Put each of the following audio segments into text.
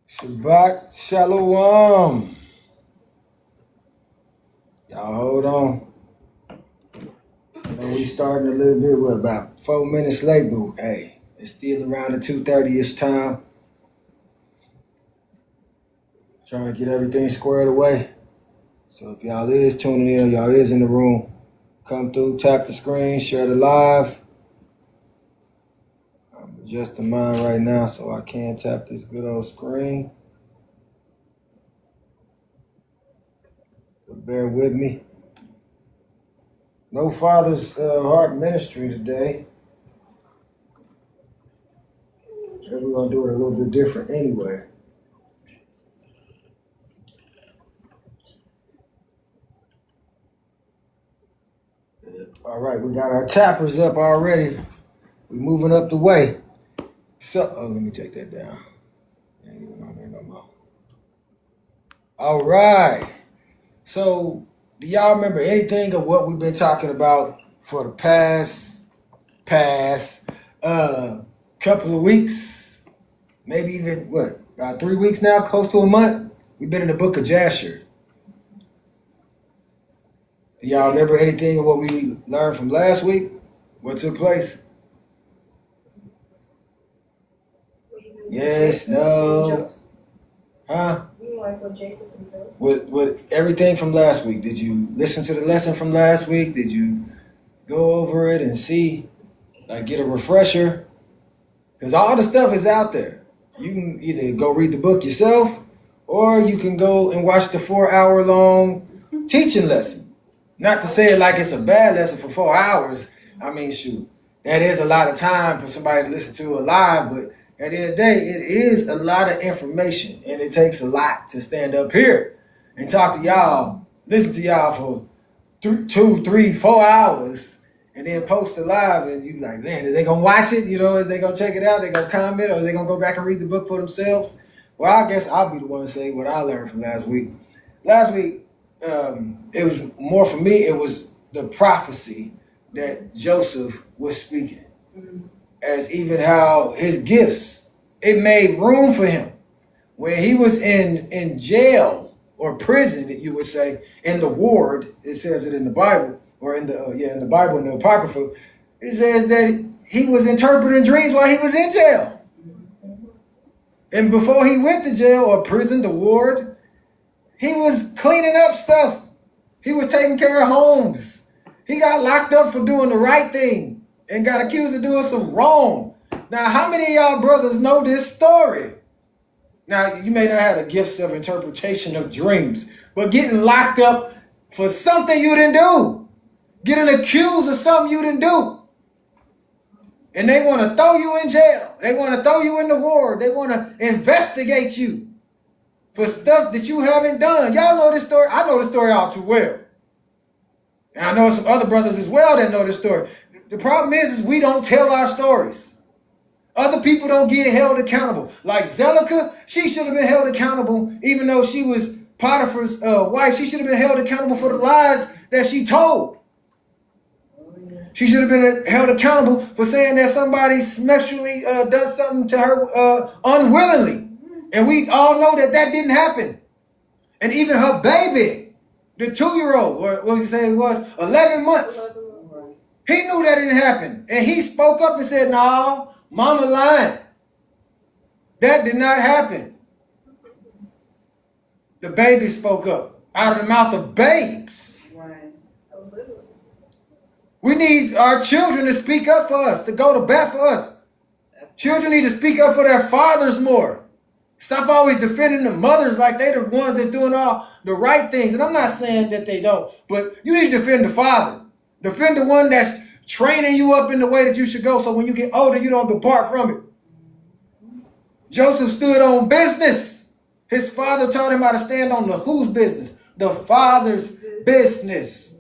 Shabbat Shalom. Y'all hold on. We starting a little bit. We're about 4 minutes late, but hey, it's still around the 2:30ish time. Trying to get everything squared away. So if y'all is tuning in, y'all is in the room, come through, tap the screen, share the live. I'm adjusting mine right now so I can tap this good old screen. So bear with me. No Father's Heart Ministry today. We're going to do it a little bit different anyway. All right, we got our tappers up already. We moving up the way. So, let me take that down. Ain't even on there no more. All right. So, do y'all remember anything of what we've been talking about for the past couple of weeks? Maybe even, about 3 weeks now, close to a month? We've been in the book of Jasher. Do y'all remember anything of what we learned from last week? What took place? Yes, no. Huh? With everything from last week, did you listen to the lesson from last week? Did you go over it and see, get a refresher? Because all the stuff is out there. You can either go read the book yourself, or you can go and watch the 4-hour-long teaching lesson. Not to say it like it's a bad lesson for 4 hours. I mean, shoot, that is a lot of time for somebody to listen to it live, but at the end of the day, it is a lot of information, and it takes a lot to stand up here and talk to y'all, listen to y'all for 2, 3, 4 hours, and then post it live, and you like, man, is they gonna watch it? Is they gonna check it out? They gonna comment, or is they gonna go back and read the book for themselves? Well, I guess I'll be the one to say what I learned from last week. Last week, it was more for me. It was the prophecy that Joseph was speaking. As even how his gifts, it made room for him. When he was in jail or prison, you would say, in the ward, it says it in the Bible, or in the Bible, in the Apocrypha, it says that he was interpreting dreams while he was in jail. And before he went to jail or prison, the ward, he was cleaning up stuff. He was taking care of homes. He got locked up for doing the right thing and got accused of doing some wrong. Now, how many of y'all brothers know this story? Now, you may not have the gifts of interpretation of dreams, but getting locked up for something you didn't do, getting accused of something you didn't do, and they want to throw you in jail. They want to throw you in the ward. They want to investigate you for stuff that you haven't done. Y'all know this story. I know this story all too well. And I know some other brothers as well that know this story. The problem is we don't tell our stories. Other people don't get held accountable. Like Zelica, she should have been held accountable, even though she was Potiphar's wife. She should have been held accountable for the lies that she told. She should have been held accountable for saying that somebody sexually does something to her unwillingly. And we all know that that didn't happen. And even her baby, the 2-year-old, or what he said was 11 months, he knew that didn't happen. And he spoke up and said, no, mama lying. That did not happen. The baby spoke up out of the mouth of babes. Right. We need our children to speak up for us, to go to bat for us. Children need to speak up for their fathers more. Stop always defending the mothers like they the ones that's doing all the right things. And I'm not saying that they don't, but you need to defend the father. Defend the one that's training you up in the way that you should go, so when you get older, you don't depart from it. Joseph stood on business. His father taught him how to stand on the whose business? The father's business.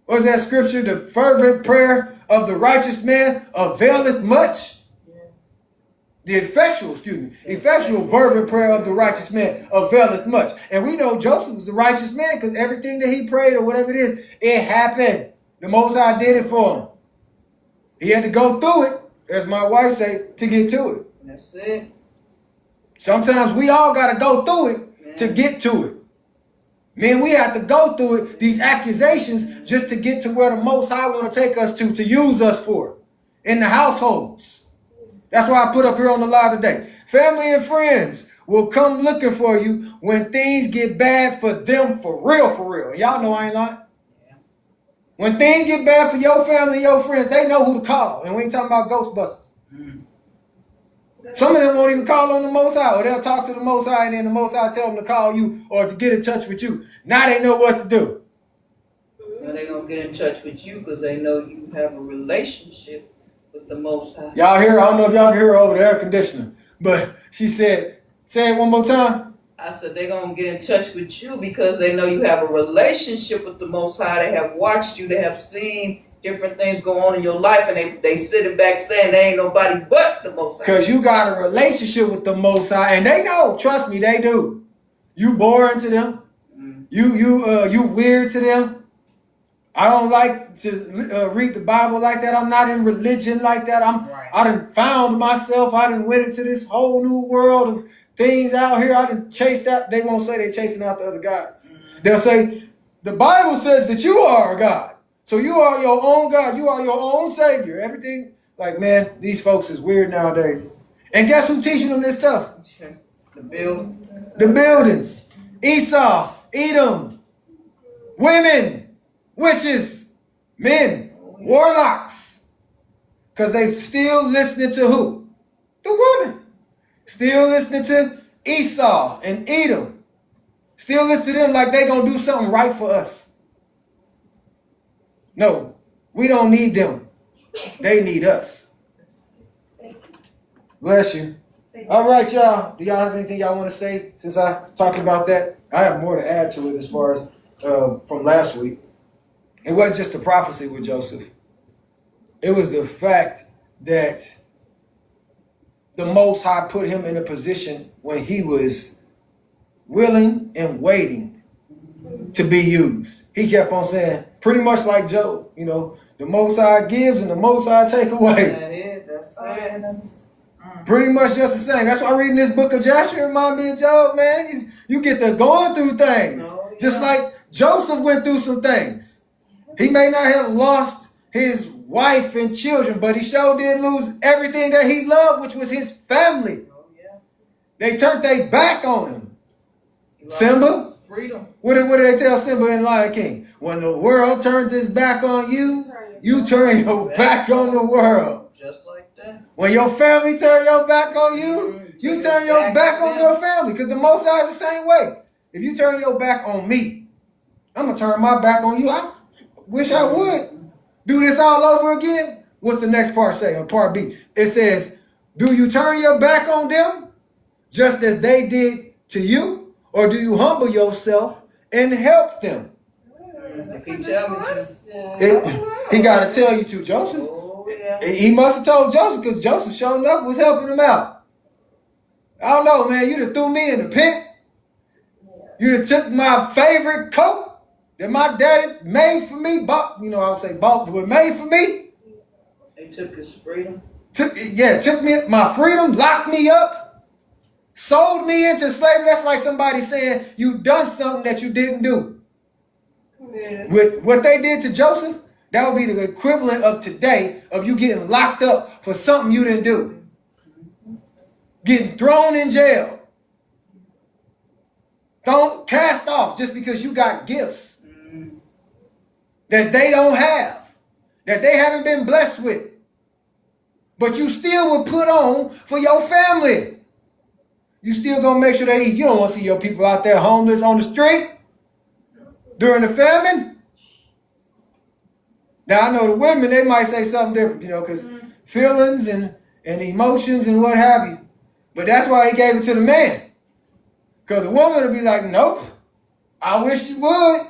What's that scripture? The fervent prayer of the righteous man availeth much. The effectual fervent prayer of the righteous man availeth much. And we know Joseph was a righteous man because everything that he prayed or whatever it is, it happened. The Most High did it for him. He had to go through it, as my wife say, to get to it. That's it. Sometimes we all got to go through it to get to it. Man, we have to go through it, these accusations, just to get to where the Most High want to take us to use us for in the households. That's why I put up here on the live today. Family and friends will come looking for you when things get bad for them for real, for real. Y'all know I ain't lying. When things get bad for your family and your friends, they know who to call. And we ain't talking about Ghostbusters. Some of them won't even call on the Most High, or they'll talk to the Most High, and then the Most High tell them to call you or to get in touch with you. Now they know what to do. Now they're going to get in touch with you because they know you have a relationship with the Most High. Y'all hear? I don't know if y'all can hear her over the air conditioner, but she said, say it one more time. I said they're going to get in touch with you because they know you have a relationship with the Most High. They have watched you. They have seen different things go on in your life, and they sitting back saying they ain't nobody but the Most High. Because you got a relationship with the Most High, and they know. Trust me, they do. You boring to them. You weird to them. I don't like to read the Bible like that. I'm not in religion like that. I done found myself. I done went into this whole new world of things out here. I done chased out. They won't say they chasing out the other gods. They'll say, the Bible says that you are a God. So you are your own God. You are your own Savior. Everything, like, man, these folks is weird nowadays. And guess who's teaching them this stuff? The buildings. Esau, Edom, women, witches, men, warlocks. Because they still listening to who? The woman. Still listening to Esau and Edom. Still listen to them like they going to do something right for us. No, we don't need them. They need us. Bless you. All right, y'all. Do y'all have anything y'all want to say since I talked about that? I have more to add to it as far as from last week. It wasn't just the prophecy with Joseph. It was the fact that the Most High put him in a position when he was willing and waiting to be used. He kept on saying, pretty much like Job, you know, the Most High gives and the Most High take away. That's it. Pretty much just the same. That's why reading this book of Joshua remind me of Job, man. You get to going through things. Just like Joseph went through some things. He may not have lost his wife and children, but he sure did lose everything that he loved, which was his family. They turned their back on him. Simba? Freedom. What did they tell Simba in Lion King? When the world turns its back on you, you turn your back on the world. Just like that. When your family turn your back on you, you turn your back on your family. Because the Most High is the same way. If you turn your back on me, I'm going to turn my back on you. I wish I would do this all over again. What's the next part say on part B? It says, do you turn your back on them just as they did to you? Or do you humble yourself and help them? He tell me to. He got to tell you to, Joseph. He must have told Joseph because Joseph, sure enough, was helping him out. I don't know, man. You'd have threw me in the pit. You'd have took my favorite coat that my daddy made for me. Bought, you know, I would say bought, but made for me. They took his freedom. Took me my freedom, locked me up. Sold me into slavery. That's like somebody saying you done something that you didn't do. Yes. With what they did to Joseph, that would be the equivalent of today of you getting locked up for something you didn't do. Getting thrown in jail. Don't cast off just because you got gifts that they don't have, that they haven't been blessed with. But you still will put on for your family. You still gonna make sure they eat. You don't want to see your people out there homeless on the street during the famine. Now I know the women, they might say something different, you know, because feelings and emotions and what have you. But that's why he gave it to the man. Because a woman would be like, nope, I wish you would.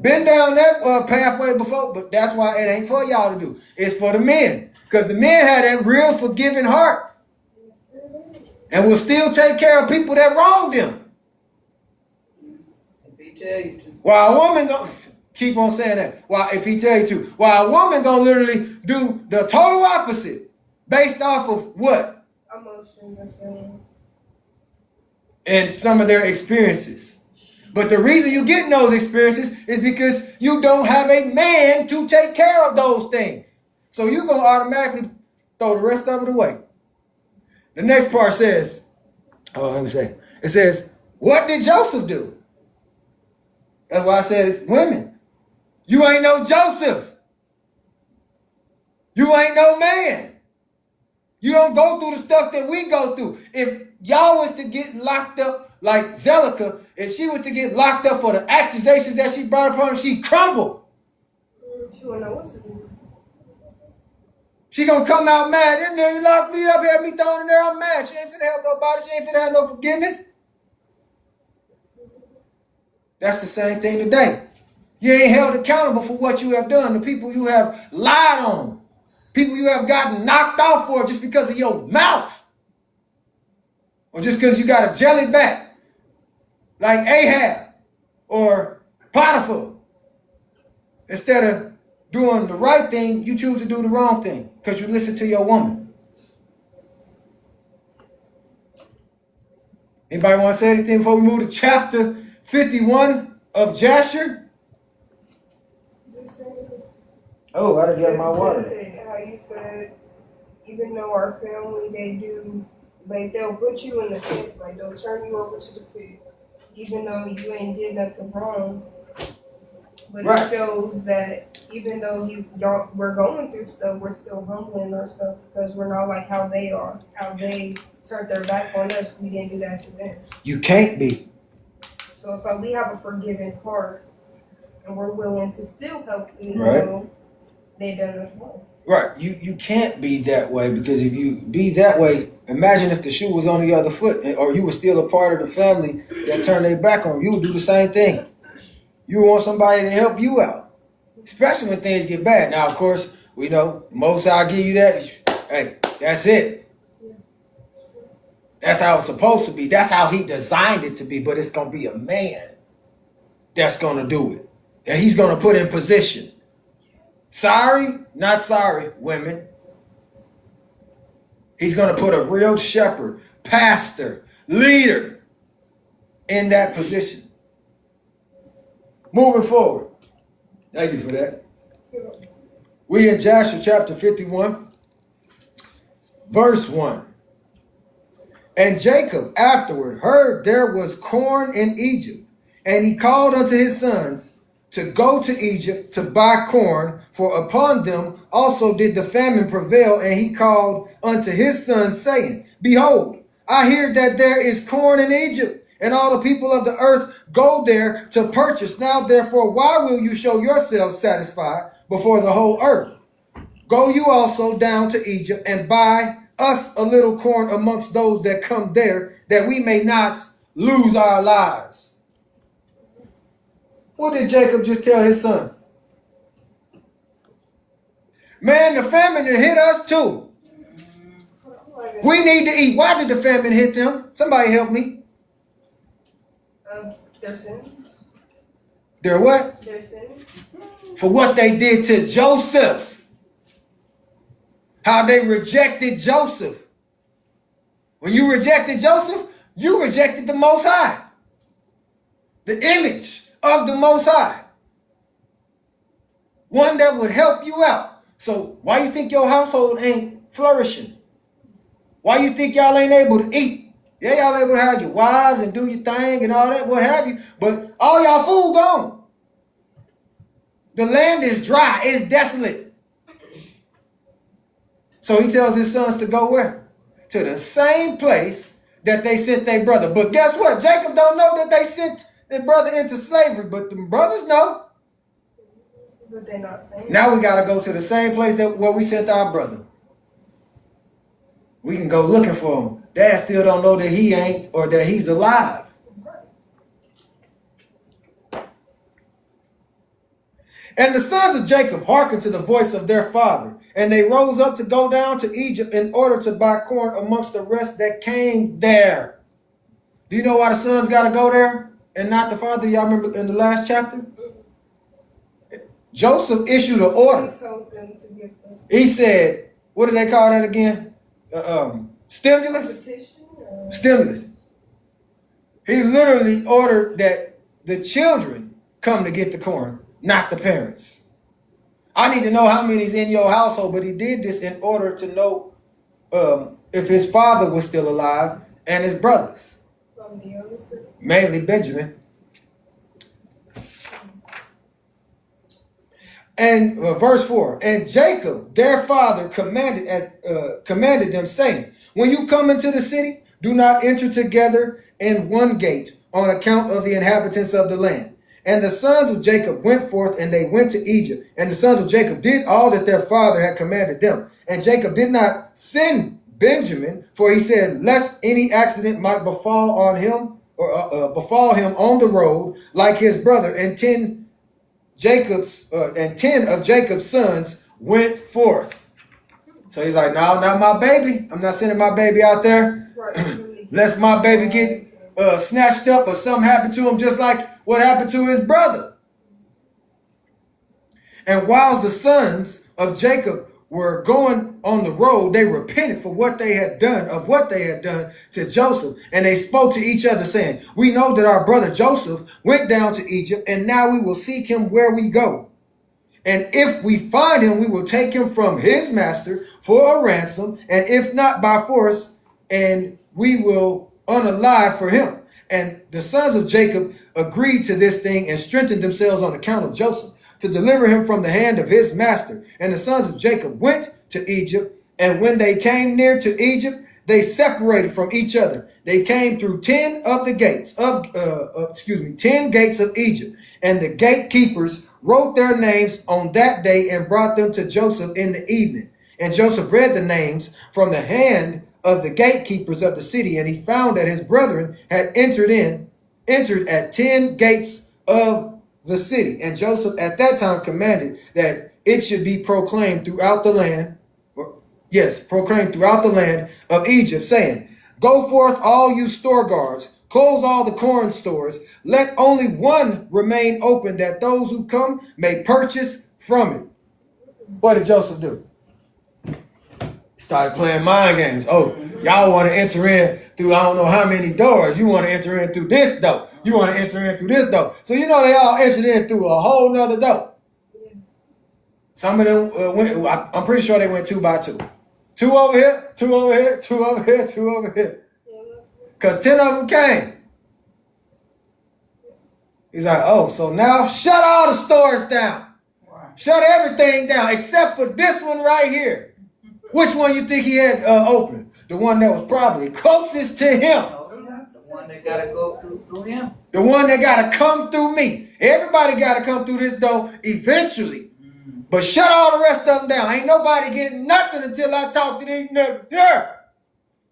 Been down that pathway before, but that's why it ain't for y'all to do. It's for the men. Because the men had that real forgiving heart. And will still take care of people that wronged them. If he tell you to. While a woman gonna keep on saying that. While if he tell you to. While a woman gonna literally do the total opposite. Based off of what? Emotions and feelings. and some of their experiences. But the reason you get those experiences is because you don't have a man to take care of those things. So you're going to automatically throw the rest of it away. The next part says, it says, what did Joseph do? That's why I said women. You ain't no Joseph. You ain't no man. You don't go through the stuff that we go through. If y'all was to get locked up like Zelica, if she was to get locked up for the accusations that she brought upon her, she'd crumble. She wouldn't know what to do. She gonna come out mad. And then you locked me up, had me thrown in there, I'm mad. She ain't finna help nobody. She ain't finna have no forgiveness. That's the same thing today. You ain't held accountable for what you have done. The people you have lied on. People you have gotten knocked off for just because of your mouth. Or just because you got a jelly back. Like Ahab or Potiphar. Instead of doing the right thing, you choose to do the wrong thing because you listen to your woman. Anybody want to say anything before we move to chapter 51 of Jasher? Oh, I didn't get my water. How you said, even though our family, they do, like they'll put you in the pit, like they'll turn you over to the pit, even though you ain't did nothing wrong. But Right. It shows that even though we're going through stuff, we're still humbling ourselves because we're not like how they are. How they turned their back on us, we didn't do that to them. You can't be. So it's like we have a forgiving heart, and we're willing to still help even Right. though they done us wrong. Right. You can't be that way because if you be that way, imagine if the shoe was on the other foot or you were still a part of the family that turned their back on you, you would do the same thing. You want somebody to help you out, especially when things get bad. Now, of course, we know most I'll give you that. Hey, that's it. That's how it's supposed to be. That's how he designed it to be. But it's going to be a man that's going to do it. And he's going to put in position. Sorry, not sorry, women. He's going to put a real shepherd, pastor, leader in that position. Moving forward. Thank you for that. We in Joshua chapter 51, verse 1. And Jacob afterward heard there was corn in Egypt, and he called unto his sons to go to Egypt to buy corn, for upon them also did the famine prevail. And he called unto his sons, saying, Behold, I hear that there is corn in Egypt, and all the people of the earth go there to purchase. Now therefore, why will you show yourselves satisfied before the whole earth? Go you also down to Egypt and buy us a little corn amongst those that come there, that we may not lose our lives. What did Jacob just tell his sons? Man, the famine hit us too. We need to eat. Why did the famine hit them? Somebody help me. Their sins. They're what? Their sins. For what they did to Joseph. How they rejected Joseph. When you rejected Joseph, you rejected the Most High. The image of the Most High. One that would help you out. So why you think your household ain't flourishing? Why you think y'all ain't able to eat? Yeah, y'all able to have your wives and do your thing and all that, what have you. But all y'all food gone. The land is dry. It's desolate. So he tells his sons to go where? To the same place that they sent their brother. But guess what? Jacob don't know that they sent their brother into slavery. But the brothers know. But they're not saying. Now we got to go to the same place where we sent our brother. We can go looking for him. Dad still don't know that he ain't or that he's alive. And the sons of Jacob hearkened to the voice of their father, and they rose up to go down to Egypt in order to buy corn amongst the rest that came there. Do you know why the sons got to go there and not the father? Y'all remember in the last chapter? Joseph issued an order. He told them to get them. He said, what do they call that again? Stimulus? Petition? Stimulus. He literally ordered that the children come to get the corn, not the parents. I need to know how many's in your household, but he did this in order to know if his father was still alive and his brothers, From the other side. mainly Benjamin. And verse 4, and Jacob, their father, commanded them, saying, when you come into the city, do not enter together in one gate on account of the inhabitants of the land. And the sons of Jacob went forth, and they went to Egypt. And the sons of Jacob did all that their father had commanded them. And Jacob did not send Benjamin, for he said, lest any accident might befall on him, or befall him on the road, like his brother. And 10 of Jacob's sons went forth. So he's like, no, not my baby. I'm not sending my baby out there. Right. Lest my baby get snatched up or something happen to him, just like what happened to his brother. And while the sons of Jacob were going on the road, they repented for what they had done, to Joseph. And they spoke to each other, saying, we know that our brother Joseph went down to Egypt, and now we will seek him where we go. And if we find him, we will take him from his master for a ransom, and if not, by force, and we will unalive for him. And the sons of Jacob agreed to this thing and strengthened themselves on account of Joseph, to deliver him from the hand of his master. And the sons of Jacob went to Egypt, and when they came near to Egypt, they separated from each other. They came through 10 of the gates of 10 gates of Egypt, and the gatekeepers wrote their names on that day and brought them to Joseph in the evening. And Joseph read the names from the hand of the gatekeepers of the city, and he found that his brethren had entered at 10 gates of the city. And Joseph at that time commanded that it should be proclaimed throughout the land, of Egypt, saying, go forth all you store guards, close all the corn stores, let only one remain open, that those who come may purchase from it. What did Joseph do? He started playing mind games. Oh, y'all want to enter in through I don't know how many doors. You want to enter in through this door. You want to enter in through this door. So you know they all entered in through a whole nother door. Some of them went, I'm pretty sure they went 2 by 2. 2 over here, 2 over here, 2 over here, 2 over here. Because 10 of them came. He's like, oh, so now shut all the stores down. Shut everything down except for this one right here. Which one you think he had open? The one that was probably closest to him. The one that gotta go through him. The one that gotta come through me. Everybody gotta come through this door eventually. But shut all the rest of them down. Ain't nobody getting nothing until I talk to these niggas. Yeah.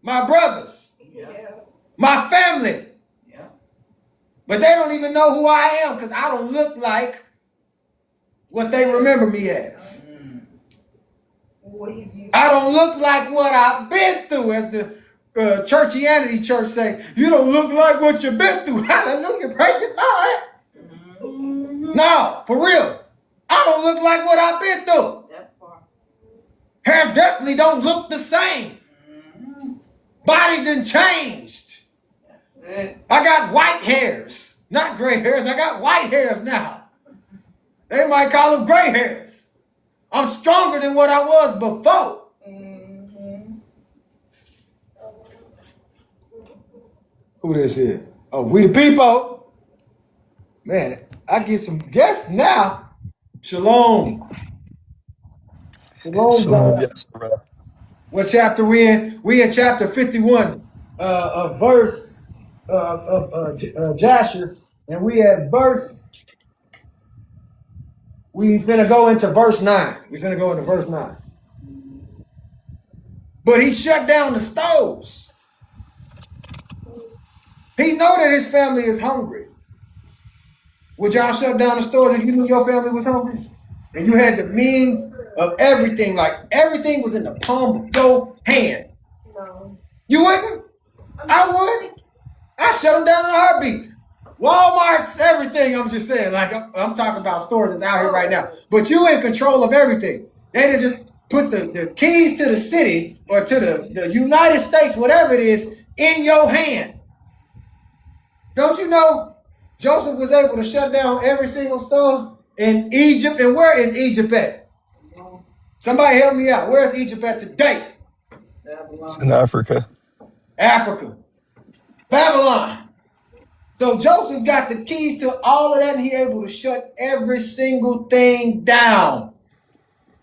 My brothers. Yeah. My family. Yeah. But they don't even know who I am because I don't look like what they remember me as. I don't look like what I've been through, as the Churchianity church say. You don't look like what you've been through. Hallelujah. Praise the Lord. No, for real. I don't look like what I've been through. Hair definitely don't look the same. Body done changed. That's it. I got white hairs. Not gray hairs. I got white hairs now. They might call them gray hairs. I'm stronger than what I was before. Who this is? Oh, we the people. Man, I get some guests now. Shalom. Shalom, Shalom, God. yes, sir. What chapter we in? We in chapter 51 of verse Jasher. And we at verse, we finna go into verse 9. We finna go into verse 9. But he shut down the stoves. He know that his family is hungry. Would y'all shut down the stores if you knew your family was hungry? And you had the means of everything, like everything was in the palm of your hand. No. You wouldn't? I would. I shut them down in a heartbeat. Walmart's everything, I'm just saying. Like, I'm talking about stores that's out here right now. But you in control of everything. They didn't just put the keys to the city or to the United States, whatever it is, in your hand. Don't you know Joseph was able to shut down every single store in Egypt? And where is Egypt at? Somebody help me out. Where is Egypt at today? It's in Africa. Africa. Babylon. So Joseph got the keys to all of that, and he able to shut every single thing down.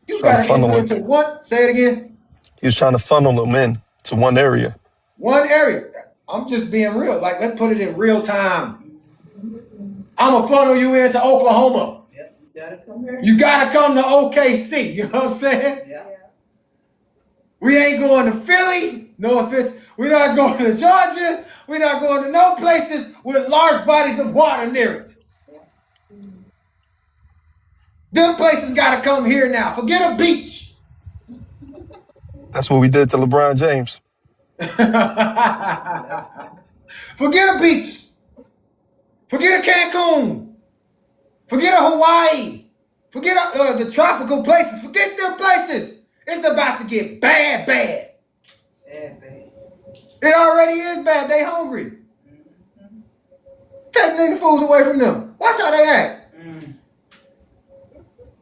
You Trying to got to enter funnel into them. one. Say it again. He was trying to funnel them in to one area. One area. I'm just being real. Like, let's put it in real time. I'm gonna funnel you into Oklahoma. Yep, you gotta come here. You gotta come to OKC. You know what I'm saying? Yeah. We ain't going to Philly. No offense. We're not going to Georgia. We're not going to no places with large bodies of water near it. Them places got to come here now. Forget a beach. That's what we did to LeBron James. Forget a beach. Forget a Cancun. Forget a Hawaii. Forget the tropical places. Forget them places. It's about to get bad, bad. Yeah, baby. It already is bad. They hungry. Take nigga foods away from them. Watch how they act.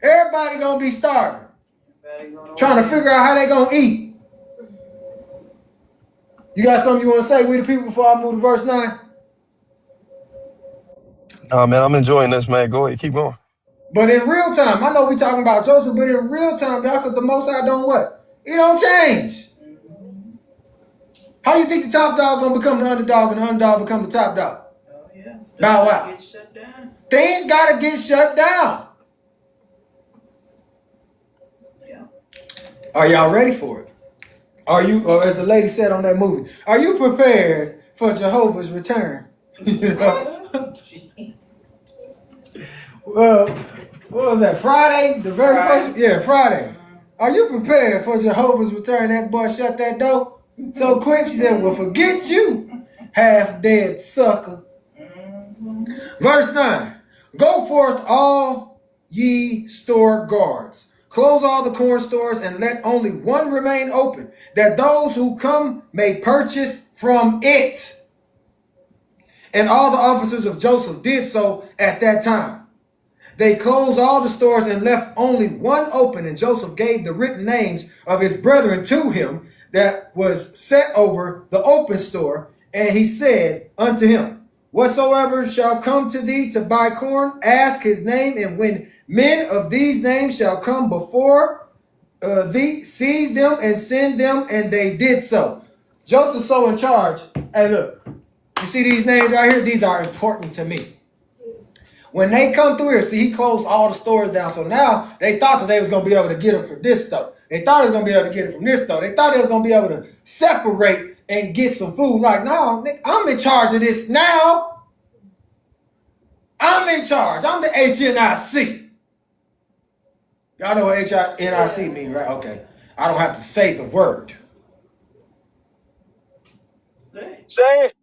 Everybody gonna be starving. Trying to figure out how they gonna eat. You got something you want to say, we the people, before I move to verse 9? Nah, man, I'm enjoying this, man. Go ahead, keep going. But in real time, I know we talking about Joseph, but in real time, y'all, because the Most High don't what? He don't change. How you think the top dog gonna become the underdog and the underdog become the top dog? Oh yeah. Bow wow. Get shut down. Things gotta get shut down. Yeah. Are y'all ready for it? Are you, or as the lady said on that movie, are you prepared for Jehovah's return? You know? Well, what was that? Friday? The very first? Yeah, Friday. Are you prepared for Jehovah's return? That boy shut that door so quick. She said, well, forget you, half dead sucker. Verse 9. Go forth, all ye store guards. Close all the corn stores and let only one remain open, that those who come may purchase from it. And all the officers of Joseph did so at that time. They closed all the stores and left only one open, and Joseph gave the written names of his brethren to him that was set over the open store. And he said unto him, whatsoever shall come to thee to buy corn, ask his name, and when men of these names shall come before thee, seize them and send them. And they did so. Joseph so in charge. Hey, look, you see these names right here? These are important to me. When they come through here, see, he closed all the stores down. So now they thought that they was going to be able to get them from this store. They thought they was going to be able to get it from this store. They thought they was going to be able to separate and get some food. Like, no, I'm in charge of this now. I'm in charge. I'm the HNIC. Y'all know what HNIC means, right? Okay. I don't have to say the word. Say it.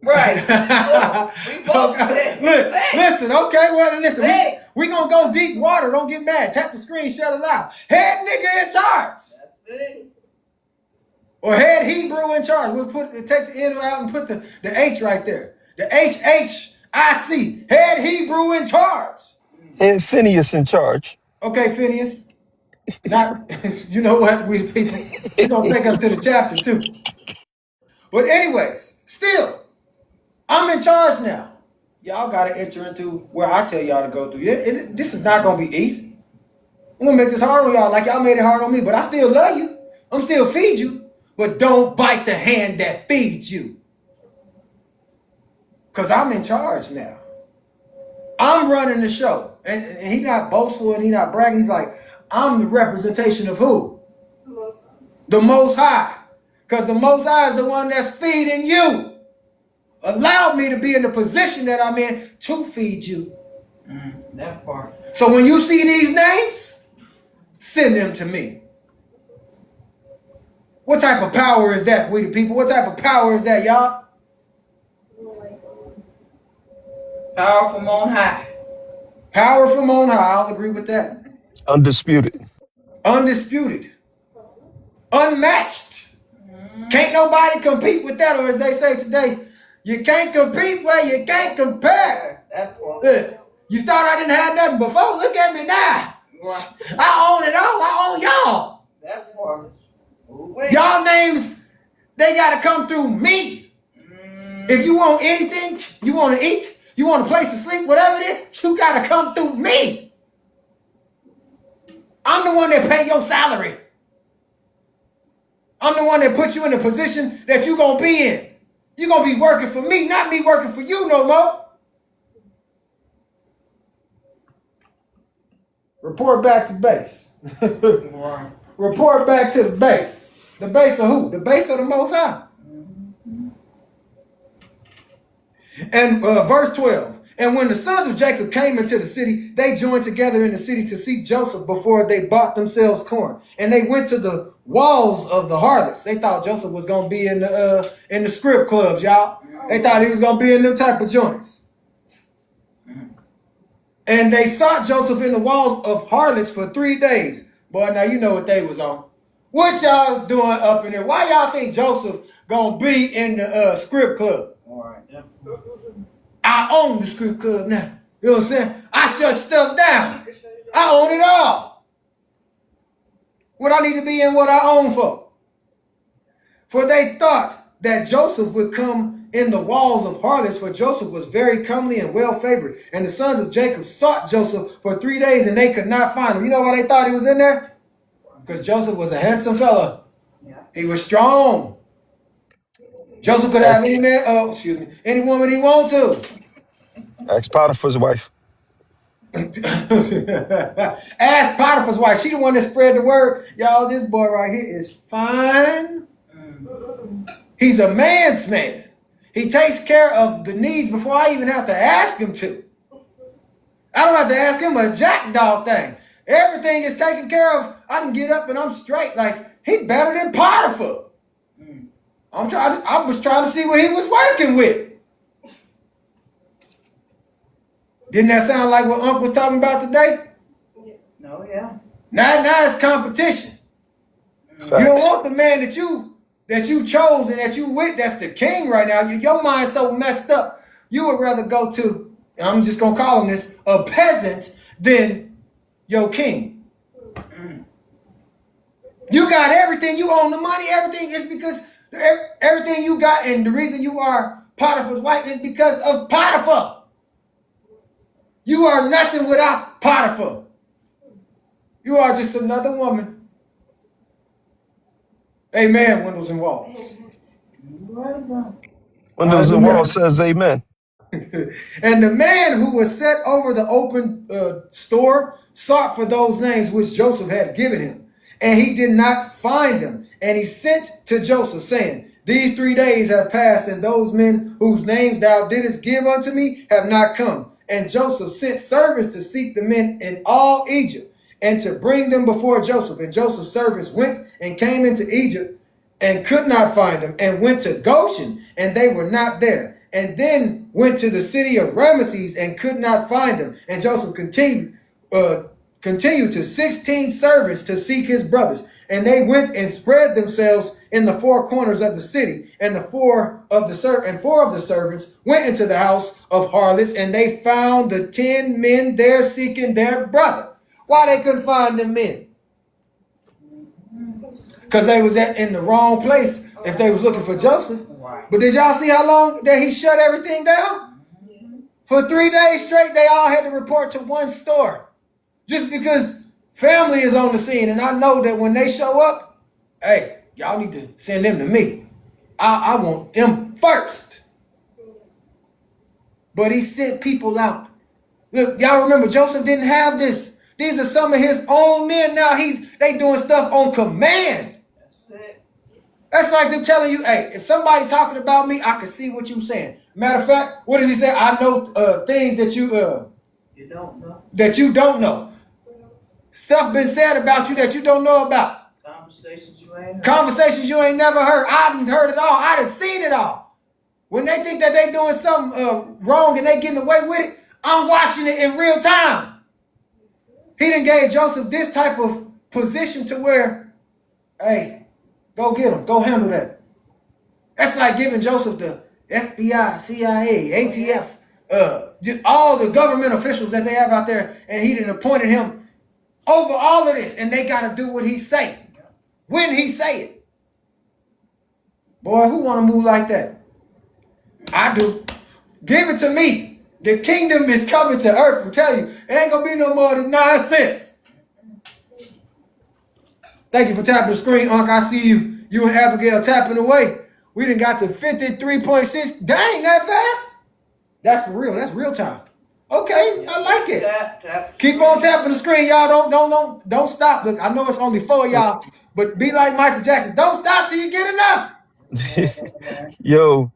Right. We both said. Listen, okay, well, listen. Say. We gonna go deep water. Don't get mad. Tap the screen, shut it out. Head nigga in charge. That's it. Or head Hebrew in charge. We'll take the N out and put the H right there. The HHIC. Head Hebrew in charge. And Phineas in charge. Okay, Phineas. Not, you know what? We people. We're gonna take us to the chapter too. But anyways, still, I'm in charge now. Y'all got to enter into where I tell y'all to go through. This is not going to be easy. I'm going to make this hard on y'all like y'all made it hard on me. But I still love you. I'm still feed you. But don't bite the hand that feeds you. Because I'm in charge now. I'm running the show. And he not boastful and he not bragging. He's like, I'm the representation of who? The Most High. Because the Most High is the one that's feeding you. Allow me to be in the position that I'm in to feed you. That part. So when you see these names, send them to me. What type of power is that, we the people? What type of power is that, y'all? Power from on high. Power from on high. I'll agree with that. Undisputed. Undisputed. Unmatched. Can't nobody compete with that, or as they say today, You can't compete where you can't compare. That part. You thought I didn't have nothing before? Look at me now. Right. I own it all. I own y'all. That part. Wait. Y'all names, they gotta come through me. If you want anything, you want to eat, you want a place to sleep, whatever it is, you gotta come through me. I'm the one that pay your salary. I'm the one that put you in the position that you're gonna be in. You're gonna be working for me, not me working for you no more. Report back to base. Right. Report back to the base. The base of who? The base of the Most High. And verse 12. And when the sons of Jacob came into the city, they joined together in the city to seek Joseph before they bought themselves corn. And they went to the walls of the harlots. They thought Joseph was going to be in the strip clubs, y'all. They thought he was going to be in them type of joints. And they sought Joseph in the walls of harlots for 3 days. Boy, now you know what they was on. What y'all doing up in there? Why y'all think Joseph going to be in the strip club? All right. Yeah. I own the strip club now. You know what I'm saying? I shut stuff down. I own it all. What I need to be in what I own for. For they thought that Joseph would come in the walls of harlots, for Joseph was very comely and well favored. And the sons of Jacob sought Joseph for 3 days, and they could not find him. You know why they thought he was in there? Because Joseph was a handsome fella. Yeah. He was strong. Joseph could have any man, any woman he want to. Ask Potiphar's wife. Ask Potiphar's wife. She the one that spread the word. Y'all, this boy right here is fine. He's a man's man. He takes care of the needs before I even have to ask him to. I don't have to ask him a jackdaw thing. Everything is taken care of. I can get up and I'm straight. Like, he's better than Potiphar. I was trying to see what he was working with. Didn't that sound like what Unc was talking about today? No, yeah. Now it's competition. Facts. You don't want the man that you chose and that you with, that's the king right now. Your mind's so messed up. You would rather go to, I'm just going to call him this, a peasant than your king. You got everything. You own the money. Everything is because everything you got, and the reason you are Potiphar's wife is because of Potiphar. You are nothing without Potiphar. You are just another woman. Amen, windows and walls. Windows and walls says amen. And the man who was set over the open store sought for those names which Joseph had given him. And he did not find them. And he sent to Joseph, saying, These 3 days have passed, and those men whose names thou didst give unto me have not come. And Joseph sent servants to seek the men in all Egypt, and to bring them before Joseph. And Joseph's servants went and came into Egypt, and could not find them, and went to Goshen, and they were not there. And then went to the city of Ramesses, and could not find them. And Joseph continued to 16 servants to seek his brothers. And they went and spread themselves in the 4 corners of the city. And four of the servants went into the house of harlots, and they found the 10 men there seeking their brother. Why they couldn't find them men? Because they was in the wrong place if they was looking for Joseph. But did y'all see how long that he shut everything down? For 3 days straight, they all had to report to one store. Just because family is on the scene, and I know that when they show up, hey, y'all need to send them to me. I want them first. But he sent people out. Look, y'all remember Joseph didn't have this. These are some of his own men now. They doing stuff on command. That's it. That's like them telling you, hey, if somebody talking about me, I can see what you saying. Matter of fact, what does he say? I know things that you don't know. That you don't know. Stuff been said about you that you don't know about. Conversations you ain't never heard. I done heard it all. I done seen it all. When they think that they doing something wrong and they getting away with it, I'm watching it in real time. He done gave Joseph this type of position to where, hey, go get him. Go handle that. That's like giving Joseph FBI, CIA, ATF, just all the government officials that they have out there, and he done appointed him over all of this, and they got to do what he say when he say it. Boy, who want to move like that? I do. Give it to me. The kingdom is coming to earth. I'm telling you, it ain't gonna be no more than nonsense. Thank you for tapping the screen, Unc. I see you. You and Abigail tapping away. We done got to 53.6. Dang, that fast? That's for real. That's real time. Okay, I like it. Tap. Keep on tapping the screen, y'all. Don't stop. Look, I know it's only 4 of y'all, but be like Michael Jackson. Don't stop till you get enough. Yo,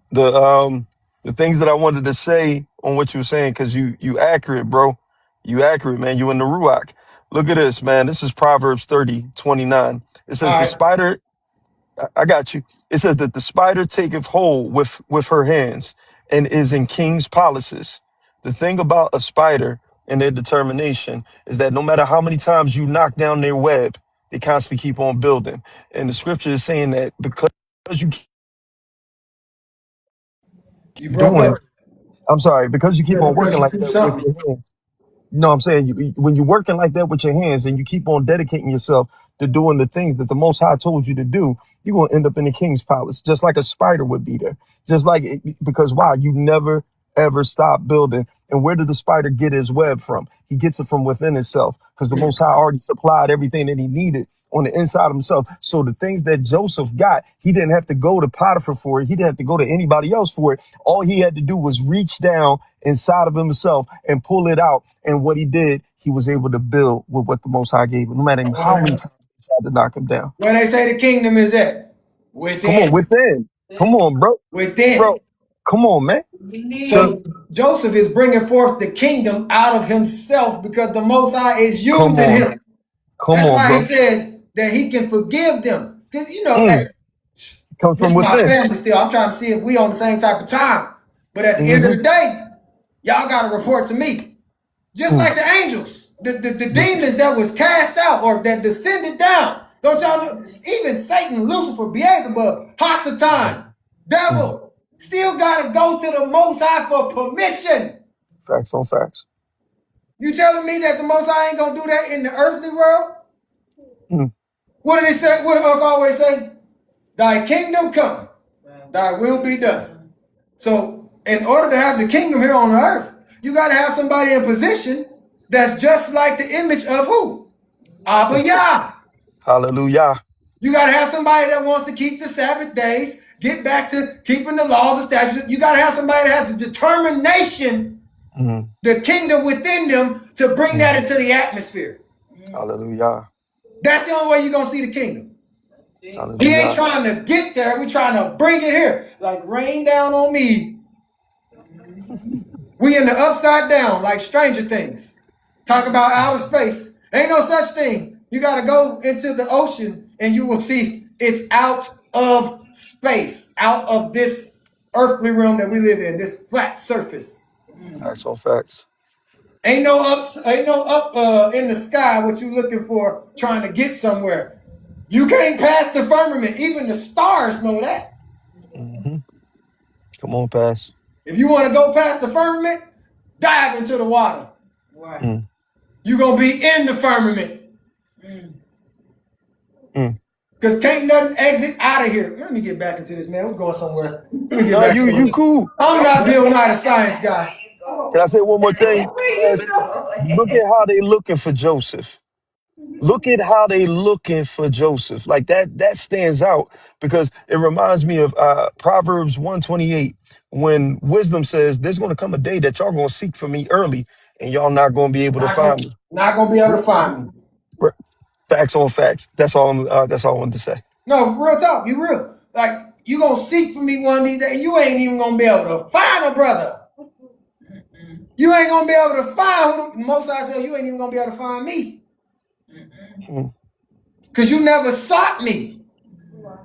the things that I wanted to say on what you were saying, because you accurate, bro. You accurate, man. You in the Ruach. Look at this, man. This is Proverbs 30:29. It says All the right. spider, I got you. It says that the spider taketh hold with her hands and is in king's palaces. The thing about a spider and their determination is that no matter how many times you knock down their web, they constantly keep on building. And the scripture is saying that because you keep You broke doing, up. I'm sorry, because you keep Yeah, on because working you like keep that with something. your hands. No, I'm saying when you're working like that with your hands and you keep on dedicating yourself to doing the things that the Most High told you to do, you're going to end up in the king's palace, just like a spider would be there. Just like, because why? You never, ever stop building. And where did the spider get his web from? He gets it from within himself because the Most High already supplied everything that he needed on the inside of himself. So the things that Joseph got, he didn't have to go to Potiphar for it. He didn't have to go to anybody else for it. All he had to do was reach down inside of himself and pull it out. And what he did, he was able to build with what the Most High gave him, no matter how many times they tried to knock him down. Where they say the kingdom is at? Come on, Within. within. Come on, bro. Within. Bro, come on, man. The, So Joseph is bringing forth the kingdom out of himself because the Most High is come using on. him. Come That's on, why he bro. said that he can forgive them. Because, hey, Comes this from is my within. family still. I'm trying to see if we on the same type of time. But at the end of hmm the day, y'all got to report to me. Just Mm. like the angels, the demons that was cast out or that descended down. Don't y'all know? Even Satan, Lucifer, Beelzebub, Hasatan, Mm. devil, still got to go to the Most High for permission. Facts on facts. You telling me that the Most High ain't going to do that in the earthly world? Mm. What did he say? What did Uncle always say? Thy kingdom come, thy will be done. So in order to have the kingdom here on the earth, you got to have somebody in position that's just like the image of who? Abba Yah. Hallelujah. You got to have somebody that wants to keep the Sabbath days, get back to keeping the laws and statutes. You got to have somebody that has the determination, Mm. the kingdom within them to bring that into the atmosphere. Hallelujah. That's the only way you're going to see the kingdom. He ain't Hallelujah. trying to get there. We trying to bring it here. Like rain down on me. We in the upside down, like Stranger Things. Talk about outer space. Ain't no such thing. You got to go into the ocean and you will see it's out of space, out of this earthly realm that we live in, this flat surface. Facts on facts. Ain't no up in the sky what you looking for trying to get somewhere. You can't pass the firmament. Even the stars know that. hmm Come on, pass. If you want to go past the firmament, dive into the water. Mm. You're going to be in the firmament. Mm. Because can't nothing exit out of here. Let me get back into this, man. We're going somewhere. Let me get No, back to you it. cool. I'm not Bill Nye, the science guy. Can I say one more thing? Pass. Look at how they looking for Joseph. Look at how they looking for Joseph. Like that stands out because it reminds me of Proverbs 128 when wisdom says there's going to come a day that y'all going to seek for me early and y'all not going to be able to find me. Not gonna be able to find me. Facts on facts. That's all. That's all I wanted to say. No, real talk. You real. Like, you gonna seek for me one of these days. You ain't even gonna be able to find a brother. You ain't gonna be able to find who the Most High says you ain't even gonna be able to find me. Mm. Because you never sought me.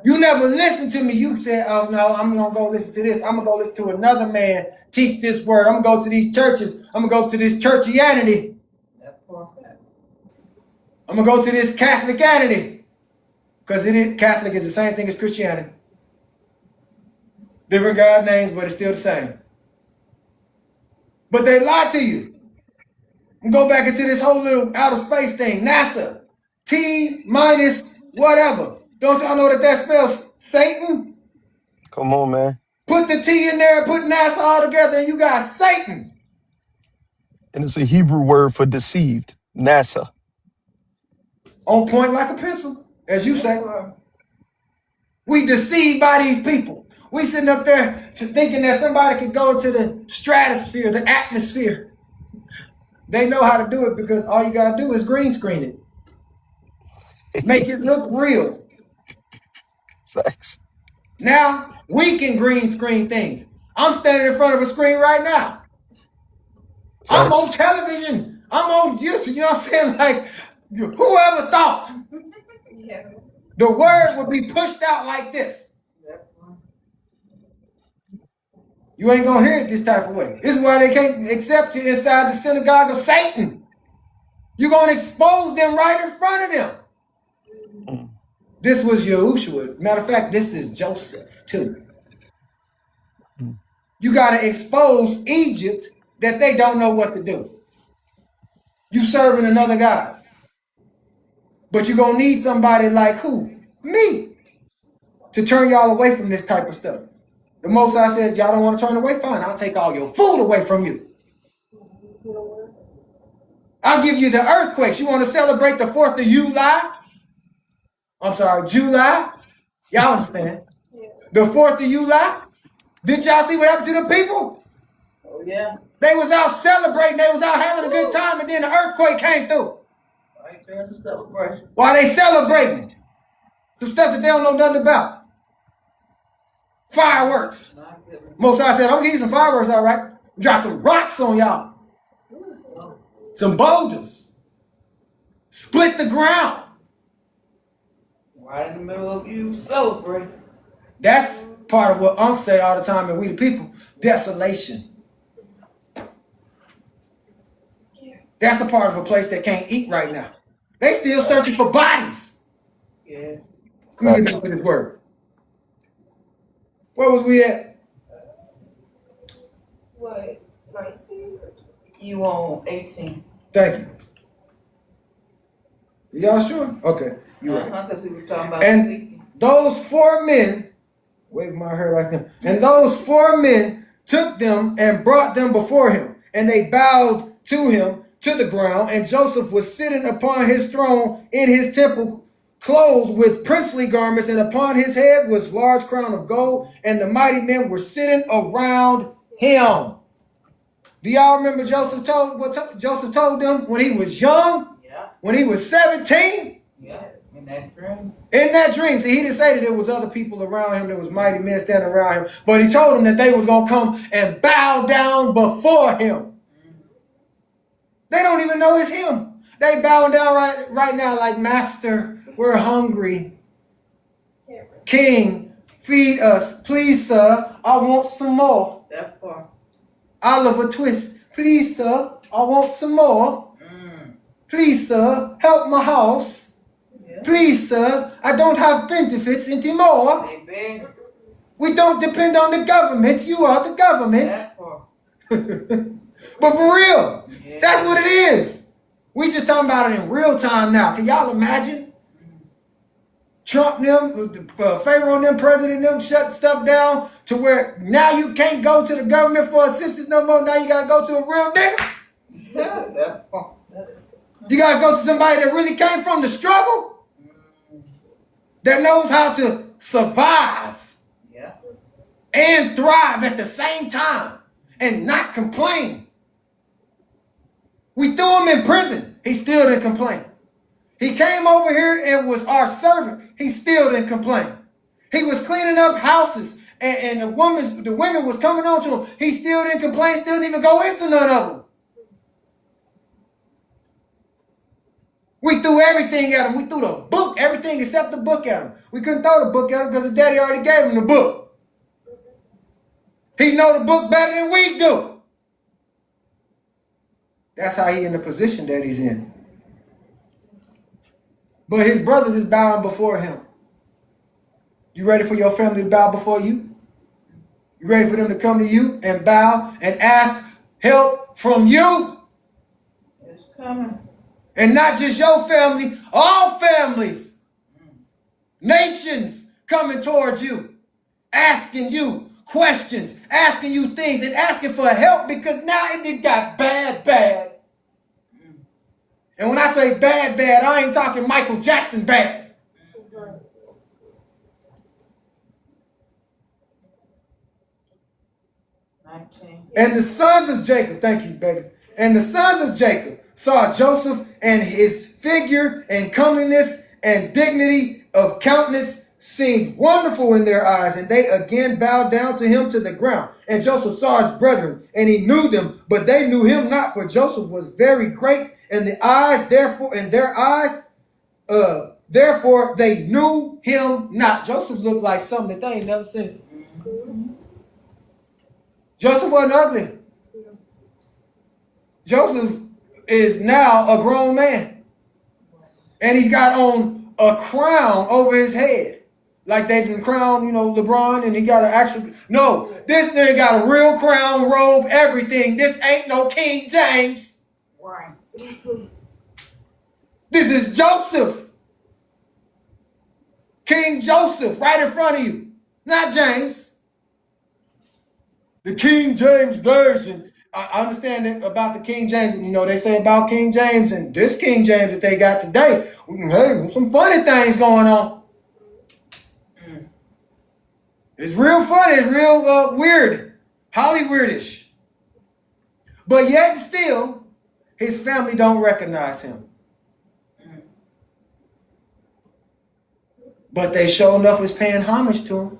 You never listened to me. You said, oh no, I'm gonna go listen to this. I'm gonna go listen to another man teach this word. I'm gonna go to these churches. I'm gonna go to this churchianity. I'm gonna go to this Catholicanity. Because Catholic is the same thing as Christianity. Different God names, but it's still the same. But they lie to you. And go back into this whole little outer space thing. NASA. T minus whatever. Don't y'all know that spells Satan? Come on, man. Put the T in there, put NASA all together, and you got Satan. And it's a Hebrew word for deceived. NASA. On point like a pencil, as you say. We deceived by these people. We sitting up there thinking that somebody could go to the stratosphere, the atmosphere. They know how to do it because all you gotta do is green screen it. Make it look real. Facts. Now we can green screen things. I'm standing in front of a screen right now. I'm on Facts. television. I'm on YouTube. You know what I'm saying? Like, whoever thought Yeah. the word would be pushed out like this? You ain't gonna hear it this type of way. This is why they can't accept you inside the synagogue of Satan. You're gonna expose them right in front of them. Mm. This was Yahushua. Matter of fact, this is Joseph too. Mm. You gotta expose Egypt that they don't know what to do. You serving another God. But you're gonna need somebody like who? Me. To turn y'all away from this type of stuff. The Most High says, y'all don't want to turn away? Fine, I'll take all your food away from you. I'll give you the earthquakes. You want to celebrate the 4th of July? I'm sorry, July? Y'all understand? The 4th of July? Did y'all see what happened to the people? Oh, yeah. They was out celebrating. They was out having a good time, and then the earthquake came through. Right there in the celebration. While they celebrating. Some stuff that they don't know nothing about. Fireworks. Most High said, I'm gonna give you some fireworks, all right? Drop some rocks on y'all. Some boulders. Split the ground. Right in the middle of you celebrating. That's part of what Unc say all the time, and we the people, desolation. That's a part of a place that can't eat right now. They still searching for bodies. Yeah. Let me get into this word. Where was we at? What? 19? You on 18. Thank you. Y'all sure? Okay, you're right. Because he was talking about And seeking. those 4 men, wave my hair like them, and those 4 men took them and brought them before him, and they bowed to him to the ground, and Joseph was sitting upon his throne in his temple, clothed with princely garments, and upon his head was large crown of gold, and the mighty men were sitting around him. Do y'all remember Joseph told what Joseph told them when he was young? Yeah. When he was 17? Yeah. In that dream. In that dream, see, he didn't say that there was other people around him, there was mighty men standing around him, but he told them that they was going to come and bow down before him. They don't even know it's him. They bowing down right now like, Master, we're hungry. King, feed us. Please, sir, I want some more. That part. Oliver Twist, please, sir, I want some more. Please, sir, help my house. Yeah. Please, sir, I don't have benefits anymore. They beg. We don't depend on the government. You are the government. That part. But for real, Yeah. that's what it is. We just talking about it in real time now. Can y'all imagine? Trump them, Pharaoh them, president them, shut stuff down to where now you can't go to the government for assistance no more. Now you got to go to a real nigga. That part. That is. You got to go to somebody that really came from the struggle, that knows how to survive Yeah. and thrive at the same time and not complain. We threw him in prison. He still didn't complain. He came over here and was our servant. He still didn't complain. He was cleaning up houses, and the women was coming on to him. He still didn't complain, still didn't even go into none of them. We threw everything at him. We threw the book, everything except the book at him. We couldn't throw the book at him because his daddy already gave him the book. He know the book better than we do. That's how he in the position that he's in. But his brothers is bowing before him. You ready for your family to bow before you? You ready for them to come to you and bow and ask help from you? It's coming. And not just your family, all families, nations coming towards you, asking you questions, asking you things, and asking for help because now it got bad. And when I say bad, I ain't talking Michael Jackson bad. Right. 19. And the sons of Jacob, thank you, baby. And the sons of Jacob saw Joseph and his figure and comeliness and dignity of countenance seemed wonderful in their eyes, and they again bowed down to him to the ground. And Joseph saw his brethren, and he knew them, but they knew him not, for Joseph was very great, and therefore they knew him not. Joseph looked like something that they ain't never seen. Joseph wasn't ugly. Joseph is now a grown man. And he's got on a crown over his head. Like they didn't crown, LeBron, and he got an actual. No, this thing got a real crown, robe, everything. This ain't no King James. Right. This is Joseph. King Joseph, right in front of you. Not James. The King James Version. I understand it about the King James. They say about King James and this King James that they got today. Hey, some funny things going on. It's real funny. It's real weird. Hollywoodish. But yet still, his family don't recognize him. But they sure enough is paying homage to him.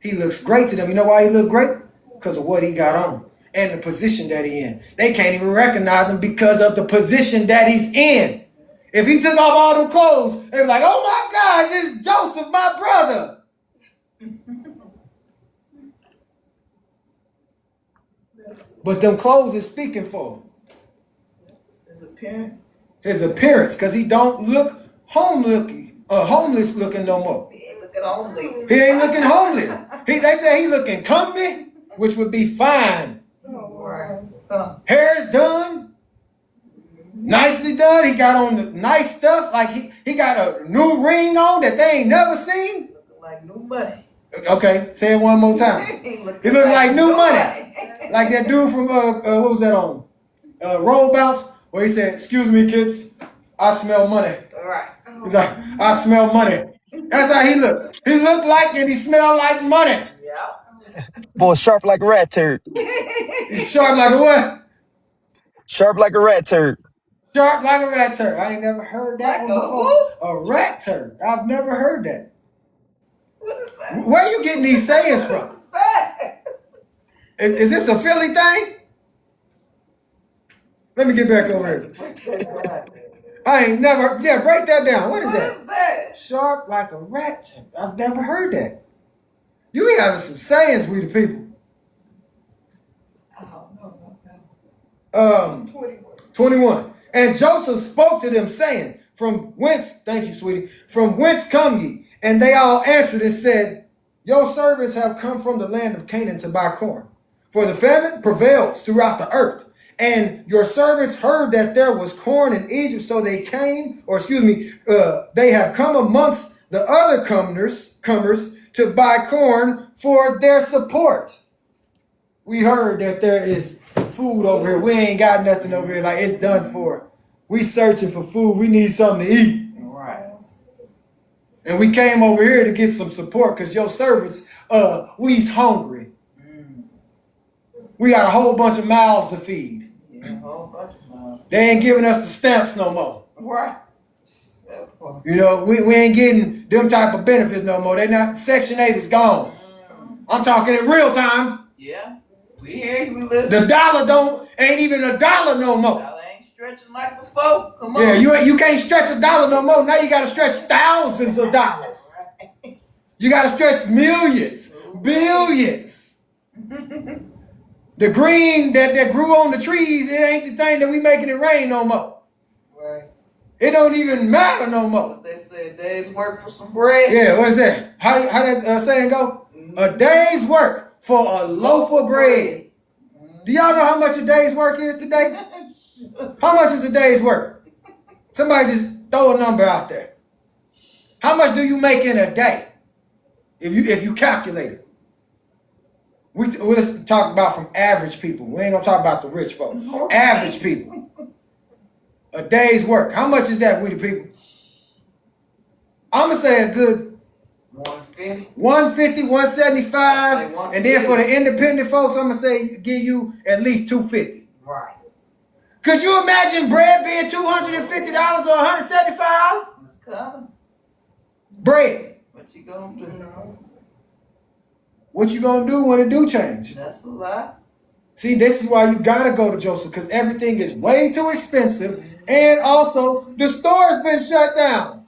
He looks great to them. You know why he look great? Because of what he got on and the position that he in. They can't even recognize him because of the position that he's in. If he took off all them clothes, they'd be like, oh my God, this is Joseph, my brother. But them clothes is speaking for him. His appearance. His appearance, because he don't look homeless looking no more. He ain't looking homely. He ain't looking homely. They say he looking comfy, which would be fine. Right. So, Hair is done. Nicely done. He got on the nice stuff. Like he got a new ring on that they ain't never seen. looking like new money. Okay, say it one more time. He He look like new money. Like that dude from what was that on? Roll Bounce, where he said, "Excuse me, kids, I smell money." All right. He's like, "I smell money." That's how he looked. He looked like and he smelled like money. Yeah. Boy, sharp like a rat turd. He's sharp like a what? Sharp like a rat turd. Sharp like a rat turd. I ain't never heard that Like one a before. A rat turd. I've never heard that. What is that? Where you getting these sayings from? Is this a Philly thing? Let me get back over here. I ain't never. Yeah, break that down. What is What that? is that? Sharp like a rat turd. I've never heard that. You be having some sayings, we the people. I don't know. 21. 21. And Joseph spoke to them, saying, from whence, thank you, sweetie, from whence come ye? And they all answered and said, your servants have come from the land of Canaan to buy corn. For the famine prevails throughout the earth. And your servants heard that there was corn in Egypt, so they came, they have come amongst the other comers to buy corn for their support. We heard that there is food over here. We ain't got nothing over here. Like, it's done for. We searching for food. We need something to eat. Right. And we came over here to get some support because your servants, we's hungry. We got a whole bunch of mouths to feed. Yeah, a whole bunch of them. They ain't giving us the stamps no more. Right. You know, we ain't getting them type of benefits no more. They not, Section 8 is gone. I'm talking in real time. Yeah. We hear you, we listen. The dollar ain't even a dollar no more. Y'all ain't stretching like before. Come on. Yeah, you can't stretch a dollar no more. Now you got to stretch thousands of dollars. You got to stretch millions, billions. The green that grew on the trees, it ain't the thing that we making it rain no more. Right. It don't even matter no more. What they said, days work for some bread. Yeah, what is that? How that saying go? A day's work for a loaf of bread. Do y'all know how much a day's work is today? How much is a day's work? Somebody just throw a number out there. How much do you make in a day? If you calculate it. Let's talk about from average people. We ain't gonna talk about the rich folks. Average people. A day's work. How much is that, we the people? I'm gonna say a good 150. 150, 175, and then for the independent folks, I'm gonna say give you at least 250. Right. Could you imagine bread being $250 or $175? It's coming. Bread. What you gonna do? No. What you gonna do when it do change? That's a lot. See, this is why you gotta go to Joseph, because everything is way too expensive, and also the store's been shut down.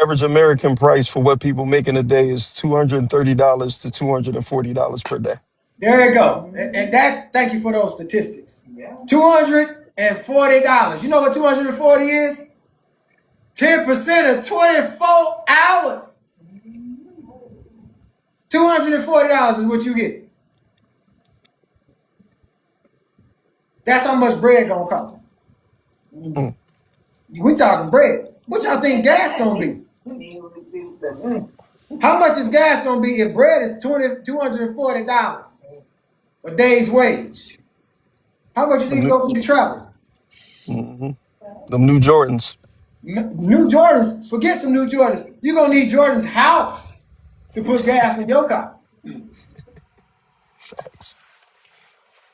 Average American price for what people make in a day is $230 to $240 per day. There you go. And that's, thank you for those statistics. Yeah. $240. You know what 240 is? 10% of 24 hours. $240 is what you get. That's how much bread gonna cost. Mm. We talking bread. What y'all think gas gonna be? How much is gas gonna be if bread is $240 a day's wage? How much you think you're gonna travel? Mm-hmm. Them new Jordans. New Jordans, forget some new Jordans. You're gonna need Jordan's house to put gas in your car. Facts.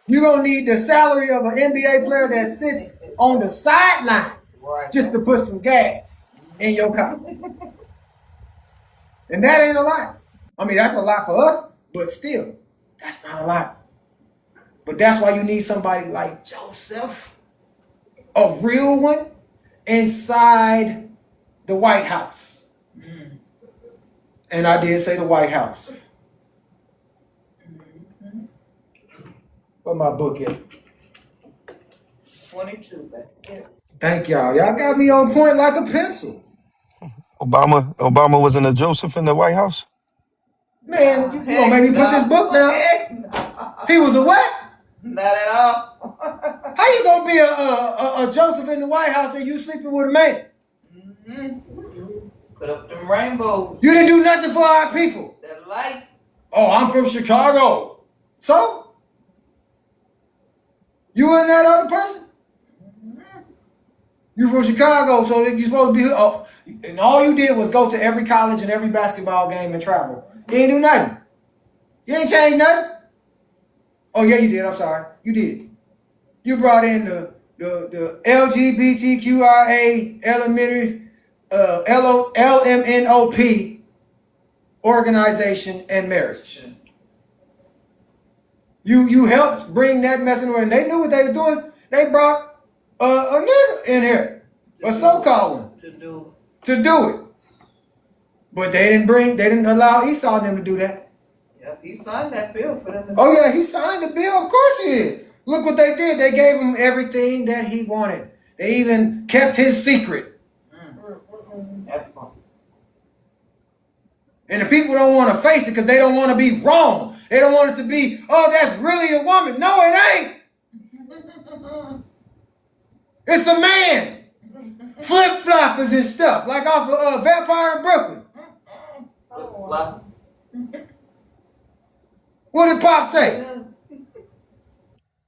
You're gonna need the salary of an NBA player that sits on the sideline Right. just to put some gas in your car. And that ain't a lot. I mean, that's a lot for us, but still, that's not a lot. But that's why you need somebody like Joseph, a real one, inside the White House. And I did say the White House. Where my book at? 22, baby. Thank y'all. Y'all got me on point like a pencil. Obama wasn't a Joseph in the White House. Man, you gonna make me put this book down? Heck no. He was a what? Not at all. How you gonna be a Joseph in the White House and you sleeping with a man? Put up them rainbows. You didn't do nothing for our people. That light. Oh, I'm from Chicago. So? You and that other person? You from Chicago, so you supposed to be, oh, and all you did was go to every college and every basketball game and travel. You ain't do nothing. You ain't changed nothing. Oh yeah, you did. I'm sorry. You did. You brought in the LGBTQIA elementary LMNOP organization and marriage. You helped bring that mess in there, and they knew what they were doing. They brought a nigga in here, a so-called one, to do it. But they didn't allow Esau and them to do that. Yeah, he signed that bill for them. Oh yeah, he signed the bill. Of course he is. Look what they did. They gave him everything that he wanted. They even kept his secret. And the people don't want to face it because they don't want to be wrong. They don't want it to be, oh, that's really a woman. No, it ain't. It's a man. Flip-floppers and stuff, like off of Vampire in Brooklyn. What did Pop say?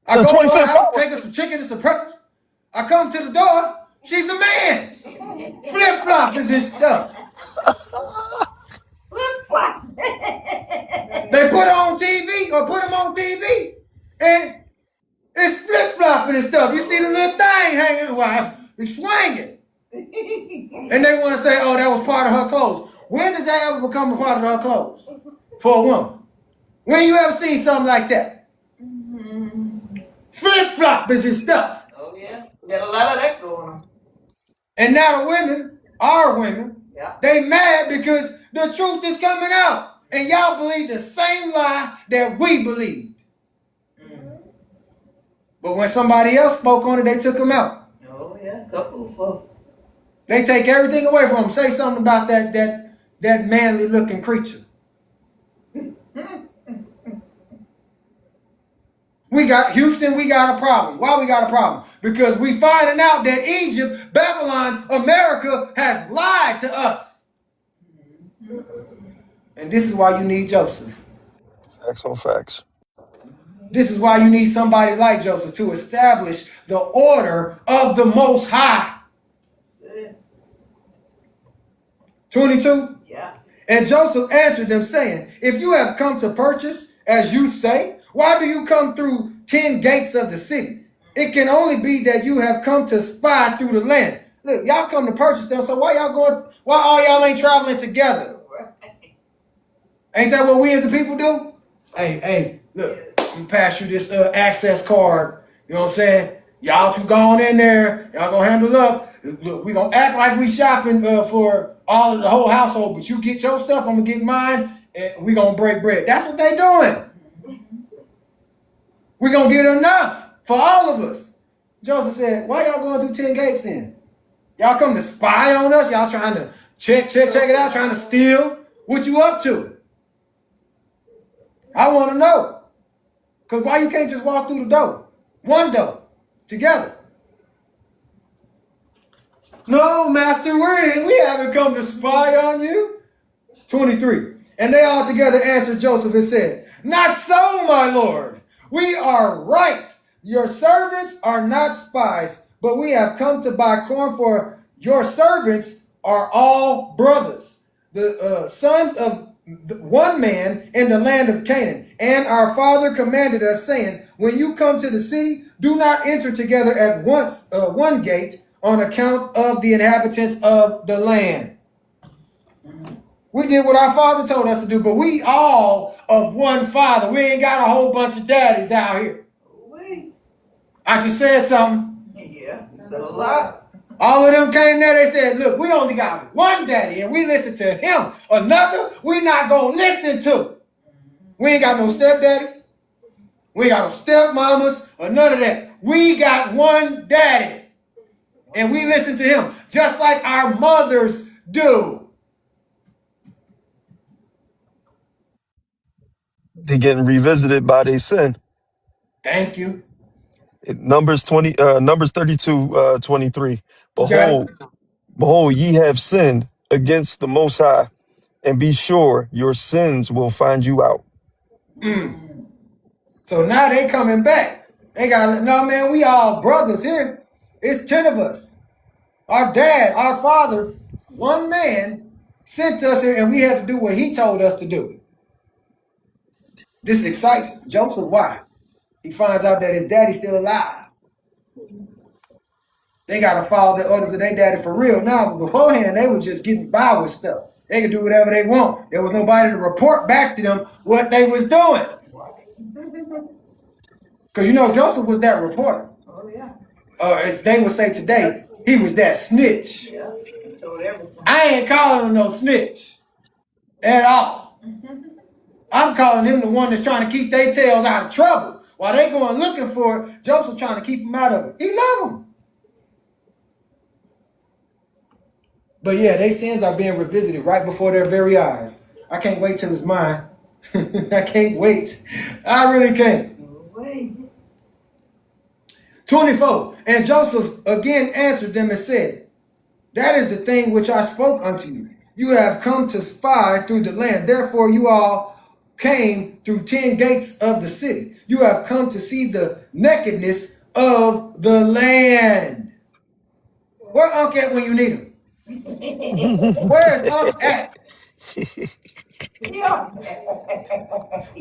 I So go to 25th her house, hour. take her some chicken and some pretzels. I come to the door. She's a man. Flip-floppers and stuff. They put her on TV or put him on TV, and it's flip-flopping and stuff. You see the little thing hanging, well, it's swinging. And they want to say, oh, that was part of her clothes. When does that ever become a part of her clothes for a woman? When you ever seen something like that? Flip-floppers and stuff. Oh yeah, we got a lot of that going on. And now the women, our women, Yeah. they mad because the truth is coming out. And y'all believe the same lie that we believed. But when somebody else spoke on it, they took them out. Oh yeah, couple of folks. They take everything away from them. Say something about that that manly looking creature. We got Houston, we got a problem. Why we got a problem? Because we finding out that Egypt, Babylon, America has lied to us. And this is why you need Joseph. Facts on facts. This is why you need somebody like Joseph to establish the order of the Most High. 22. Yeah. And Joseph answered them, saying, if you have come to purchase, as you say, why do you come through 10 gates of the city? It can only be that you have come to spy through the land. Look, y'all come to purchase them, so why all y'all ain't traveling together? Ain't that what we as a people do? Hey, look, we pass you this access card. You know what I'm saying? Y'all two going in there. Y'all gonna handle up. Look, we gonna act like we shopping for all of the whole household, but you get your stuff, I'm gonna get mine, and we gonna break bread. That's what they doing. We gonna get enough for all of us. Joseph said, why y'all going through 10 gates then? Y'all come to spy on us? Y'all trying to check it out, trying to steal? What you up to? I want to know. Because why you can't just walk through the door? One door. Together. No, master, we haven't come to spy on you. 23. And they all together answered Joseph and said, not so, my lord. We are right. Your servants are not spies, but we have come to buy corn, for your servants are all brothers, the sons of one man in the land of Canaan. And our father commanded us, saying, when you come to the city, do not enter together at once one gate, on account of the inhabitants of the land. We did what our father told us to do, but we all of one father. We ain't got a whole bunch of daddies out here. I just said something. Yeah, it's a lot. All of them came there, they said, look, we only got one daddy and we listen to him. Another, we not going to listen to. We ain't got no stepdaddies. We ain't got no stepmamas or none of that. We got one daddy. And we listen to him just like our mothers do. They're getting revisited by their sin. Thank you. Numbers 32, 23. Got it? Behold, ye have sinned against the Most High, and be sure your sins will find you out. So now they coming back. They got, no man, we all brothers here. It's 10 of us. Our dad, our father, one man sent us here and we had to do what he told us to do. This excites Joseph. Why? He finds out that his daddy's still alive. They got to follow the orders of their daddy for real now. But beforehand, they were just getting by with stuff. They could do whatever they want. There was nobody to report back to them what they was doing. Because you know, Joseph was that reporter. Oh, yeah. As they would say today, he was that snitch. Yeah. He told everything. I ain't calling him no snitch at all. I'm calling him the one that's trying to keep their tails out of trouble. While they going looking for it, Joseph trying to keep them out of it. He love them. But yeah, their sins are being revisited right before their very eyes. I can't wait till it's mine. I can't wait. I really can't. No way. 24. And Joseph again answered them and said, that is the thing which I spoke unto you. You have come to spy through the land. Therefore you all came through 10 gates of the city. You have come to see the nakedness of the land. Where Unc at when you need him? Where's Unc at? Yeah.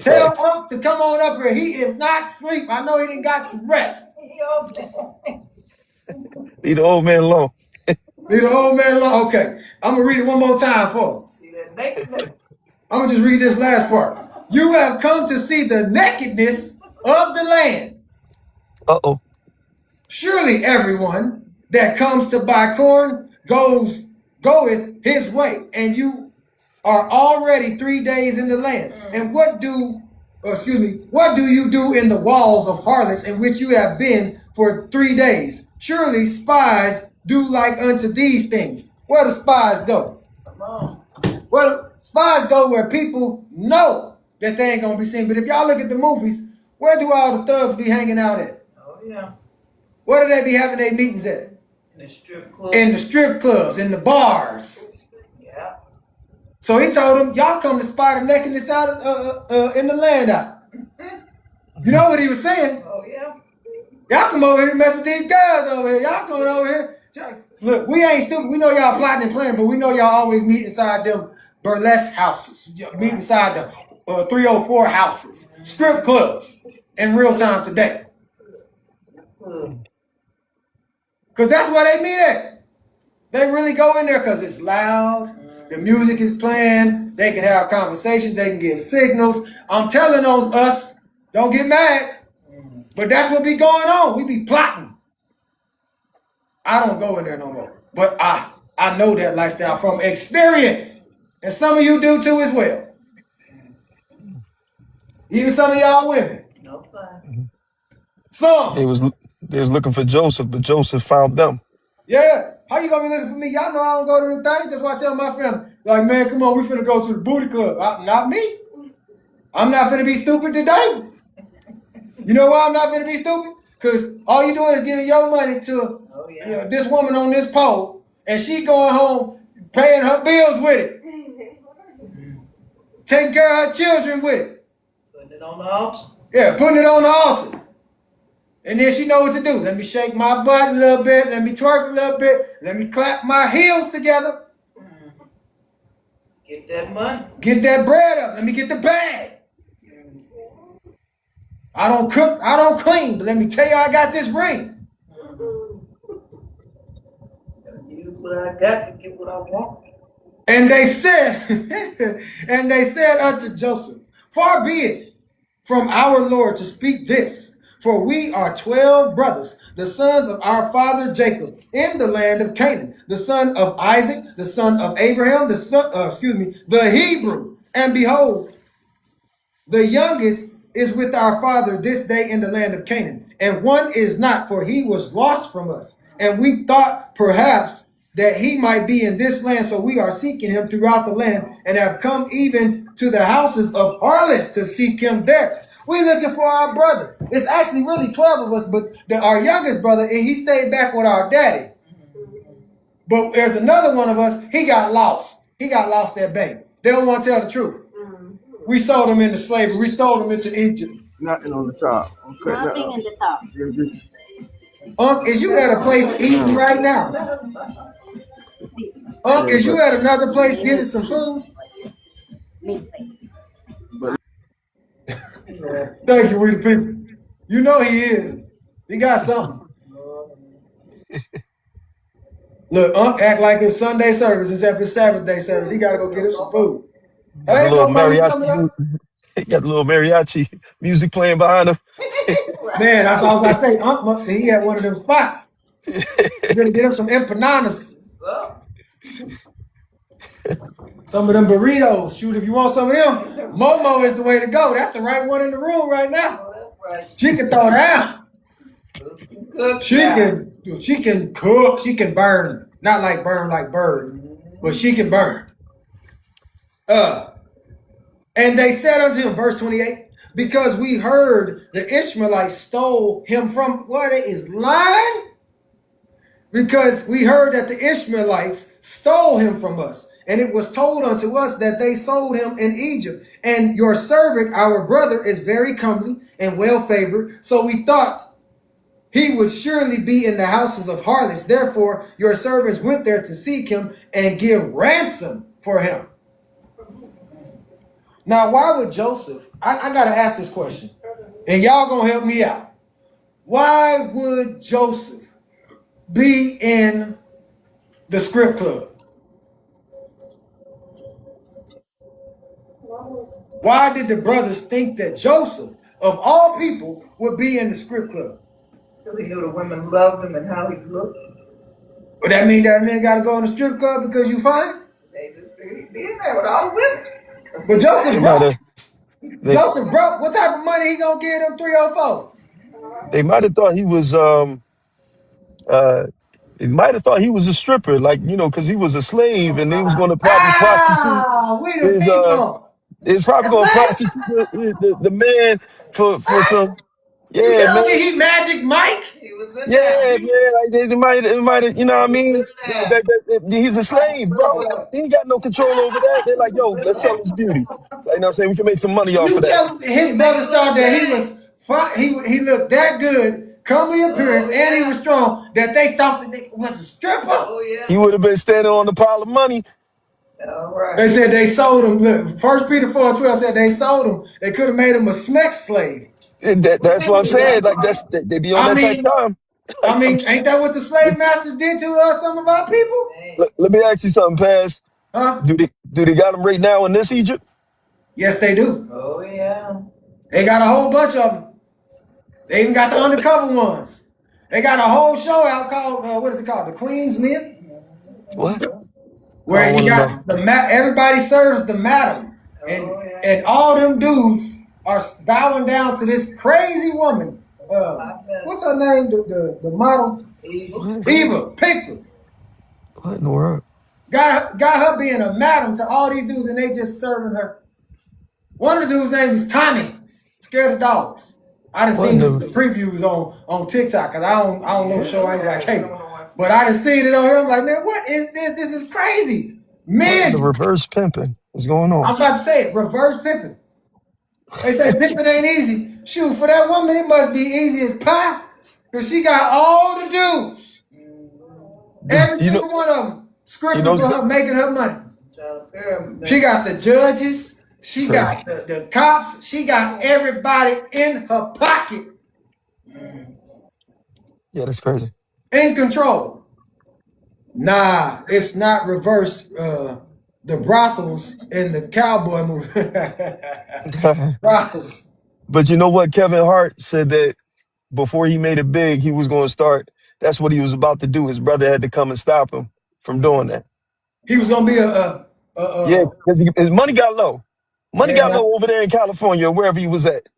Tell Unc to come on up here. He is not asleep. I know he didn't got some rest. Leave the old man alone. Leave the old man alone. Okay, I'm gonna read it one more time for him. See that nakedness? I'm gonna just read this last part. You have come to see the nakedness of the land. Uh-oh. Surely everyone that comes to buy corn goeth his way, and you are already 3 days in the land. And what do you do in the walls of harlots in which you have been for 3 days? Surely spies do like unto these things. Where do spies go? Come on. Well, spies go where people know that they ain't gonna be seen. But if y'all look at the movies, where do all the thugs be hanging out at? Oh yeah. Where do they be having their meetings at? In the strip club. In the strip clubs, in the bars. Yeah. So he told them, y'all come to spy the nakedness out in the land out. You know what he was saying? Oh yeah. Y'all come over here to mess with these guys over here. Y'all coming over here. Look, we ain't stupid. We know y'all plotting and planning, but we know y'all always meet inside them burlesque houses. Meet inside the 304 houses, strip clubs in real time today. Because that's where they meet at. They really go in there because it's loud. The music is playing. They can have conversations. They can give signals. I'm telling those us, don't get mad. But that's what be going on. We be plotting. I don't go in there no more. But I know that lifestyle from experience. And some of you do too as well. Even some of y'all women. No fun. Some. They was looking for Joseph, but Joseph found them. Yeah. How you gonna be looking for me? Y'all know I don't go to the things. That's why I tell my family, like, man, come on, we finna go to the booty club. Not me. I'm not finna be stupid today. You know why I'm not finna be stupid? Because all you doing is giving your money to this woman on this pole, and she going home paying her bills with it. Taking care of her children with it. Putting it on the altar. Yeah, putting it on the altar. And then she know what to do. Let me shake my butt a little bit. Let me twerk a little bit. Let me clap my heels together. Get that money. Get that bread up. Let me get the bag. I don't cook. I don't clean. But let me tell you, I got this ring. Use what I got to get what I want. And they said, unto Joseph, far be it from our Lord to speak this, for we are 12 brothers, the sons of our father Jacob, in the land of Canaan, the son of Isaac, the son of Abraham, the Hebrew. And behold, the youngest is with our father this day in the land of Canaan, and one is not, for he was lost from us. And we thought perhaps that he might be in this land, so we are seeking him throughout the land, and have come even to the houses of harlots to seek him there. We looking for our brother. It's actually really 12 of us, but our youngest brother, and he stayed back with our daddy. But there's another one of us, he got lost. He got lost at bay. They don't want to tell the truth. We sold him into slavery. We sold him into Egypt. Nothing on the top. Okay, Nothing in the top. you're just Is you at a place eating right now? Is you at another place getting some food? Thank you, we the people. You know he is. He got something. Look, act like it's Sunday service instead of it's Sabbath day service. He got to go get him some food. Got Hey, a little nobody coming up. mariachi. Got a little mariachi music playing behind him. Man, that's all I say. He had one of them spots. You're gonna get him some empanadas. Some of them burritos. Shoot, if you want some of them, Momo is the way to go. That's the right one in the room right now. She can throw down. She can cook. She can burn. Not like burn like bird, but she can burn. And they said unto him, verse 28, because we heard the Ishmaelites stole him from, what is lying? Because we heard that the Ishmaelites stole him from us. And it was told unto us that they sold him in Egypt. And your servant, our brother, is very comely and well favored. So we thought he would surely be in the houses of harlots. Therefore, your servants went there to seek him and give ransom for him. Now, why would Joseph, I got to ask this question, and y'all going to help me out. Why would Joseph be in the strip club? Why did the brothers think that Joseph, of all people, would be in the strip club? Because he knew the women loved him and how he looked. Would that mean that man got to go in the strip club because you fine? They just figured he'd be in there with all the women. But Joseph They broke. might have. Joseph broke. What type of money he gonna give them 304? They might have thought he was He might have thought he was a stripper, like, because he was a slave, Oh and they was my. going to probably prostitute We the his people. it's probably going to What? prostitute the man for What? some. You Yeah, man. telling me he Magic Mike? He was in there. Yeah, man. Like they might have, He what I was in mean? there. He's a I slave, bro. swear. He ain't got no control over that. They're like, yo, let's sell his beauty. Like, what I'm saying? We can make some money off You of that. tell me He his made brothers it look thought that he bad. was he looked that good, comely appearance, Oh and he yeah. was strong that they thought that they was a stripper. Oh yeah. He would have been standing on the pile of money. All They right. said they sold him. Look, 1 Peter 4:12 said they sold him. They could have made him a smack slave. That's what I'm saying. Like they be on I that type mean, of time. I Like, mean, ain't that what the slave masters did to some of our people? Hey. let me ask you something, Paz. Huh? Do they got him right now in this Egypt? Yes, they do. Oh yeah. They got a whole bunch of them. They even got the undercover ones. They got a whole show out called what is it called? The Queen's Men, What? I where don't you want to know. got everybody serves the madam, and Oh yeah. and all them dudes are bowing down to this crazy woman. What's her name? The model Evil. What? Eva Pickford. What in the world? Got her being a madam to all these dudes, and they just serving her. One of the dudes' name is Tommy, scared of dogs. I done What seen in the the previews on TikTok because I don't know the show. I ain't got cable, but I done seen it on here. I'm like, man, what is this? This is crazy. what in the Men, reverse pimping is going I'm on? about to say it. Reverse pimping. They say pimping ain't easy. Shoot, for that woman, it must be easy as pie because she got all the dudes, every You know, single one of them, you scripting know, for her, making her money. She got the judges. She crazy. got the cops. She got everybody in her pocket, Yeah, that's crazy. in control. Nah, it's not reverse. The brothels in the cowboy movie. Brothels. But you know what? Kevin Hart said that before he made it big, he was going to start. That's what he was about to do. His brother had to come and stop him from doing that. He was gonna be Yeah, because his money got low. Money got yeah. low over there in California, wherever he was at.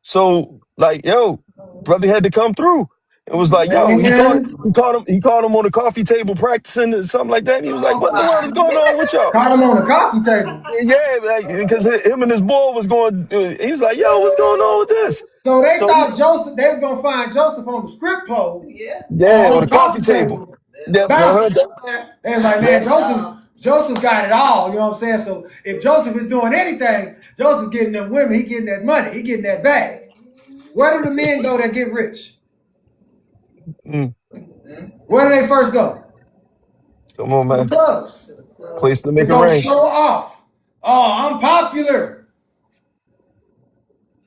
So, like, yo, brother had to come through. It was like, yo, Man, he caught him on the coffee table practicing or something like that. And he was like, Oh what in the world my. is going on with y'all? caught him on the coffee table. Yeah, like, because him and his boy was going, he was like, yo, what's going on with this? So they So, thought Joseph. They was gonna find Joseph on the script pole Yeah. yeah, on on the the coffee coffee table. table. Yep, Bouncing. There. They was like, man, Joseph got it all. You know what I'm saying? So if Joseph is doing anything, Joseph getting them women, he getting that money, he getting that bag. Where do the men go that get rich? Mm, Where do they first go? come on, To the man. clubs. Place to To make it go rain. show off. Oh, I'm popular.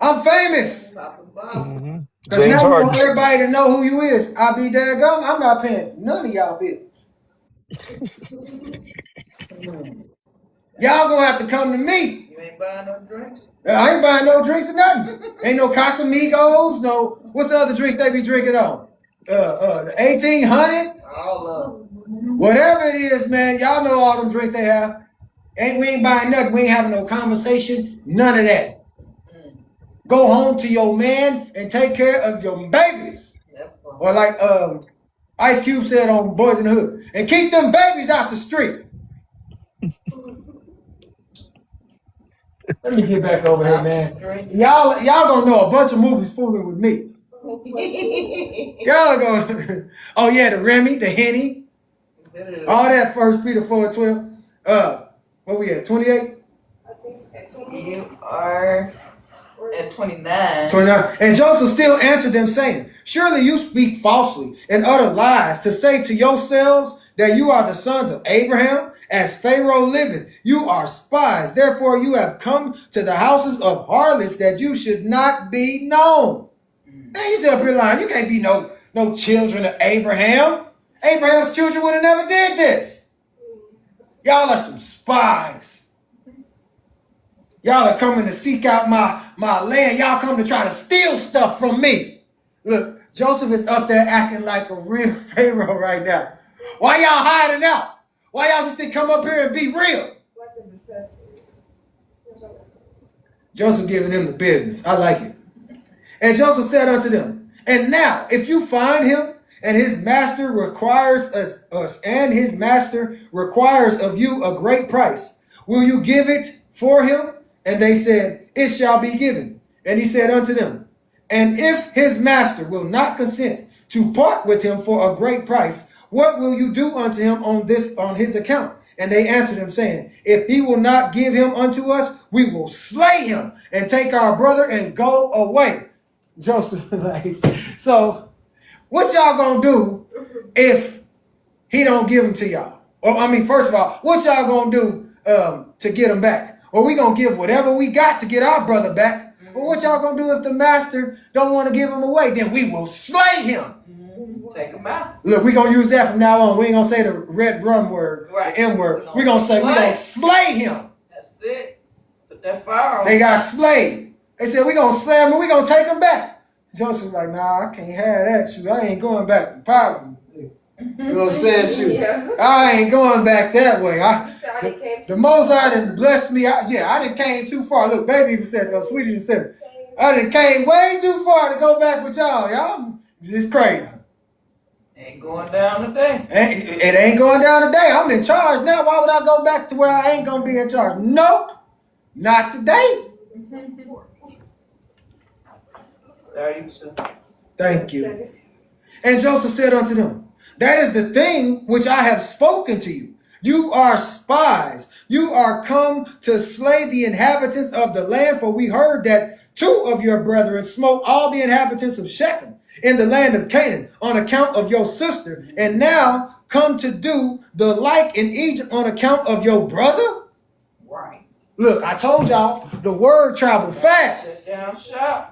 I'm famous. Papa Bob. hmm Because James now you want Harden. everybody to know who you is. I be daggum, I'm not paying none of y'all bills. Y'all gonna have to come to me. You ain't buying no drinks? I ain't buying no drinks or nothing. Ain't no Casamigos, no, what's the other drinks they be drinking on? The 1800, All of them. whatever it is, man. Y'all know all them drinks they have. We ain't buying nothing. We ain't having no conversation. None of that. Go home to your man and take care of your babies. That part. Or like Ice Cube said on Boys in the Hood, and keep them babies out the street. Let me get back over here, man. Y'all gonna know a bunch of movies fooling with me. Y'all gonna, oh yeah, the Remy, the Henny, all that. 1 Peter 4:12. What we at? 28, I think at 20. You are at 29. 29. And Joseph still answered them, saying, "Surely you speak falsely and utter lies to say to yourselves that you are the sons of Abraham. As Pharaoh liveth, you are spies. Therefore, you have come to the houses of harlots that you should not be known." Man, you sit up here lying. You can't be no children of Abraham. Abraham's children would have never did this. Y'all are some spies. Y'all are coming to seek out my land. Y'all come to try to steal stuff from me. Look, Joseph is up there acting like a real Pharaoh right now. Why y'all hiding out? Why y'all just didn't come up here and be real? Like a detective. Joseph giving them the business. I like it. And Joseph said unto them, "And now, if you find him, and his master requires and his master requires of you a great price. Will you give it for him? And they said, it shall be given. And he said unto them, and if his master will not consent to part with him for a great price, what will you do unto him on his account? And they answered him, saying, if he will not give him unto us, we will slay him and take our brother and go away. Joseph, so what y'all gonna do if he don't give him to y'all? Or first of all, what y'all gonna do to get him back? Or we gonna give whatever we got to get our brother back? But what y'all gonna do if the master don't want to give him away? Then we will slay him. Take him out. Look, we gonna use that from now on. We ain't gonna say the red rum word, Right. the M word. We gonna say we gonna slay him. That's it. Put that fire on. They got slayed. They said we gonna slay him and we gonna take him back. Joseph was like, nah, I can't have that. Shoot, I ain't going back to poverty. You know what I'm saying? Shoot, Yeah. I ain't going back that way. Came The Most High done blessed me. I done came too far. Look, baby even said, Sweetie even said it. I done came way too far to go back with y'all. Y'all just crazy. Ain't going down today. It ain't going down today. I'm in charge now. Why would I go back to where I ain't gonna be in charge? Nope, not today. 32. Thank you. And Joseph said unto them, that is the thing which I have spoken to you. You are spies. You are come to slay the inhabitants of the land, for we heard that 2 of your brethren smote all the inhabitants of Shechem in the land of Canaan on account of your sister, and now come to do the like in Egypt on account of your brother? Right. Look, I told y'all, the word traveled fast. Shut down shop.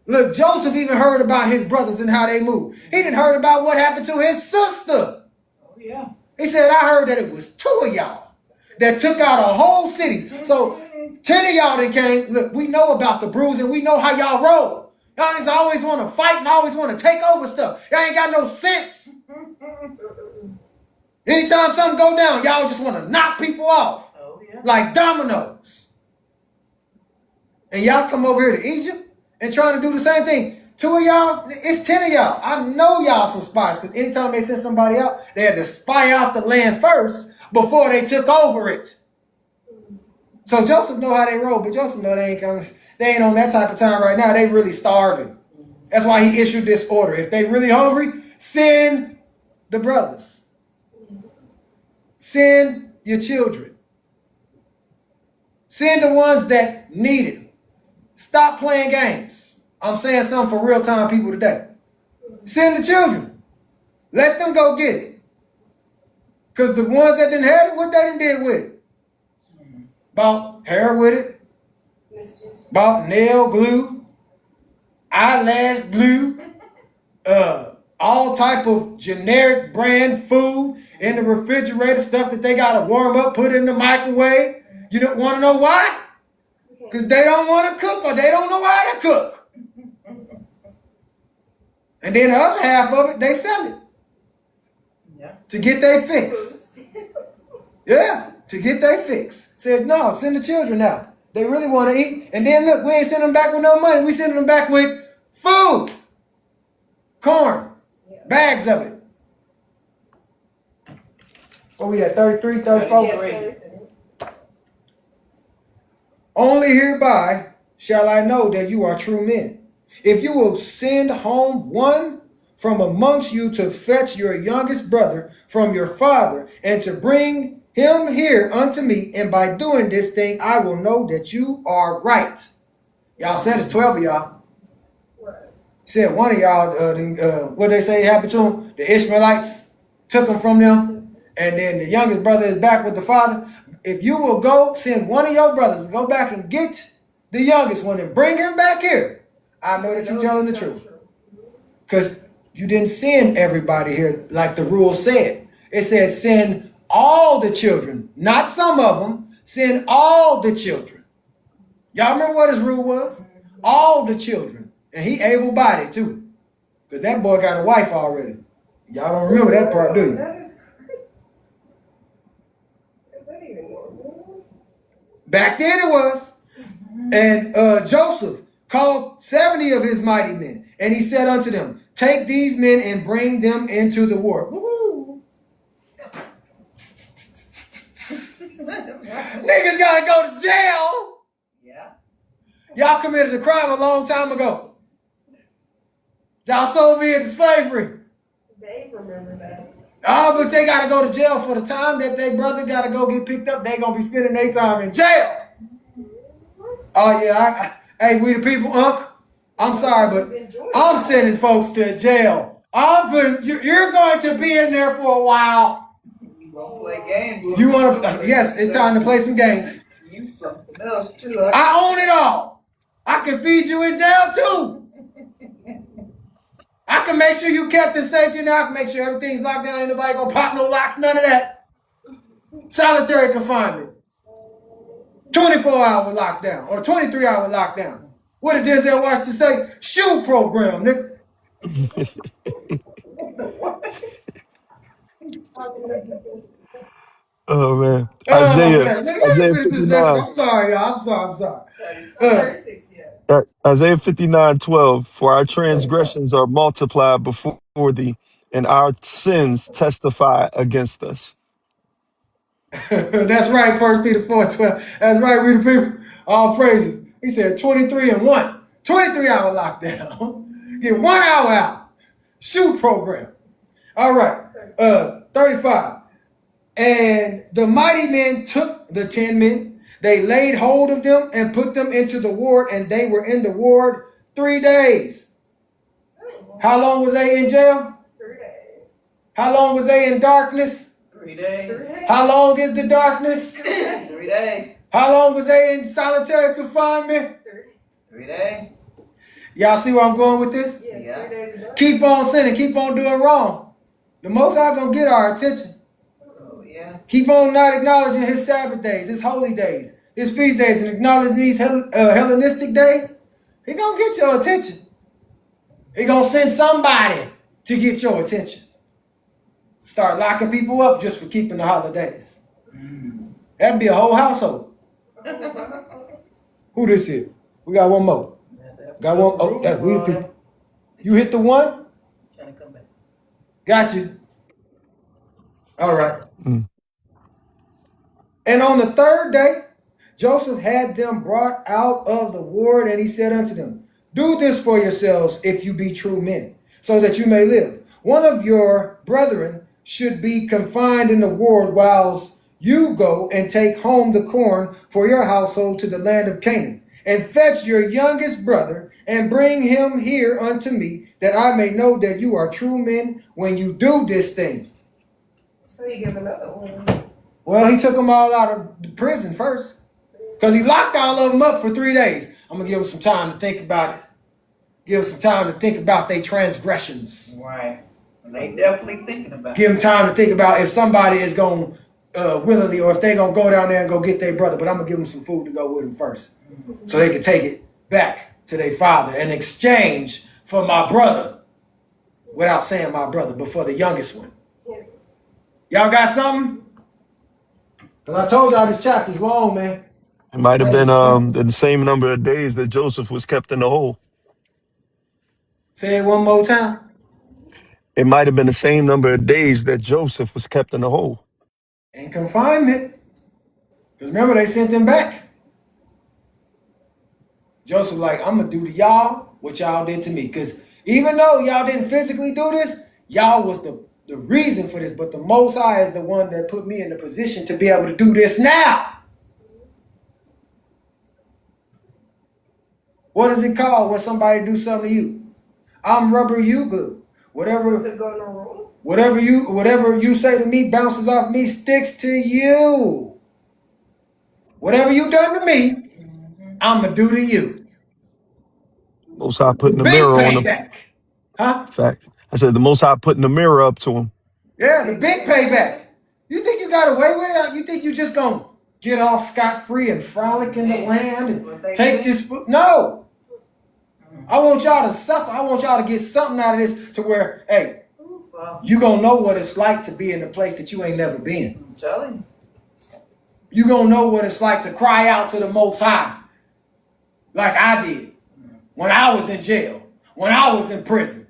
Look, Joseph even heard about his brothers and how they moved. He didn't heard about what happened to his sister. Oh, yeah. He said, I heard that it was 2 of y'all that took out a whole city. So 10 of y'all that came. Look, we know about the bruising. We know how y'all roll. Y'all niggas always want to fight and always want to take over stuff. Y'all ain't got no sense. Anytime something go down, y'all just want to knock people off Oh, yeah. like dominoes. And y'all come over here to Egypt and trying to do the same thing. 2 of y'all, it's 10 of y'all. I know y'all some spies, because anytime they sent somebody out, they had to spy out the land first before they took over it. So Joseph know how they roll, but Joseph know they ain't on that type of time right now. They really starving. That's why he issued this order. If they really hungry, send the brothers. Send your children. Send the ones that need it. Stop playing games. I'm saying something for real time people today. Send the children. Let them go get it. Because the ones that didn't have it, what they done did with it? Bought hair with it. Bought nail glue. Eyelash glue. All type of generic brand food in the refrigerator, stuff that they got to warm up, put in the microwave. You don't want to know why? Because they don't want to cook or they don't know how to cook. And then the other half of it, they sell it. Yeah. To get their fix. Yeah, to get their fix. Said, no, send the children out. They really want to eat. And then look, we ain't sending them back with no money. We sending them back with food. Corn. Bags of it. What we at, 33, 34? Yes. Only hereby shall I know that you are true men. If you will send home one from amongst you to fetch your youngest brother from your father, and to bring him here unto me, and by doing this thing, I will know that you are right. Y'all said it's 12 of y'all. Said one of y'all, what they say happened to them? The Ishmaelites took them from them, and then the youngest brother is back with the father. If you will go, send one of your brothers to go back and get the youngest one and bring him back here, I know that you're telling the truth. Because you didn't send everybody here like the rule said. It said send all the children, not some of them. Send all the children. Y'all remember what his rule was? All the children. And he able-bodied too. Because that boy got a wife already. Y'all don't remember that part, do you? That is crazy. Is that even normal? Back then it was. And Joseph called 70 of his mighty men, and he said unto them, take these men and bring them into the ward. Woo! Niggas gotta go to jail. Yeah. Y'all committed a crime a long time ago. Y'all sold me into slavery. They remember that. Oh, but they gotta go to jail for the time that their brother gotta go get picked up. They gonna be spending their time in jail. Oh yeah, hey, we the people, Unc. I'm sorry, but I'm sending folks to jail. You're going to be in there for a while. You gonna play games? You want to? Yes, it's time to play some games. You something else too. Huh? I own it all. I can feed you in jail too. I can make sure you kept in safety now. I can make sure everything's locked down. Ain't nobody gonna pop no locks, none of that. Solitary confinement. 24-hour lockdown or 23-hour lockdown. What did Denzel Washington say? Shoe program, nigga. Oh man, Oh, Isaiah, man. Let me Isaiah finish this next 59, one. I'm sorry, y'all. I'm sorry. 36 yet. Isaiah 59:12. For our transgressions are multiplied before thee, and our sins testify against us. That's right, 1 Peter 4:12. That's right, we the people. All praises. He said 23 and 1. 23-hour lockdown. Get 1 hour out. Shoe program. All right. 35. And the mighty men took the 10 men. They laid hold of them and put them into the ward, and they were in the ward 3 days. How long was they in jail? 3 days. How long was they in darkness? 3 days. 3 days. How long is the darkness? 3 days. How long was they in solitary confinement? 3 days. Y'all see where I'm going with this? Yes, Yeah. 3 days ago. Keep on sinning, keep on doing wrong. The Most High gonna get our attention. Oh yeah. Keep on not acknowledging his Sabbath days, his holy days, his feast days, and acknowledging these Hellenistic days. He gonna get your attention. He gonna send somebody to get your attention. Start locking people up just for keeping the holidays. That'd be a whole household. Who this is? We got one more. Got one. Oh, that's we the people. You hit the one? Trying to come back. Got you. All right. Mm. And on the third day, Joseph had them brought out of the ward, and he said unto them, do this for yourselves if you be true men, so that you may live. One of your brethren should be confined in the ward, whilst you go and take home the corn for your household to the land of Canaan, and fetch your youngest brother, and bring him here unto me, that I may know that you are true men when you do this thing. So he gave another one. Well, he took them all out of the prison first, because he locked all of them up for 3 days. I'm going to give them some time to think about it. Give them some time to think about their transgressions. Right. They definitely thinking about Give it. them time to think about if somebody is going to willingly, or if they're going to go down there and go get their brother. But I'm going to give them some food to go with them first, so they can take it back to their father in exchange for my brother, without saying my brother, but for the youngest one. Yeah. Y'all got something? Because I told y'all this chapter's long, man. It might have been the same number of days that Joseph was kept in the hole. Say it one more time. It might have been the same number of days that Joseph was kept in the hole. In confinement. Because remember, they sent him back. Joseph like, I'm going to do to y'all what y'all did to me. Because even though y'all didn't physically do this, y'all was the reason for this. But the Most High is the one that put me in the position to be able to do this now. What is it called when somebody do something to you? I'm rubber, you glue. Whatever The go no room. whatever you say to me bounces off me, sticks to you. Whatever you done to me, I'ma do to you. Most High putting the Big mirror on him. payback. Huh? Fact. I said the Most High putting the mirror up to him. Yeah, the big payback. You think you got away with it? You think you just gonna get off scot-free and frolic in the land and take this food? No. I want y'all to suffer. I want y'all to get something out of this to where, hey, you gonna know what it's like to be in a place that you ain't never been. I'm telling you. You gonna know what it's like to cry out to the Most High, like I did. when I was in jail, when I was in prison.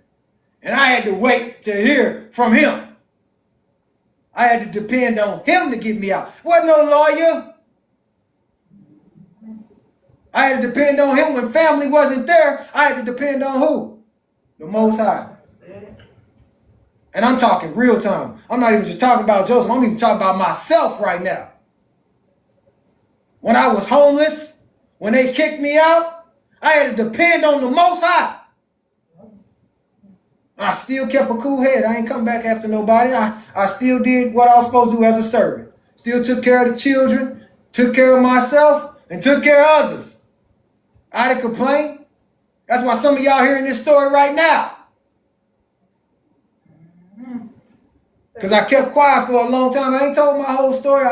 And I had to wait to hear from him. I had to depend on him to get me out. Wasn't no lawyer. I had to depend on him when family wasn't there. I had to depend on who? The Most High. And I'm talking real time. I'm not even just talking about Joseph. I'm even talking about myself right now. When I was homeless, when they kicked me out, I had to depend on the Most High. I still kept a cool head. I ain't come back after nobody. I still did what I was supposed to do as a servant. Still took care of the children, took care of myself, and took care of others. I didn't complain. That's why some of y'all hearing this story right now. Because I kept quiet for a long time. I ain't told my whole story.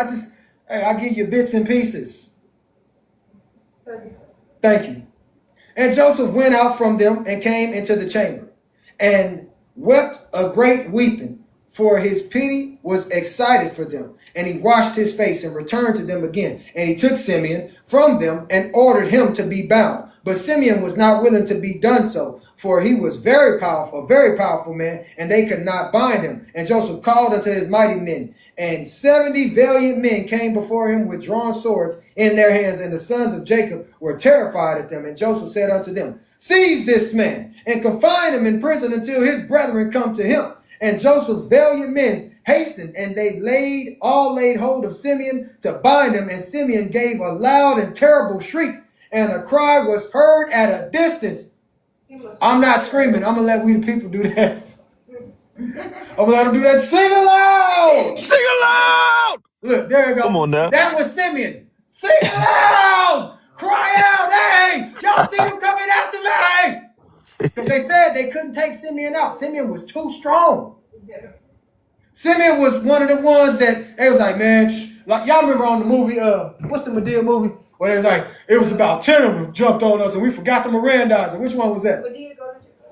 I give you bits and pieces. 30 seconds. Thank you. And Joseph went out from them and came into the chamber and wept a great weeping, for his pity was excited for them. And he washed his face and returned to them again. And he took Simeon from them and ordered him to be bound. But Simeon was not willing to be done so, for he was very powerful man, and they could not bind him. And Joseph called unto his mighty men, and 70 valiant men came before him with drawn swords in their hands. And the sons of Jacob were terrified at them. And Joseph said unto them, seize this man and confine him in prison until his brethren come to him. And Joseph's valiant men hastened, and they laid hold of Simeon to bind him. And Simeon gave a loud and terrible shriek, and a cry was heard at a distance. I'm not screaming. I'm going to let we the people do that. I'm going to let them do that. Sing aloud. Sing aloud. Look, there you go. Come on now. That was Simeon. Sing aloud. Cry out. Hey, y'all see him coming after me. Because they said they couldn't take Simeon out. Simeon was too strong. Simeon was one of the ones that they was like, man, like y'all remember on the movie, what's the Madea movie? Where it was like, it was about 10 of them jumped on us and we forgot the Mirandizer. Which one was that?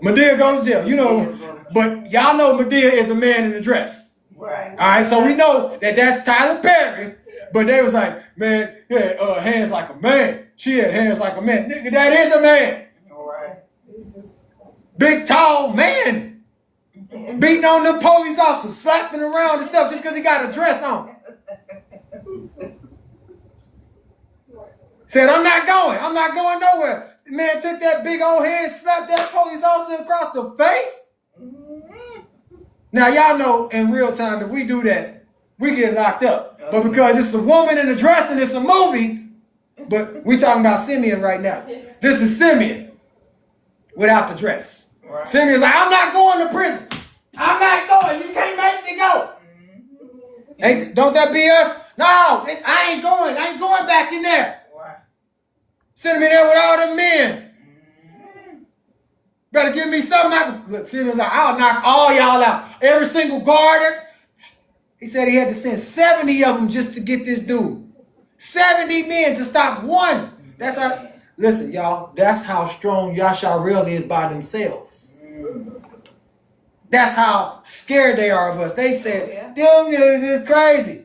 Madea goes to jail. You know, but y'all know Madea is a man in a dress. Right. All right, so we know that that's Tyler Perry. But they was like, man, he had hands like a man. She had hands like a man. Nigga, that is a man. All right. Big, tall man. Beating on them police officers, slapping around and stuff just because he got a dress on. Said, I'm not going nowhere. The man took that big old hand, slapped that police officer across the face. Now, y'all know in real time, if we do that, we get locked up. But because it's a woman in a dress and it's a movie, but we talking about Simeon right now. This is Simeon without the dress. Right. Simeon's like, I'm not going to prison. I'm not going. You can't make me go. Hey, don't that be us? No, I ain't going. I ain't going back in there. Right. Send me there with all them men. Better give me something. Look, Simeon's like, I'll knock all y'all out. Every single guard. He said he had to send 70 of them just to get this dude. 70 men to stop one. That's how. Listen, y'all. That's how strong Yasharel is by themselves. That's how scared they are of us. They said, them niggas is crazy.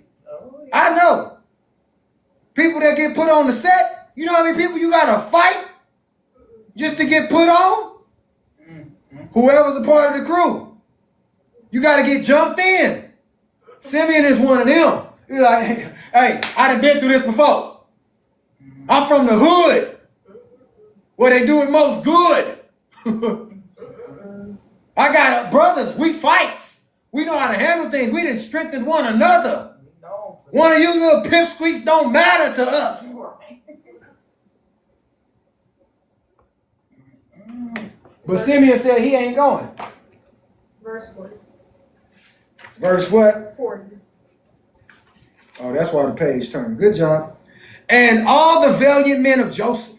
I know. People that get put on the set, you know how many people you gotta fight just to get put on? Whoever's a part of the crew. You gotta get jumped in. Simeon is one of them. He's like, hey, I done been through this before. I'm from the hood, where they do it most good. I got brothers, we fights. We know how to handle things. We didn't strengthen one another. One of you little pipsqueaks don't matter to us. But Simeon said he ain't going. Verse 40. Verse what? 40. Oh, that's why the page turned. Good job. And all the valiant men of Joseph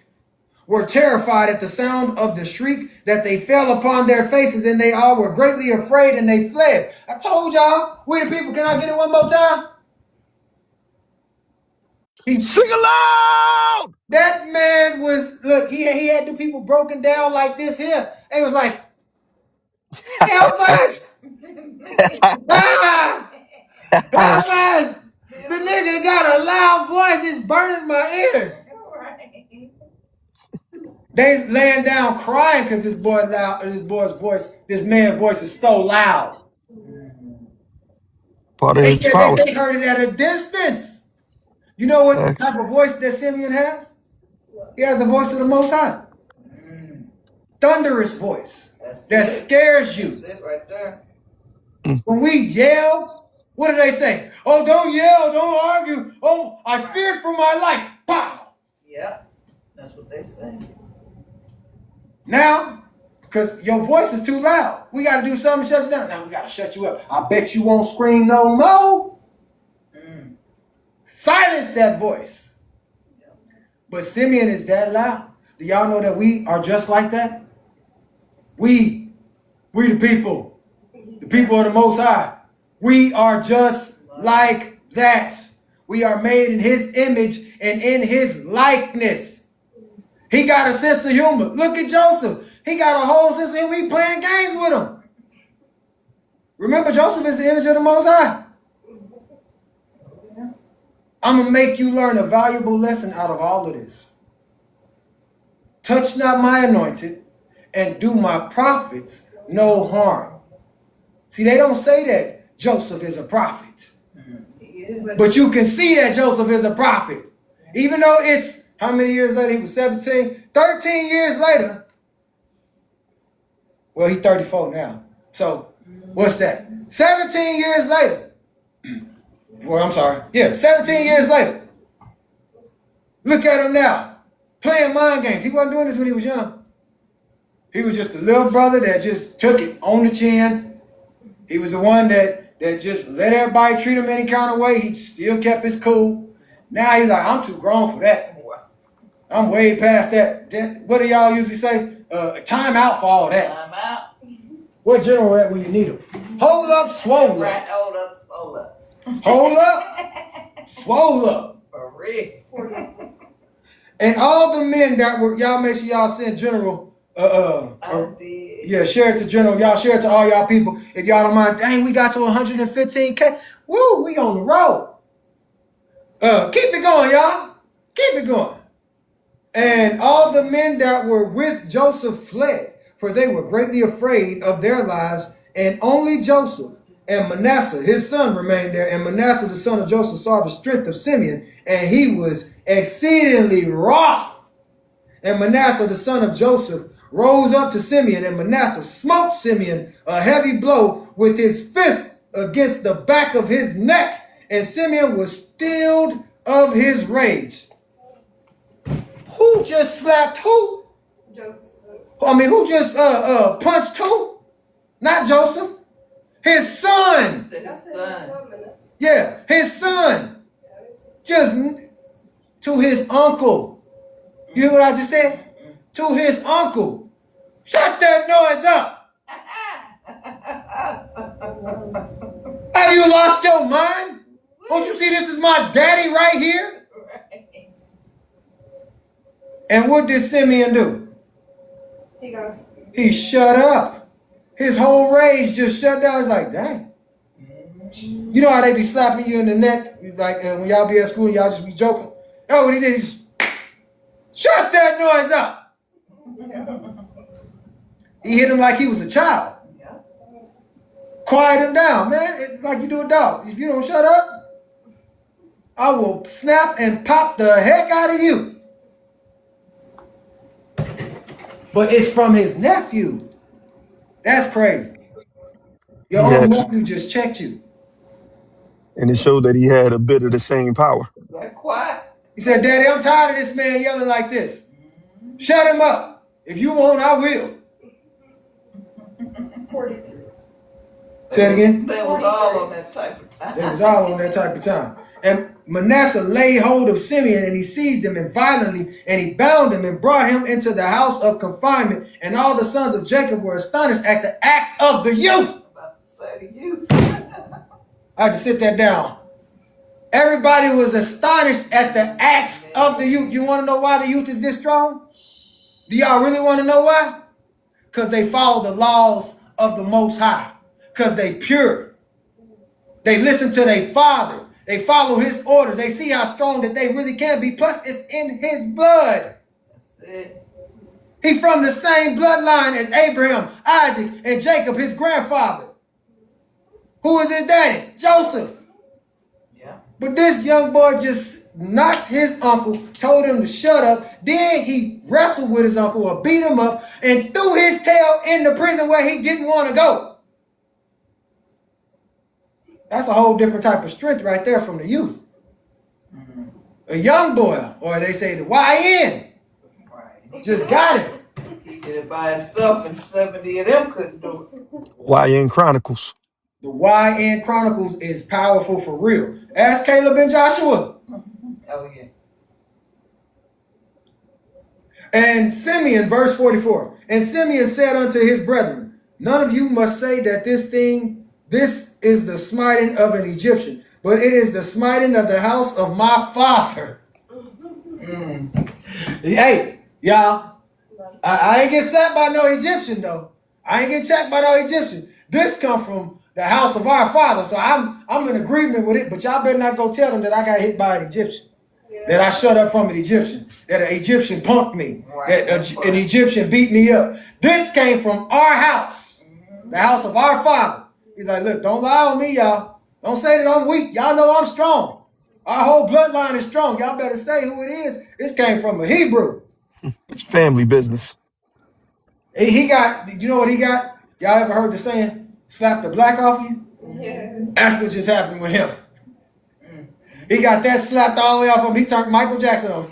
were terrified at the sound of the shriek, that they fell upon their faces, and they all were greatly afraid, and they fled. I told y'all, we the people, can I get it one more time? Sing aloud! That man was, look, he had the people broken down like this here. They was like, help us! Ah! Help us! The nigga got a loud voice, it's burning my ears. They laying down crying because this man's voice is so loud. Part of They his said that power. they heard it at a distance. You know what Facts. type of voice that Simeon has? He has the voice of the Most High. Thunderous voice That's that it. scares you. That's it right there. When we yell, what do they say? Oh, don't yell, don't argue. Oh, I feared for my life. Pow! Yep. That's what they say. Now, because your voice is too loud, we got to do something to shut you down. Now we got to shut you up. I bet you won't scream no more. Silence that voice. But Simeon is that loud. Do y'all know that we are just like that? We the people of the Most High. We are just like that. We are made in His image and in His likeness. He got a sense of humor. Look at Joseph. He got a whole sense of humor. We playing games with him. Remember, Joseph is the image of the Most High. I'm going to make you learn a valuable lesson out of all of this. Touch not my anointed and do my prophets no harm. See, they don't say that Joseph is a prophet. Yeah. But you can see that Joseph is a prophet. Even though it's, how many years later? He was 17. 13 years later. Well, he's 34 now. So, what's that? 17 years later. Well, I'm sorry. Yeah, 17 years later. Look at him now. Playing mind games. He wasn't doing this when he was young. He was just a little brother that just took it on the chin. He was the one that just let everybody treat him any kind of way. He still kept his cool. Now he's like, I'm too grown for that. I'm way past that. What do y'all usually say? Time out for all that. I'm out. What general at when you need him? Hold up, swole Right. up. Hold up. Hold up. Hold up, swole up. For real. And all the men that were, y'all make sure y'all send General, I did. yeah, share it to General. Y'all share it to all y'all people. If y'all don't mind, dang, we got to 115K. Woo, we on the road. Keep it going, y'all. Keep it going. And all the men that were with Joseph fled, for they were greatly afraid of their lives, and only Joseph and Manasseh, his son, remained there. And Manasseh, the son of Joseph, saw the strength of Simeon, and he was exceedingly wroth. And Manasseh, the son of Joseph, rose up to Simeon, and Manasseh smote Simeon a heavy blow with his fist against the back of his neck, and Simeon was stilled of his rage. Who just slapped who? Joseph. Who just punched who? Not Joseph. His son. Said That's his it. son. Yeah, his son. Just to his uncle. You hear what I just said? To his uncle. Shut that noise up. Have you lost your mind? Don't you see this is my daddy right here? Right. And what did Simeon do? He shut up. His whole rage just shut down. It's like, dang. You know how they be slapping you in the neck, like when y'all be at school, y'all just be joking. Oh, what he did, he's shut that noise up. He hit him like he was a child. Yeah. Quiet him down, man. It's like you do a dog. If you don't shut up, I will snap and pop the heck out of you. But it's from his nephew. That's crazy. Your own nephew just checked you. And it showed that he had a bit of the same power. Like quiet. He said, Daddy, I'm tired of this man yelling like this. Shut him up. If you won't, I will. 43. Say it again. They was all on that type of time. They was all on that type of time. And Manasseh laid hold of Simeon, and he seized him and violently, and he bound him and brought him into the house of confinement. And all the sons of Jacob were astonished at the acts of the youth. I'm about to say to you. I had to sit that down. Everybody was astonished at the acts of the youth. You want to know why the youth is this strong? Do y'all really want to know why? Because they follow the laws of the Most High. Because they pure. They listen to their father. They follow his orders. They see how strong that they really can be. Plus, it's in his blood. That's it. He from the same bloodline as Abraham, Isaac, and Jacob, his grandfather. Who is his daddy? Joseph. Yeah. But this young boy just knocked his uncle, told him to shut up. Then he wrestled with his uncle or beat him up and threw his tail in the prison where he didn't want to go. That's a whole different type of strength right there from the youth. Mm-hmm. A young boy, or they say the YN, Right. just got him. He did it by himself, and 70 of them couldn't do it. YN Chronicles. The YN Chronicles is powerful for real. Ask Caleb and Joshua. Oh yeah. And Simeon, verse 44. And Simeon said unto his brethren, none of you must say that this is the smiting of an Egyptian, but it is the smiting of the house of my father. Hey, y'all, I ain't get slapped by no Egyptian though. I ain't get checked by no Egyptian. This come from the house of our father, so I'm in agreement with it. But y'all better not go tell them that I got hit by an Egyptian, that I shut up from an Egyptian, that an Egyptian punked me, Right. that an Egyptian beat me up. This came from our house, the house of our father. He's like, look, don't lie on me, y'all. Don't say that I'm weak. Y'all know I'm strong. Our whole bloodline is strong. Y'all better say who it is. This came from a Hebrew. It's family business. He got, you know what he got? Y'all ever heard the saying, slap the black off you? Yes. That's what just happened with him. He got that slapped all the way off him. He turned Michael Jackson on.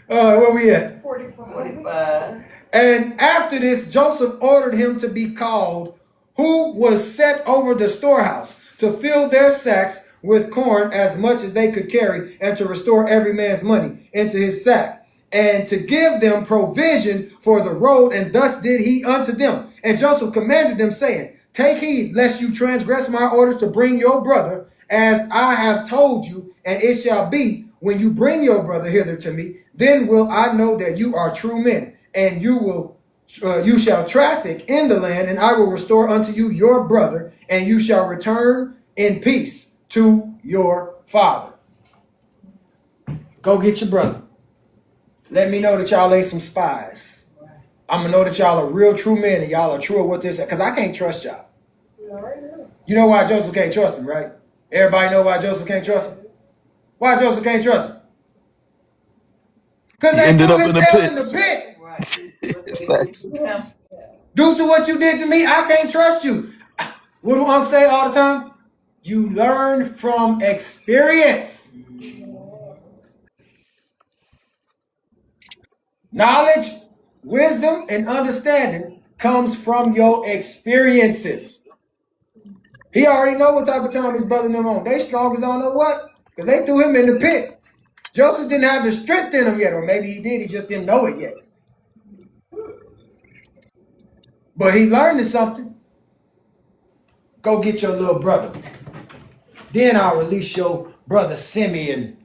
Where we at? 45. And after this, Joseph ordered him to be called, who was set over the storehouse, to fill their sacks with corn as much as they could carry, and to restore every man's money into his sack, and to give them provision for the road. And thus did he unto them. And Joseph commanded them, saying, take heed lest you transgress my orders to bring your brother, as I have told you. And it shall be, when you bring your brother hither to me, then will I know that you are true men, and you shall traffic in the land, and I will restore unto you your brother, and you shall return in peace to your father. Go get your brother. Let me know that y'all ain't some spies. I'm gonna know that y'all are real true men, and y'all are true at what this, because I can't trust y'all. You know why Joseph can't trust him, right? Everybody know why Joseph can't trust him? Why Joseph can't trust him? Because He they ended threw up his in the tail pit. in the pit. Right. Facts. Yeah. Due to what you did to me, I can't trust you. What do Unc say all the time? You learn from experience. Knowledge, wisdom, and understanding comes from your experiences. He already know what type of time his brother and them on. They strong as I don't know what, because they threw him in the pit. Joseph didn't have the strength in him yet, or maybe he did, he just didn't know it yet. But he learned something. Go get your little brother. Then I'll release your brother Simeon.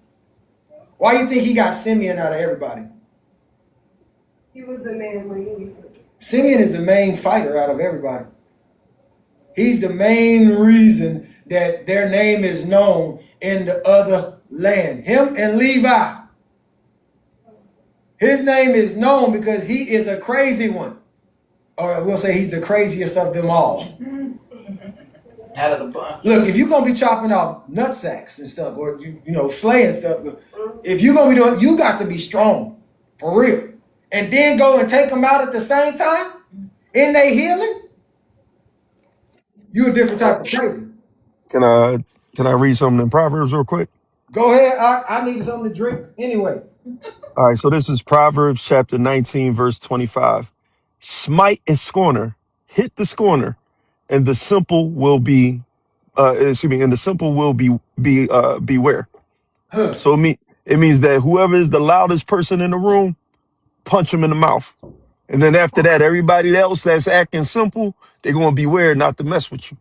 Why you think he got Simeon out of everybody? He was the man leading. Simeon is the main fighter out of everybody. He's the main reason that their name is known in the other land. Him and Levi. His name is known because he is a crazy one. Or we'll say he's the craziest of them all. Out of the bunch. Look, if you're going to be chopping off nut sacks and stuff, or you know, slaying stuff, if you're going to be doing, you got to be strong, for real. And then go and take them out at the same time, in their healing, you a different type of crazy. Can I read something in Proverbs real quick? Go ahead, I need something to drink anyway. All right, so this is Proverbs chapter 19, verse 25. Smite a scorner, hit the scorner, and the simple will be and the simple will beware. Huh. So it means that whoever is the loudest person in the room, punch him in the mouth. And then after that, everybody else that's acting simple, they're gonna beware not to mess with you.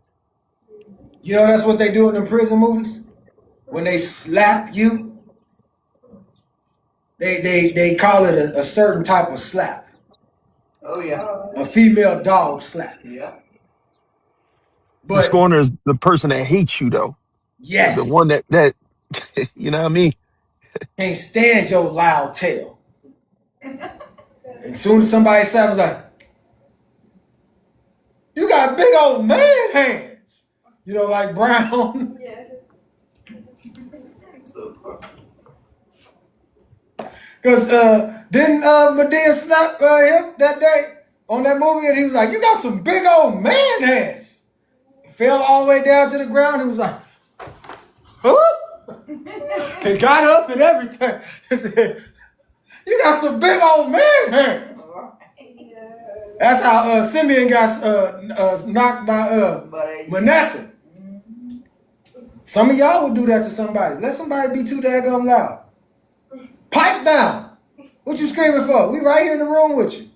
You know that's what they do in the prison movies? When they slap you, they call it a certain type of slap. Oh yeah. A female dog slap. Yeah. The But scorner is the person that hates you though. yes. The one that you know what I mean? Can't stand your loud tail. And soon as somebody said, I was like, you got big old man hands. You know, like Brown. Yes. Because didn't Medea slap him that day on that movie? And he was like, you got some big old man hands. Fell all the way down to the ground. He was like, huh? And got up and everything. He said, you got some big old man hands. Yeah. That's how Simeon got knocked by Manasseh. Some of y'all would do that to somebody. Let somebody be too daggone loud. Pipe down. What you screaming for? We right here in the room with you.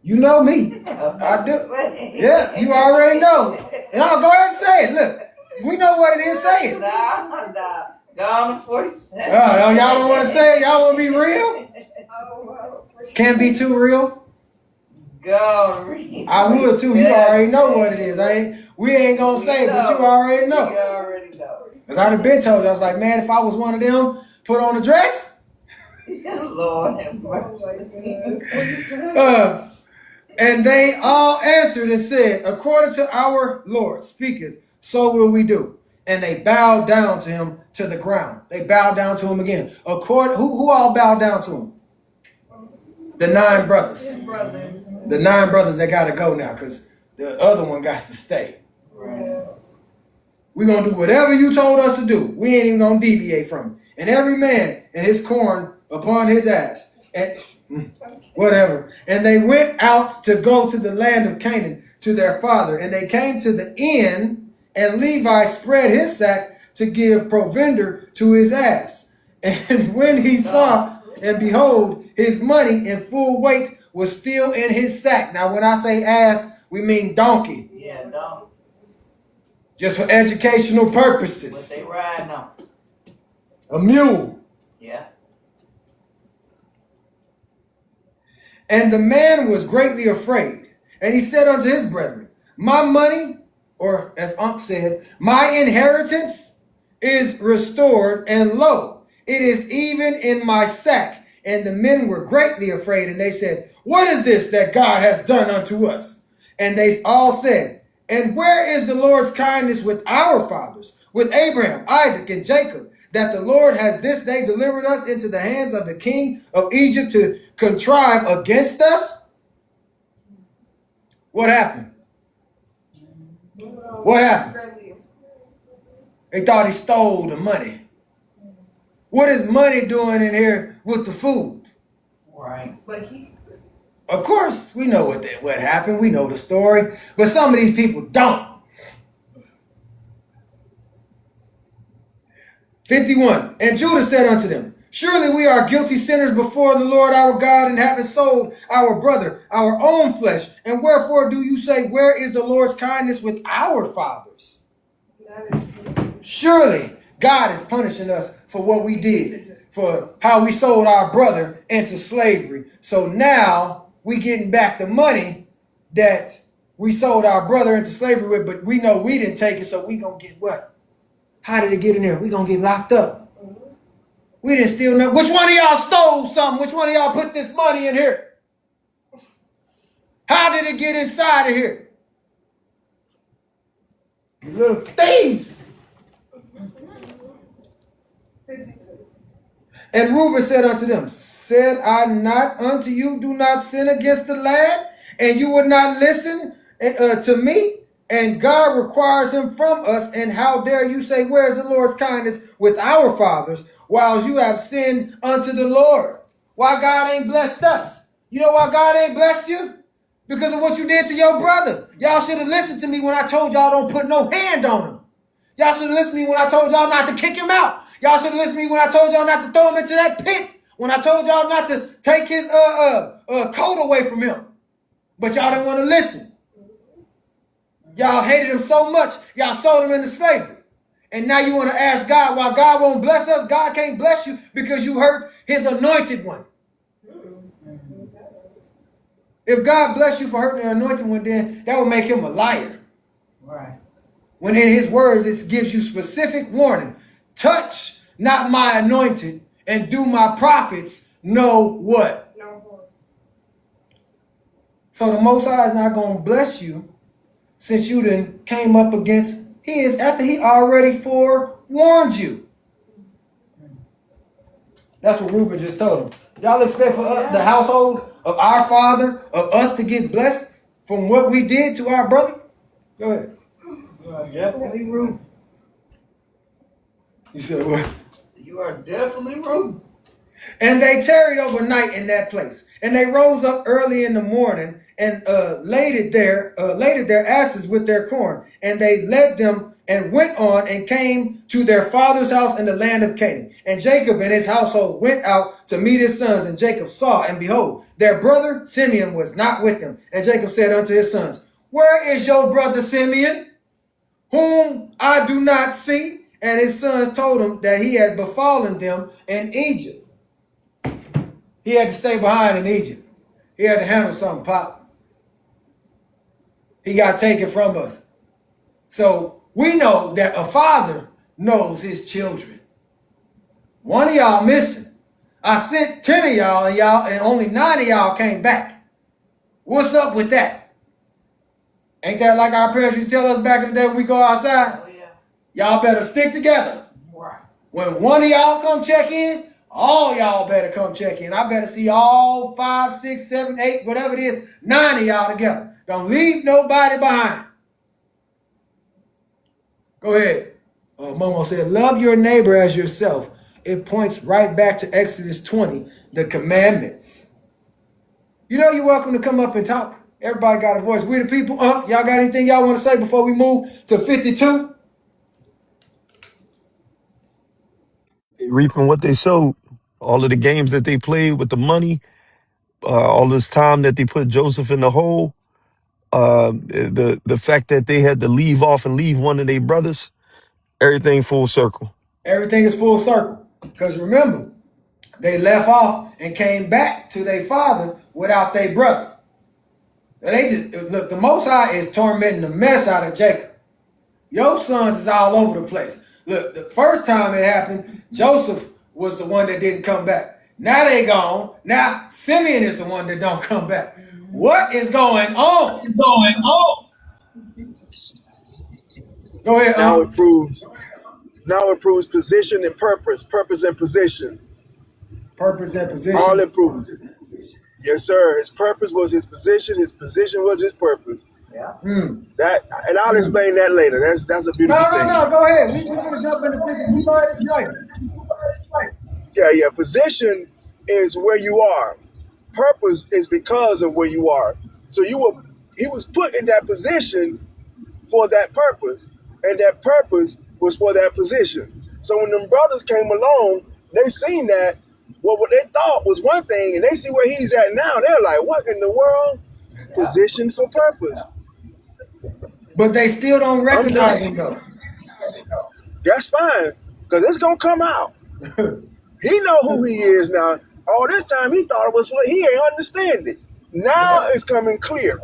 You know me. I do. Yeah, you already know. And I'll go ahead and say it. Look, we know what it is. Say it. Gone to 47. Y'all don't want to say it? Y'all want to be real? Oh, well, for sure. Can't be too real? Go. I would too. You already know what it is. We ain't going to say it, but you already know. You already know. Because I'd have been told you. I was like, man, if I was one of them, put on a dress. Lord have Oh mercy. my goodness. And they all answered and said, according to our Lord speaketh, so will we do. And they bowed down to him to the ground. They bowed down to him again. Who all bowed down to him? The 9 brothers. His brothers. The 9 brothers that got to go now because the other one got to stay. Yeah. We're going to do whatever you told us to do. We ain't even going to deviate from it. And every man and his corn upon his ass. And whatever. And they went out to go to the land of Canaan to their father. And they came to the inn, and Levi spread his sack to give provender to his ass. And when he saw, and behold, his money in full weight was still in his sack. Now, when I say ass, we mean donkey. Yeah, don't. Just for educational What purposes. they riding on. A mule. Yeah. And the man was greatly afraid. And he said unto his brethren, my money, or as Unc said, my inheritance is restored, and lo, it is even in my sack. And the men were greatly afraid, and they said, what is this that God has done unto us? And they all said, and where is the Lord's kindness with our fathers, with Abraham, Isaac, and Jacob, that the Lord has this day delivered us into the hands of the king of Egypt to contrive against us? What happened? What happened? They thought he stole the money. What is money doing in here with the food? Right. But he. Of course, we know what happened. We know the story. But some of these people don't. 51. And Judah said unto them, surely we are guilty sinners before the Lord our God, and having sold our brother, our own flesh. And wherefore do you say, where is the Lord's kindness with our fathers? Surely God is punishing us for what we did, for how we sold our brother into slavery. So now we getting back the money that we sold our brother into slavery with, but we know we didn't take it, so we gonna get what? How did it get in there? We gonna get locked up. We didn't steal nothing. Which one of y'all stole something? Which one of y'all put this money in here? How did it get inside of here? You little thieves. 52. And Reuben said unto them, said I not unto you, do not sin against the lad, and you would not listen to me? And God requires him from us. And how dare you say, where is the Lord's kindness with our fathers, while you have sinned unto the Lord? Why God ain't blessed us? You know why God ain't blessed you? Because of what you did to your brother. Y'all should have listened to me when I told y'all don't put no hand on him. Y'all should have listened to me when I told y'all not to kick him out. Y'all should have listened to me when I told y'all not to throw him into that pit. When I told y'all not to take his coat away from him. But y'all didn't want to listen. Y'all hated him so much, y'all sold him into slavery. And now you want to ask God why God won't bless us? God can't bless you because you hurt his anointed one. If God bless you for hurting the anointed one, then that would make him a liar. Right. when in his words it gives you specific warning. Touch not my anointed and do my prophets no what? No more. So the Most High is not going to bless you since you then came up against his after he already forewarned you. That's what Reuben just told him. Y'all expect for us, the household of our father, of us to get blessed from what we did to our brother? Go ahead. Definitely rude. You said what? You are definitely rude. And they tarried overnight in that place. And they rose up early in the morning and laded their asses with their corn. And they led them and went on and came to their father's house in the land of Canaan. And Jacob and his household went out to meet his sons. And Jacob saw, and behold, their brother Simeon was not with them. And Jacob said unto his sons, where is your brother Simeon, whom I do not see? And his sons told him that he had befallen them in Egypt. He had to stay behind in Egypt. He had to handle something, Pop. He got taken from us. So we know that a father knows his children. One of y'all missing. I sent 10 of y'all and only 9 of y'all came back. What's up with that? Ain't that like our parents used to tell us back in the day when we go outside? Oh yeah. Y'all better stick together. Right. When one of y'all come check in, all y'all better come check in. I better see all 5, 6, 7, 8, whatever it is, 9 of y'all together. Don't leave nobody behind. Go ahead. Momo said, love your neighbor as yourself. It points right back to Exodus 20, the commandments. You know you're welcome to come up and talk. Everybody got a voice. We the people. Y'all got anything y'all want to say before we move to 52? Reaping what they sowed. All of the games that they played with the money, all this time that they put Joseph in the hole, the fact that they had to leave off and leave one of their brothers, everything full circle. Everything is full circle. Because remember, they left off and came back to their father without their brother. They just look, the Most High is tormenting the mess out of Jacob. Your sons is all over the place. Look, the first time it happened, Joseph was the one that didn't come back. Now they gone. Now Simeon is the one that don't come back. What is going on? Go ahead. Now it proves position and purpose and position. Purpose and position. All it proves. Yes, sir. His purpose was his position was his purpose. Yeah. That, and I'll explain that later. That's a beautiful thing. No. Go ahead. We're gonna jump into 50. We know it's later. Yeah. Position is where you are. Purpose is because of where you are. So he was put in that position for that purpose, and that purpose was for that position. So when them brothers came along, they seen that what they thought was one thing, and they see where he's at now. They're like, what in the world? Position for purpose. But they still don't recognize him though. That's fine, because it's gonna come out. He know who he is now. All this time he thought it was what he ain't understand it. Now it's coming clear.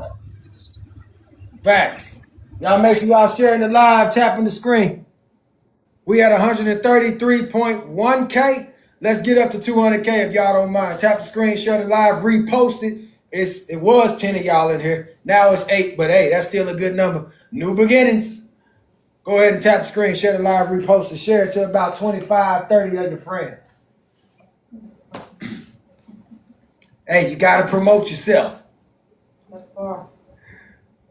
Facts. Y'all make sure y'all sharing the live, tapping the screen. We at 133.1K. Let's get up to 200K if y'all don't mind. Tap the screen, share the live, repost it. It was 10 of y'all in here. Now it's 8, but hey, that's still a good number. New beginnings. Go ahead and tap the screen, share the live, repost it, share it to about 25, 30 of your friends. Hey, you got to promote yourself.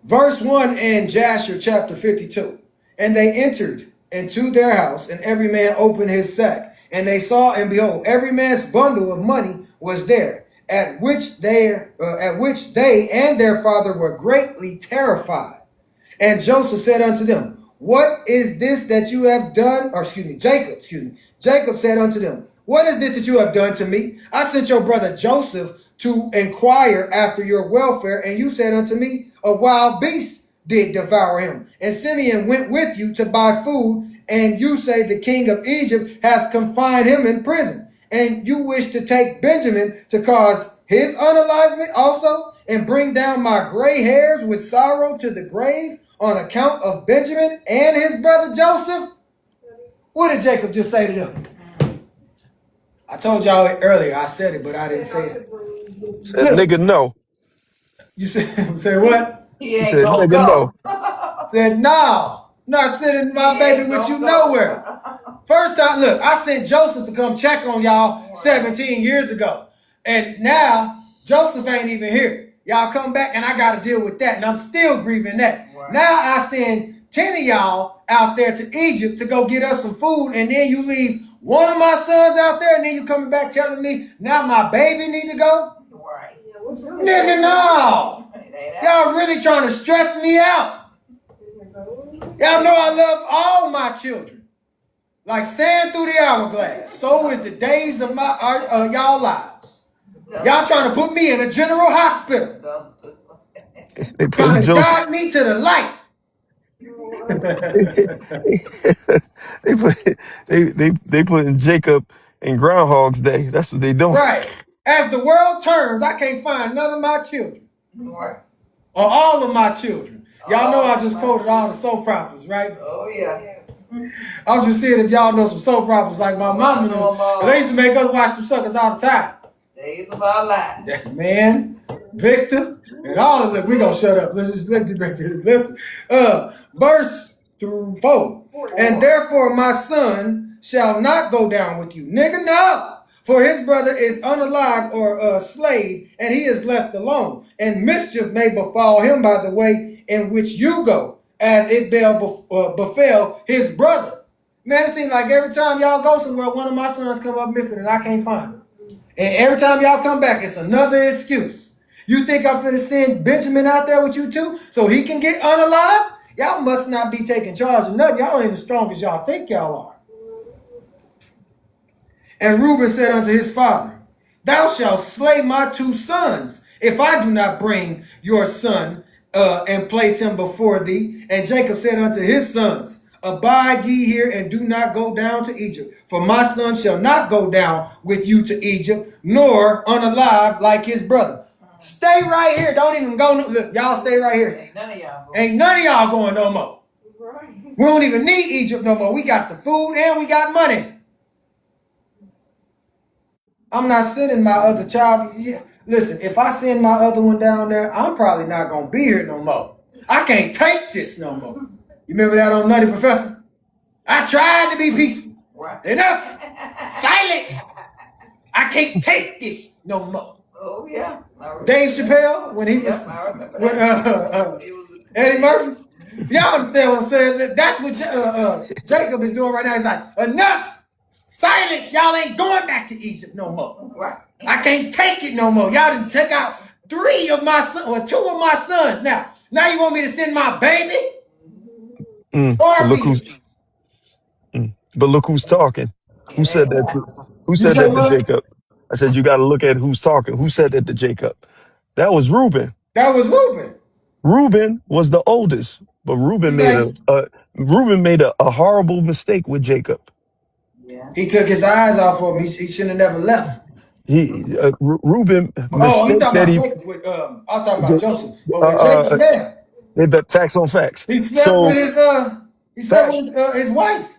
Verse 1 in Jasher chapter 52. And they entered into their house, and every man opened his sack. And they saw, and behold, every man's bundle of money was there, at which they and their father were greatly terrified. And Joseph said unto them, what is this that you have done? Jacob said unto them, what is this that you have done to me? I sent your brother Joseph to inquire after your welfare, and you said unto me, a wild beast did devour him. And Simeon went with you to buy food, and you say the king of Egypt hath confined him in prison. And you wish to take Benjamin to cause his unalivement also, and bring down my gray hairs with sorrow to the grave on account of Benjamin and his brother Joseph? What did Jacob just say to them? I told y'all it earlier. I said it, but I didn't say it. Said Look, nigga no. you said what? He He ain't said gonna nigga no. go. Said no, not sending my He baby ain't with you gonna go. nowhere. First time, look, I sent Joseph to come check on y'all 17 years ago. And now Joseph ain't even here. Y'all come back and I got to deal with that. And I'm still grieving that. Right. Now I send 10 of y'all out there to Egypt to go get us some food. And then you leave one of my sons out there. And then you coming back telling me now my baby need to go? Right. Yeah, what's really Nigga, no. It ain't Y'all really trying to stress me out. Y'all know I love all my children. Like sand through the hourglass. So is the days of y'all lives. Y'all trying to put me in a general hospital. They put Trying to Joseph. guide me to the light. they put they putting Jacob in Groundhog's Day. That's what they doing. Right. As the world turns, I can't find none of my children. Right. Or all of my children. Y'all know I just quoted all the soap operas, right? Oh yeah. I'm just seeing if y'all know some soap operas like my mama knew. They used to make us watch them suckers all the time. Days of our lives. That man, Victor, and all of them. We gonna shut up. Let's get back to this. Listen. Verse 4. And therefore my son shall not go down with you. Nigga, no. For his brother is unalive or a slave, and he is left alone. And mischief may befall him by the way in which you go, as it befell his brother. Man, it seems like every time y'all go somewhere, one of my sons come up missing and I can't find him. And every time y'all come back, it's another excuse. You think I'm finna send Benjamin out there with you too so he can get unalive? Y'all must not be taking charge of nothing. Y'all ain't as strong as y'all think y'all are. And Reuben said unto his father, thou shalt slay my 2 sons if I do not bring your son and place him before thee. And Jacob said unto his sons, abide ye here and do not go down to Egypt. For my son shall not go down with you to Egypt, nor unalive like his brother. Stay right here. Don't even go. Look, y'all stay right here. Ain't none of y'all going. Ain't none of y'all going no more. Right. We don't even need Egypt no more. We got the food and we got money. I'm not sending my other child. Yeah. Listen, if I send my other one down there, I'm probably not going to be here no more. I can't take this no more. You remember that on Nutty Professor? I tried to be peaceful. Right. Enough. Silence. I can't take this no more. Oh yeah. I remember Dave that. Chappelle, when he was, Yep, I remember when, that. It was a- Eddie Murphy. Y'all understand what I'm saying? That's what Jacob is doing right now. He's like, enough. Silence. Y'all ain't going back to Egypt no more. Right. I can't take it no more. Y'all didn't take out 3 of my sons, or 2 of my sons. Now you want me to send my baby? But look who's but look who's talking. Who It said ain't that happening. to Who You said say that to what? Jacob? I said you got to look at who's talking. Who said that to Jacob? That was Reuben. That was Reuben. Reuben was the oldest, but Reuben He's made like, a horrible mistake with Jacob. Yeah. he took his eyes off of him. He should have never left. Reuben Oh, he mistake talking that about he Jacob. I was talking about Joseph. But with uh, Jacob there, facts on facts. he slept So with facts, his wife.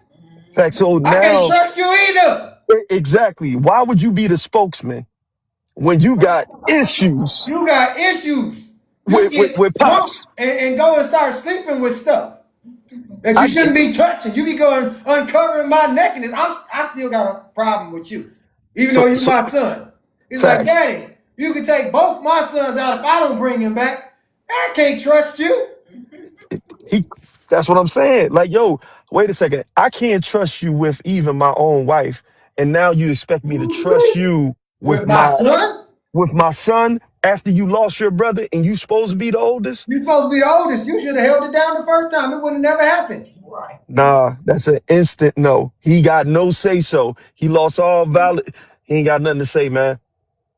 facts. So I can't now trust you either. exactly, why would you be the spokesman when you got issues You got issues. You get with drunk pops? and go and start sleeping with stuff that you I get shouldn't be touching. You be going uncovering my nakedness. I still got a problem with you, even though you're so my son. He's like, facts. Daddy, you can take both my sons out if I don't bring him back. I can't trust you He That's what I'm saying. Like, yo, wait a second. I can't trust you with even my own wife, and now you expect me to trust you with my son. with my son after you lost your brother and you supposed to be the oldest? You're supposed to be the oldest. You should have held it down the first time. It would have never happened. Right. Nah, that's an instant no. He got no say so. He lost all valid. He ain't got nothing to say, man.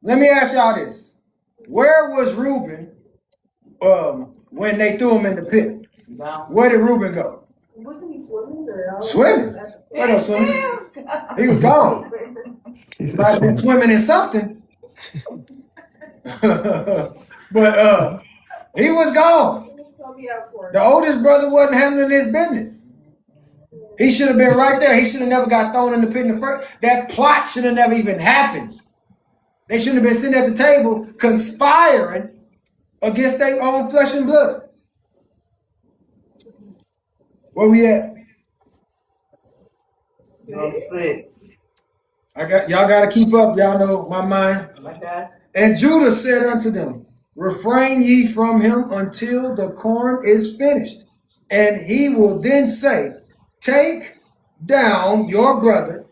Let me ask y'all this: where was Reuben when they threw him in the pit? Down. Where did Reuben go? Wasn't he swimming or Swimming. Where no swimming? He was gone. He He said, might have been swimming in something. But he was gone. Call me out for The it. oldest brother wasn't handling his business. He should have been right there. He should have never got thrown in the pit in the first. That plot should have never even happened. They shouldn't have been sitting at the table conspiring against their own flesh and blood. Where we at? I'm sick. Y'all gotta keep up. Y'all know my mind. Okay. And Judah said unto them, refrain ye from him until the corn is finished. And he will then say, take down your brother,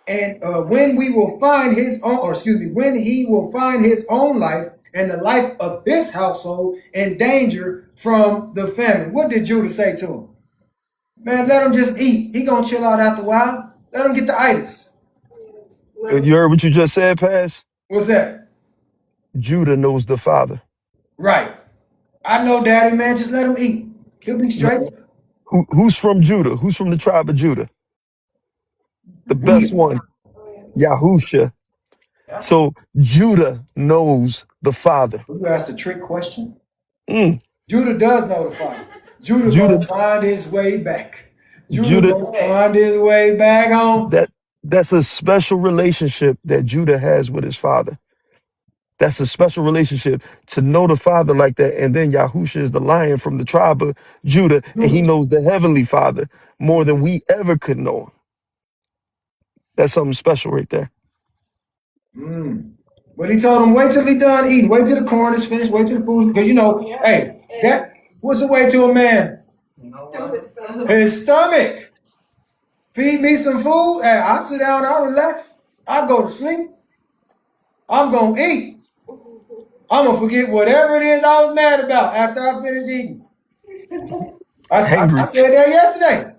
and when we will find his own, or excuse me, when he will find his own life and the life of his household in danger from the famine. What did Judah say to him? Man, let him just eat. He gonna chill out after a while. Let him get the itis. You heard what you just said, Pass? What's that? Judah knows the Father. Right. I know, Daddy, man. Just let him eat. He'll be straight. Who's from Judah? Who's from the tribe of Judah? The best one, Yahusha. So Judah knows the Father. You asked a trick question. Mm. Judah does know the Father. Judah Judah- gonna find his way back. Judah Judah- gonna find his way back home. That's a special relationship that Judah has with his father. That's a special relationship to know the Father like that. And then Yahusha is the lion from the tribe of Judah, and he knows the heavenly Father more than we ever could know him. That's something special right there. But he told him, wait till he done eating. Wait till the corn is finished. Wait till the food. Because hey, that what's the way to a man? His stomach. Feed me some food. Hey, I sit down, I relax. I go to sleep. I'm gonna eat. I'm gonna forget whatever it is I was mad about after I finish eating. I said that yesterday.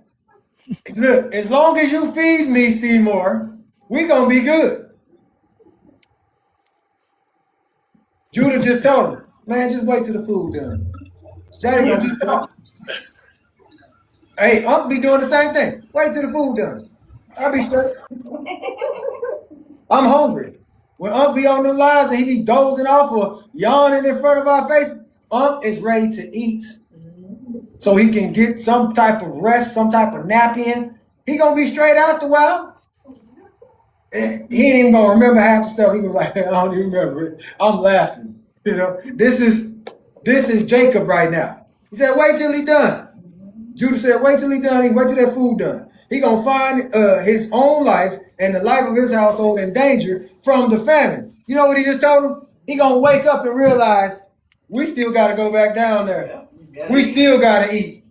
Look, as long as you feed me, Seymour, we gonna be good. Judah just told him, man, just wait till the food done. Daddy gonna be done. Hey, Uncle be doing the same thing. Wait till the food done. I'll be straight. I'm hungry. When Unc be on them lives and he be dozing off or yawning in front of our faces, Unc is ready to eat. So he can get some type of rest, some type of nap in. He gonna be straight after a while. He ain't even gonna remember half the stuff. He gonna be like, I don't even remember it. I'm laughing. This is Jacob right now. He said, wait till he done. Judah said, wait till he done. Wait till that food done. He gonna find his own life and the life of his household in danger from the famine. You know what he just told him? He gonna wake up and realize we still gotta go back down there. We still gotta eat.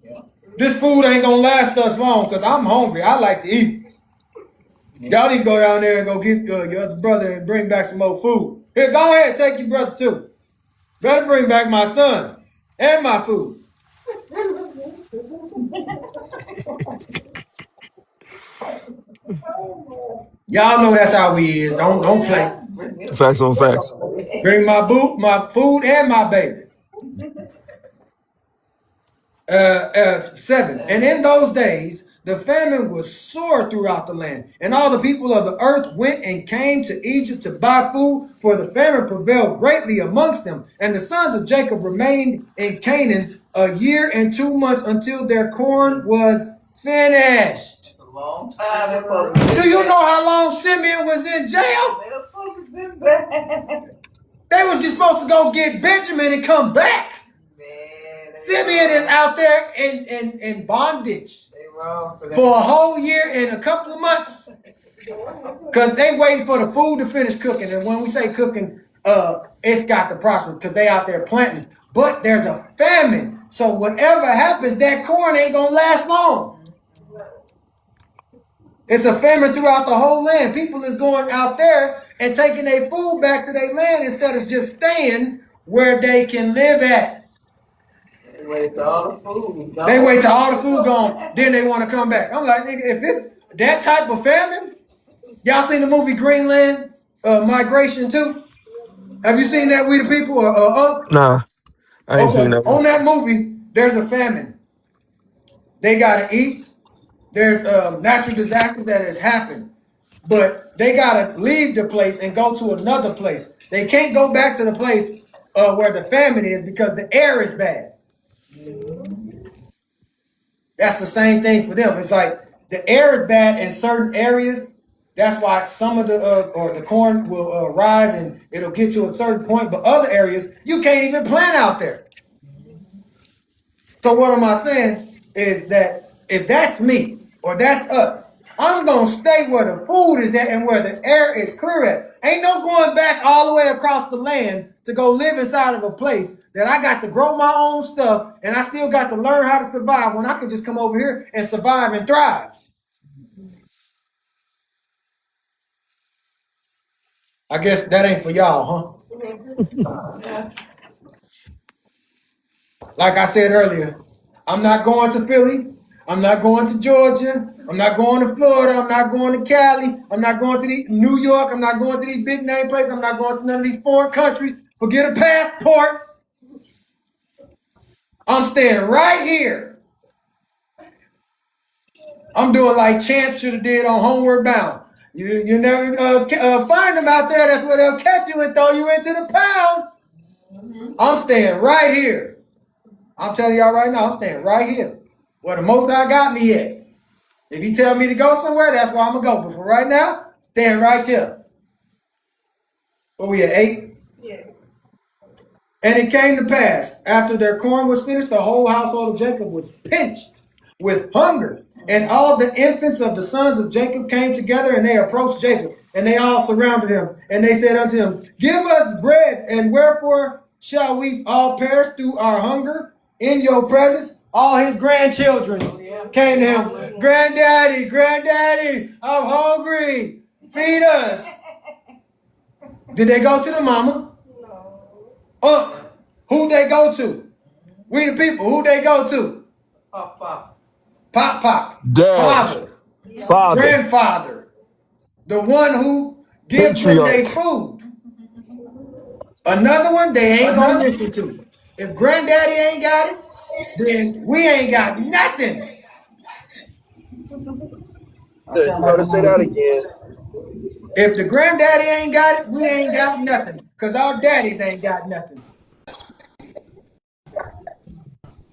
This food ain't gonna last us long because I'm hungry. I like to eat. Y'all need to go down there and go get your other brother and bring back some more food. Here, go ahead, take your brother too. Better bring back my son and my food. Y'all know that's how we is. Don't play. Facts on facts. Bring my food, and my baby. 7. And in those days, the famine was sore throughout the land, and all the people of the earth went and came to Egypt to buy food, for the famine prevailed greatly amongst them. And the sons of Jacob remained in Canaan a year and 2 months until their corn was finished. A long time. Do you know how long Simeon was in jail? They was just supposed to go get Benjamin and come back. Simeon is out there in bondage for a whole year and a couple of months because they waiting for the food to finish cooking. And when we say cooking, it's got to prosper because they out there planting. But there's a famine, so whatever happens, that corn ain't gonna last long. It's a famine throughout the whole land. People is going out there and taking their food back to their land instead of just staying where they can live at. They wait till all the food gone. They wait till all the food gone, then they want to come back. I'm like, nigga, if it's that type of famine, y'all seen the movie Greenland Migration 2? Have you seen that, We the People or Nah, I ain't seen that one. On that movie, there's a famine. They gotta eat. There's a natural disaster that has happened, but they gotta leave the place and go to another place. They can't go back to the place where the famine is because the air is bad. That's the same thing for them. It's like the air is bad in certain areas. That's why some of the or the corn will rise and it'll get to a certain point, but other areas you can't even plant out there. So what am I saying is that if that's me or that's us, I'm gonna stay where the food is at and where the air is clear at. Ain't no going back all the way across the land to go live inside of a place that I got to grow my own stuff and I still got to learn how to survive when I can just come over here and survive and thrive. I guess that ain't for y'all, huh? Yeah. Like I said earlier, I'm not going to Philly. I'm not going to Georgia. I'm not going to Florida. I'm not going to Cali. I'm not going to New York. I'm not going to these big name places. I'm not going to none of these foreign countries. Forget a passport. I'm staying right here. I'm doing like Chance should have did on Homeward Bound. You never find them out there. That's where they'll catch you and throw you into the pound. I'm staying right here. I'm telling y'all right now, I'm staying right here. Where the Most High got me at. If he tell me to go somewhere, that's where I'm going to go. But for right now, staying right here. What we at, 8? Yeah. And it came to pass, after their corn was finished, the whole household of Jacob was pinched with hunger. And all the infants of the sons of Jacob came together, and they approached Jacob, and they all surrounded him. And they said unto him, Give us bread, and wherefore shall we all perish through our hunger in your presence? All his grandchildren came to him. Granddaddy, Granddaddy, I'm hungry. Feed us. Did they go to the mama? No. Who'd they go to? We the people. Who'd they go to? Pop, pop. Pop, pop. Dad, Father. father, Grandfather. The one who gives them their patriarch. food. Another one they ain't gonna listen to. If granddaddy ain't got it, then we ain't got nothing. You better say that again. If the granddaddy ain't got it, we ain't got nothing. Because our daddies ain't got nothing.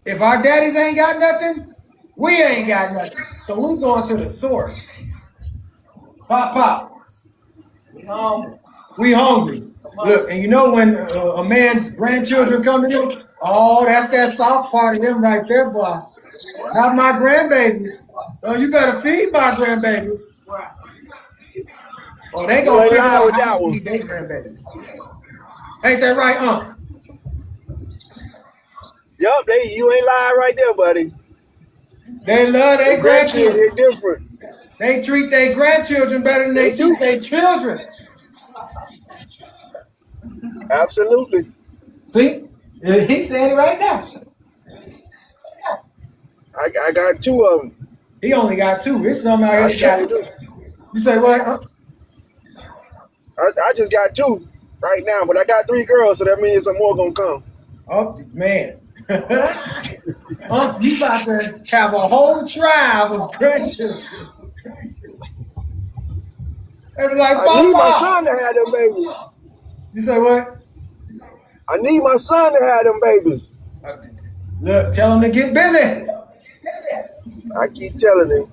If our daddies ain't got nothing, we ain't got nothing. So we going to the source. Pop, pop. We home. We hungry. Look, and you know when a man's grandchildren come to him, oh, that's that soft part of them right there, boy. Not my grandbabies. Oh, you better feed my grandbabies. Right. Oh, they You gonna ain't figure lying out with how that to one. feed their grandbabies. Ain't that right, Yup, you ain't lying right there, buddy. They love their The grandkids grandchildren. hit different. They treat their grandchildren better than they They do. treat their children. Absolutely. See? He said it right now. I got 2 of them. He only got 2. It's somehow I he sure got. do. You say what? I just got 2 right now, but I got 3 girls, so that means some more gonna come. Oh, man. You about to have a whole tribe of grandchildren. They be like, I need my Papa. son to have them babies. You say what? I need my son to have them babies. Look, tell him to get busy. I keep telling him.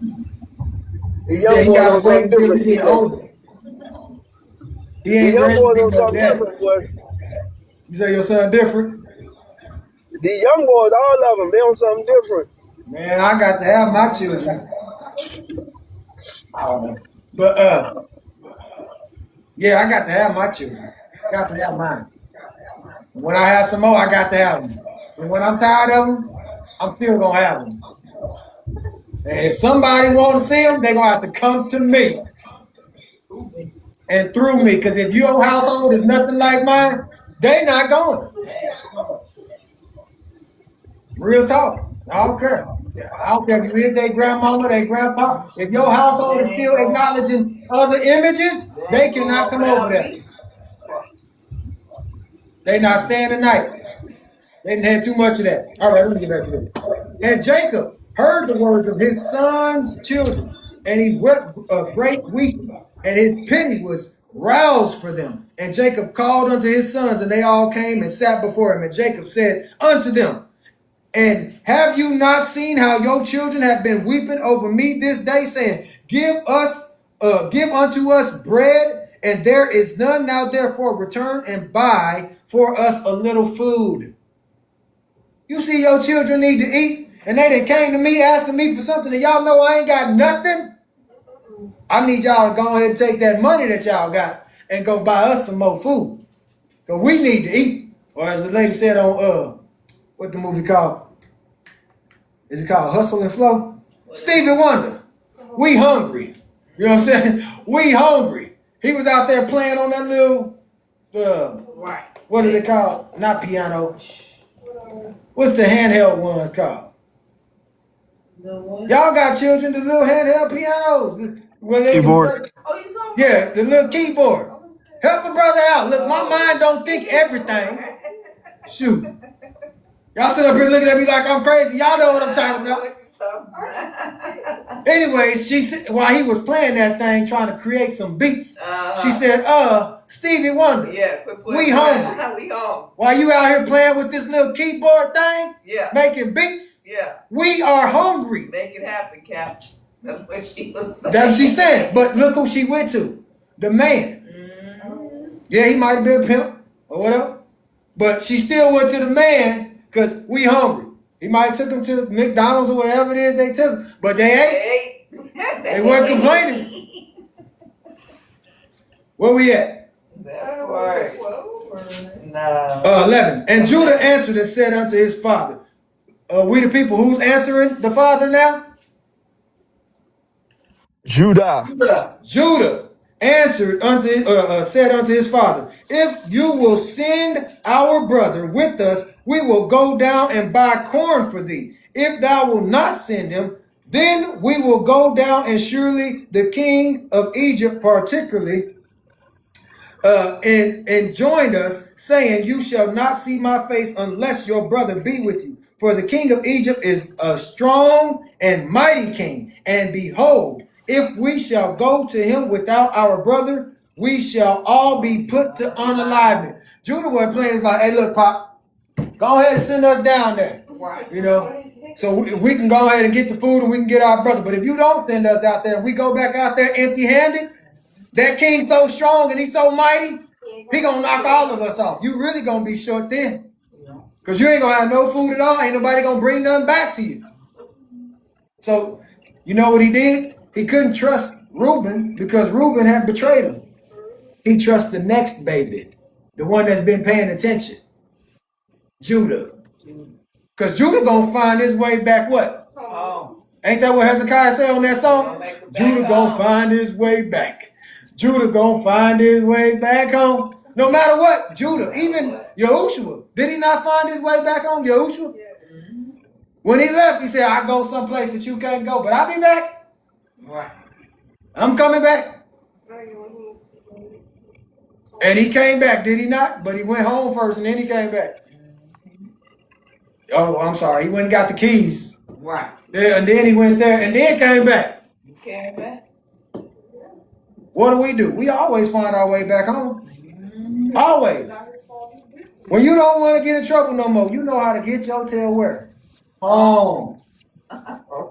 The He young said he boys gotta on wait something until different he these get days. older. He The ain't young ready boys to on be no something daddy. different, boy. You say your son different? The young boys, all of them, they on something different. Man, I got to have my children. I don't know. But yeah, I got to have my children. Got to have mine. When I have some more, I got to have them. And when I'm tired of them, I'm still gonna have them. And if somebody want to see them, they're gonna have to come to me and through me. Because if your household is nothing like mine, they not going. Real talk. I don't care. I don't care if you hit their grandmama, their grandpa. If your household is still acknowledging other images, they cannot come over there. They not staying the night. They didn't have too much of that. All right, let me get back to this. And Jacob heard the words of his son's children, and he wept a great weeping, and his pity was roused for them. And Jacob called unto his sons, and they all came and sat before him. And Jacob said unto them, And have you not seen how your children have been weeping over me this day, saying, give unto us bread, and there is none. Now therefore return and buy for us a little food. You see your children need to eat, and they done came to me asking me for something, and y'all know I ain't got nothing. I need y'all to go ahead and take that money that y'all got and go buy us some more food. Because we need to eat. Or as the lady said on what the movie called? Is it called Hustle and Flow? Stevie Wonder. We hungry. You know what I'm saying? We hungry. He was out there playing on that little Right. what is it called? Not piano. What's the handheld ones called? The what? Y'all got children, the little handheld pianos. When they can Keyboard. play- Oh, you saw Yeah, the little keyboard. Help a brother out. Look, my mind don't think everything. Shoot. Y'all sit up here looking at me like I'm crazy. Y'all know what I'm talking about. Anyway, she said while he was playing that thing, trying to create some beats, she said, Stevie Wonder, Yeah, quit playing. we hungry. We hungry. While you out here playing with this little keyboard thing, Yeah, making beats, yeah. we are hungry. Make it happen, Cap. That's what she was saying. That's what she said. But look who she went to. The man. Yeah, he might have been a pimp or whatever. But she still went to the man because we hungry. He might have took him to McDonald's or whatever it is they took. But they ate. They weren't complaining. Where we at? That part. 12 or? No. 11. And Judah answered and said unto his father. We the people who's answering the father now? Judah. Judah answered said unto his father, if you will send our brother with us, we will go down and buy corn for thee. If thou wilt not send him, then we will go down, and surely the king of Egypt particularly and joined us, saying, you shall not see my face unless your brother be with you. For the king of Egypt is a strong and mighty king. And behold, if we shall go to him without our brother, we shall all be put to unalivement. Judah was playing, it's like, hey, look, Pop, go ahead and send us down there. You know, so we can go ahead and get the food and we can get our brother. But if you don't send us out there, we go back out there empty-handed, that king's so strong and he's so mighty, he gonna knock all of us off. You really gonna be short then. Because you ain't gonna have no food at all. Ain't nobody gonna bring nothing back to you. So, you know what he did? He couldn't trust Reuben because Reuben had betrayed him. He trusts the next baby, the one that's been paying attention, Judah. Because Judah gonna find his way back what? Oh. Ain't that what Hezekiah said on that song? Gonna make it back Judah gonna home. find his way back. Judah gonna find his way back home. No matter what, Judah, even Yahushua, did he not find his way back home? Yahushua? When he left, he said, I go someplace that you can't go, but I'll be back. Right. I'm coming back. And he came back, did he not? But he went home first and then he came back. Oh, I'm sorry. He went and got the keys. Right. Yeah, and then he went there and then came back. You came back. What do? We always find our way back home. Always. When you don't want to get in trouble no more, you know how to get your tail where? Home.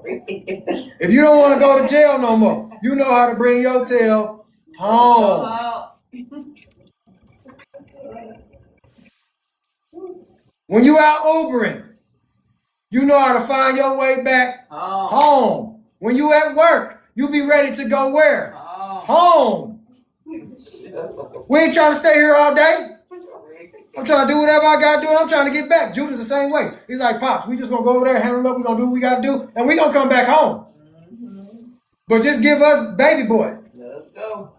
If you don't want to go to jail no more, you know how to bring your tail home. When you out Ubering, you know how to find your way back home. When you at work, you be ready to go where? Home. We ain't trying to stay here all day. I'm trying to do whatever I gotta do, and I'm trying to get back. Judah's the same way. He's like, Pops, we just gonna go over there, handle it up, we gonna do what we gotta do, and we gonna come back home. But just give us baby boy. Let's go.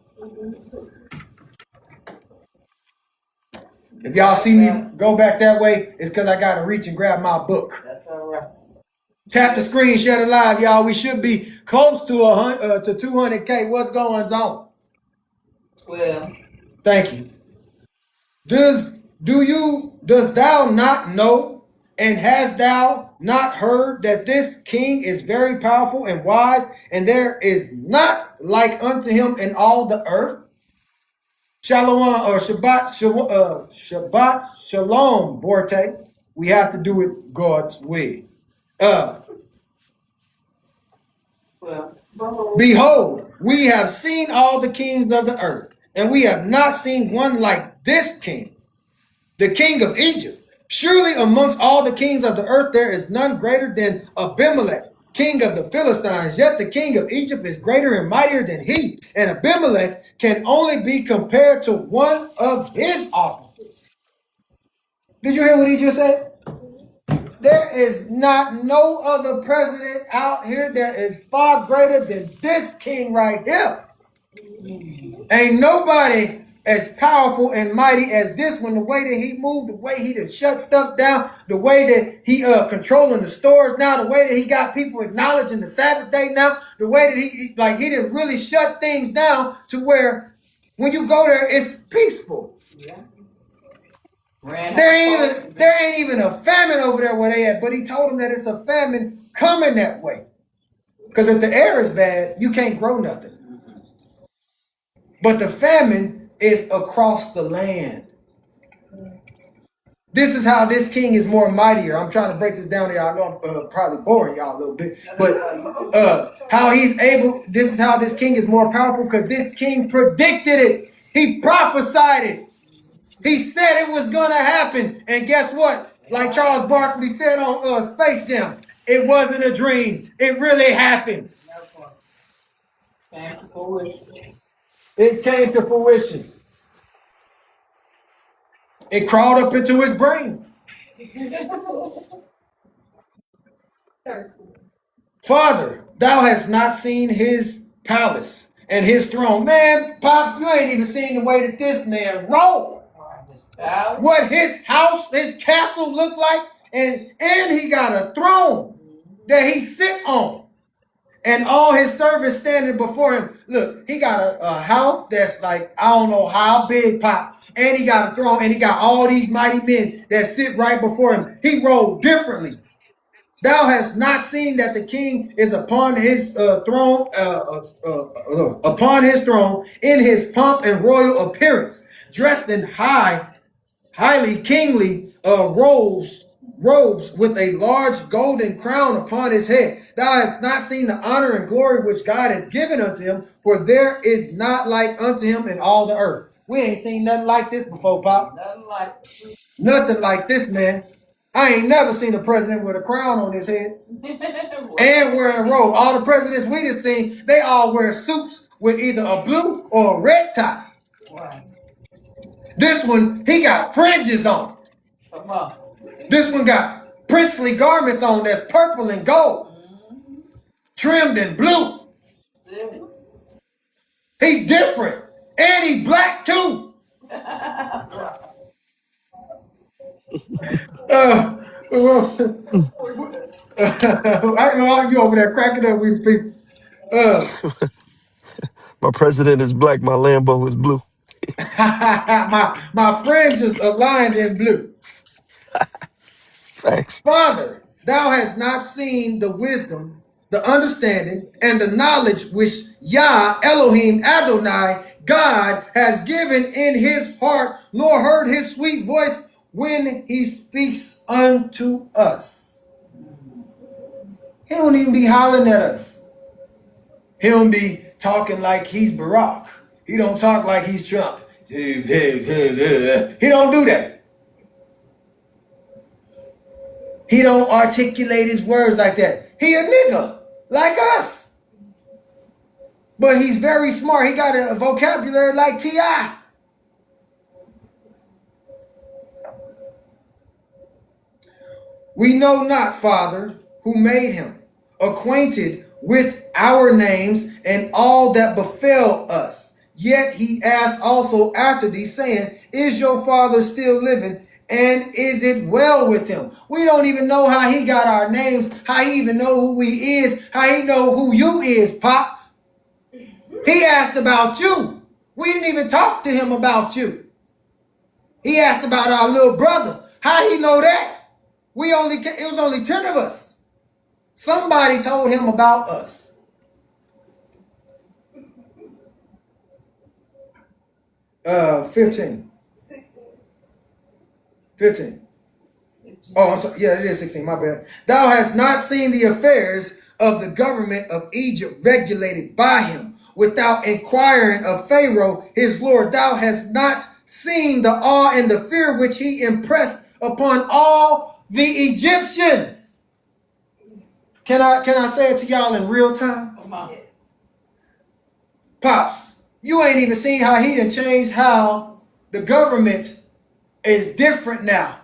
If y'all see me go back that way, it's because I gotta reach and grab my book. That's all right. Tap the screen, share it live, y'all. We should be close to 200K. What's going on? 12. Thank you. Does thou not know, and hast thou not heard that this king is very powerful and wise, and there is not like unto him in all the earth? Shalom or Shabbat Shalom, Borte. We have to do it God's way. Behold, we have seen all the kings of the earth, and we have not seen one like this king, the king of Egypt. Surely amongst all the kings of the earth there is none greater than Abimelech, king of the Philistines. Yet the king of Egypt is greater and mightier than he, and Abimelech can only be compared to one of his officers. Did you hear what he just said? There is not no other president out here that is far greater than this king right here. Ain't nobody as powerful and mighty as this one. The way that he moved, the way he done shut stuff down, the way that he controlling the stores now, the way that he got people acknowledging the Sabbath day now, the way that he didn't really shut things down to where when you go there, it's peaceful. Yeah. There ain't even a famine over there where they at, but he told them that it's a famine coming that way. Because if the air is bad, you can't grow nothing. But the famine is across the land. This is how this king is more mightier. I'm trying to break this down to y'all. I know I'm probably boring y'all a little bit, but how he's able, this is how this king is more powerful because this king predicted it. He prophesied it. He said it was going to happen. And guess what? Like Charles Barkley said on Space Jam, it wasn't a dream. It really happened. It came to fruition. It crawled up into his brain. 13. Father, thou hast not seen his palace and his throne. Man, Pop, you ain't even seen the way that this man rolled. What his house, his castle looked like, and he got a throne that he sit on. And all his servants standing before him. Look, he got a house that's like, I don't know how big, Pop. And he got a throne, and he got all these mighty men that sit right before him. He rolled differently. Thou hast not seen that the king is upon his throne, in his pomp and royal appearance, dressed in highly kingly robes with a large golden crown upon his head. Thou hast not seen the honor and glory which God has given unto him, for there is not like unto him in all the earth. We ain't seen nothing like this before, Pop. Nothing like this, man. I ain't never seen a president with a crown on his head and wearing a robe. All the presidents we just seen, they all wear suits with either a blue or a red tie. This one, he got fringes on. This one got princely garments on that's purple and gold, trimmed in blue. He different, and he black too. I know how you over there cracking up with people. My president is black. My Lambo is blue. my friends is aligned in blue. Facts. Father, thou hast not seen the wisdom, the understanding, and the knowledge which Yah, Elohim, Adonai, God has given in his heart, nor heard his sweet voice when he speaks unto us. He don't even be hollering at us. He don't be talking like he's Barack. He don't talk like he's Trump. He don't do that. He don't articulate his words like that. He a nigga like us. But he's very smart. He got a vocabulary like T.I. We know not, Father, who made him, acquainted with our names and all that befell us. Yet he asked also after thee, saying, is your father still living? And is it well with him? We don't even know how he got our names, how he even know who he is, how he know who you is, Pop. He asked about you. We didn't even talk to him about you. He asked about our little brother. How he know that? It was only 10 of us. Somebody told him about us. 15. 16. 15. Oh, I'm sorry. Yeah, it is 16. My bad. Thou hast not seen the affairs of the government of Egypt regulated by him, without inquiring of Pharaoh his lord. Thou hast not seen the awe and the fear which he impressed upon all the Egyptians. Can I say it to y'all in real time? Come on. Pops, you ain't even seen how he done changed how the government is different now.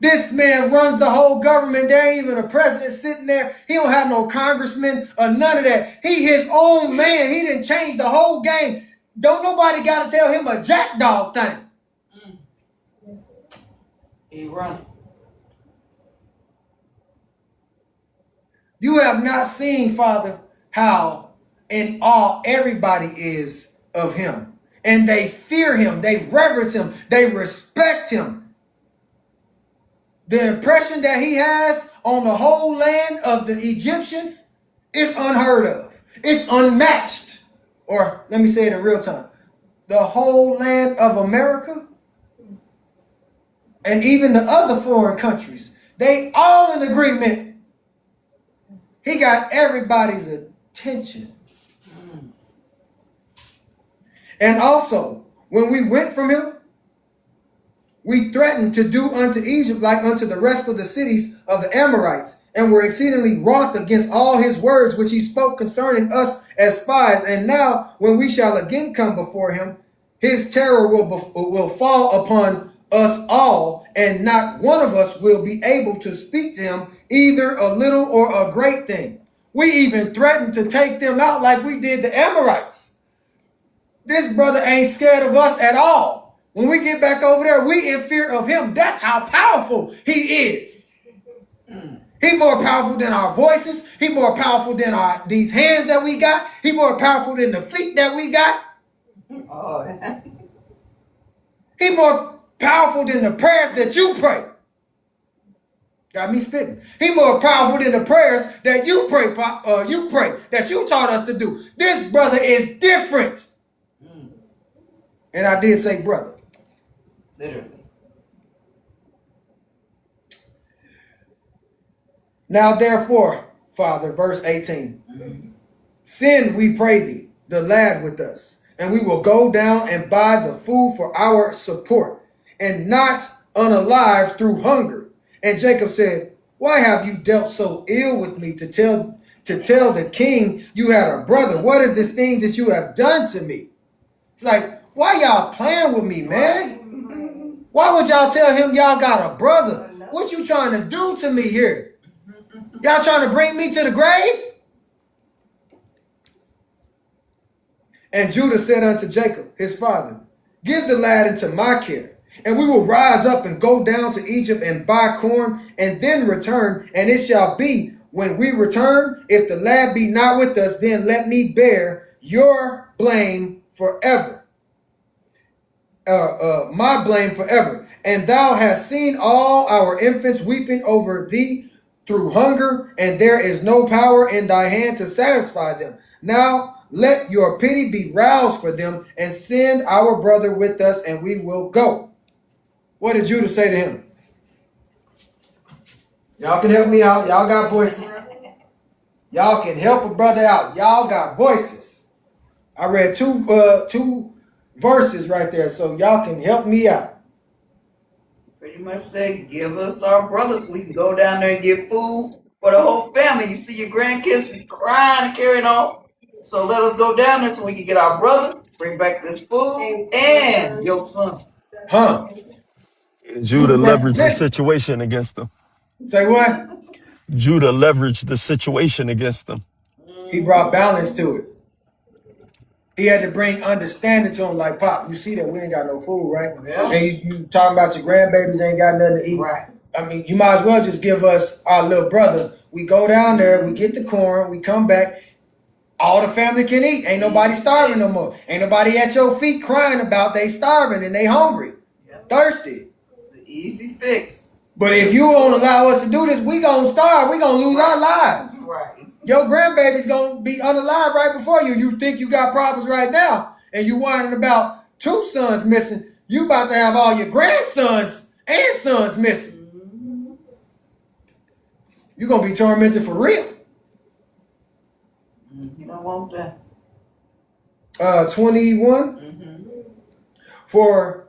This man runs the whole government. There ain't even a president sitting there. He don't have no congressman or none of that. He his own man. He didn't change the whole game. Don't nobody got to tell him a jackdog thing. He running. You have not seen, Father, how in awe everybody is of him. And they fear him. They reverence him. They respect him. The impression that he has on the whole land of the Egyptians is unheard of. It's unmatched. Or let me say it in real time. The whole land of America and even the other foreign countries, they all in agreement. He got everybody's attention. And also, when we went from him, we threatened to do unto Egypt like unto the rest of the cities of the Amorites, and were exceedingly wroth against all his words which he spoke concerning us as spies. And now, when we shall again come before him, his terror will fall upon us all, and not one of us will be able to speak to him, either a little or a great thing. We even threatened to take them out like we did the Amorites. This brother ain't scared of us at all. When we get back over there, we in fear of him. That's how powerful he is. He more powerful than our voices. He more powerful than these hands that we got. He more powerful than the feet that we got. Oh, He more powerful than the prayers that you pray. Got me spitting. He more powerful than the prayers that you pray, that you taught us to do. This brother is different. And I did say brother. literally. Now therefore, Father, verse 18, send, we pray thee, the lad with us, and we will go down and buy the food for our support, and not unalive through hunger. And Jacob said, why have you dealt so ill with me to tell the king you had a brother? What is this thing that you have done to me? It's like, why y'all playing with me, man? Why would y'all tell him y'all got a brother? What you trying to do to me here? Y'all trying to bring me to the grave? And Judah said unto Jacob, his father, give the lad into my care, and we will rise up and go down to Egypt and buy corn, and then return. And it shall be, when we return, if the lad be not with us, then let me bear your blame forever. My blame forever. And thou hast seen all our infants weeping over thee through hunger, and there is no power in thy hand to satisfy them. Now let your pity be roused for them, and send our brother with us, and we will go. What did Judah say to him? Y'all can help me out. Y'all got voices. Y'all can help a brother out. Y'all got voices. I read two verses right there, so y'all can help me out. Pretty much say, give us our brothers so we can go down there and get food for the whole family. You see your grandkids be crying and carrying on. So let us go down there so we can get our brother, bring back this food, and your son. Huh? Judah leveraged the situation against them. Say what? Judah leveraged the situation against them. He brought balance to it. He had to bring understanding to him, like, Pop, you see that we ain't got no food, right? Yeah. And you talking about your grandbabies ain't got nothing to eat. Right. I mean, you might as well just give us our little brother. We go down there, we get the corn, we come back, all the family can eat. Ain't nobody starving no more. Ain't nobody at your feet crying about they starving and they hungry, thirsty. It's an easy fix. But if you won't allow us to do this, we gonna starve. We gonna lose our lives. Right. Your grandbaby's gonna be unalive right before you. You think you got problems right now, and you whining about 2 sons missing. You about to have all your grandsons and sons missing. You're gonna be tormented for real. You don't want that. 21. Mm-hmm. For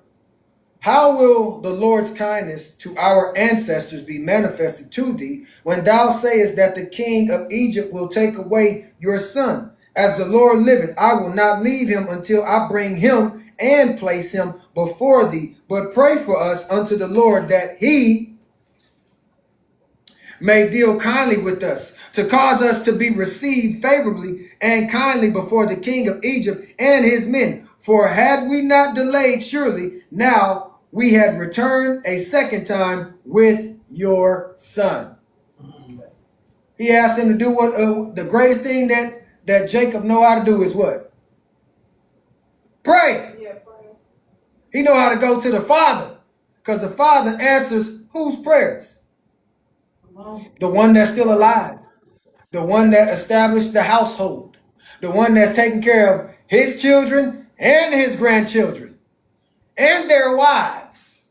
how will the Lord's kindness to our ancestors be manifested to thee, when thou sayest that the king of Egypt will take away your son? As the Lord liveth, I will not leave him until I bring him and place him before thee. But pray for us unto the Lord, that he may deal kindly with us, to cause us to be received favorably and kindly before the king of Egypt and his men. For had we not delayed, surely now we had returned a second time with your son. He asked him to do what the greatest thing that Jacob know how to do is what? Pray. Yeah, pray. He know how to go to the Father, because the Father answers whose prayers? Come on. The one that's still alive, the one that established the household, the one that's taking care of his children and his grandchildren and their wives.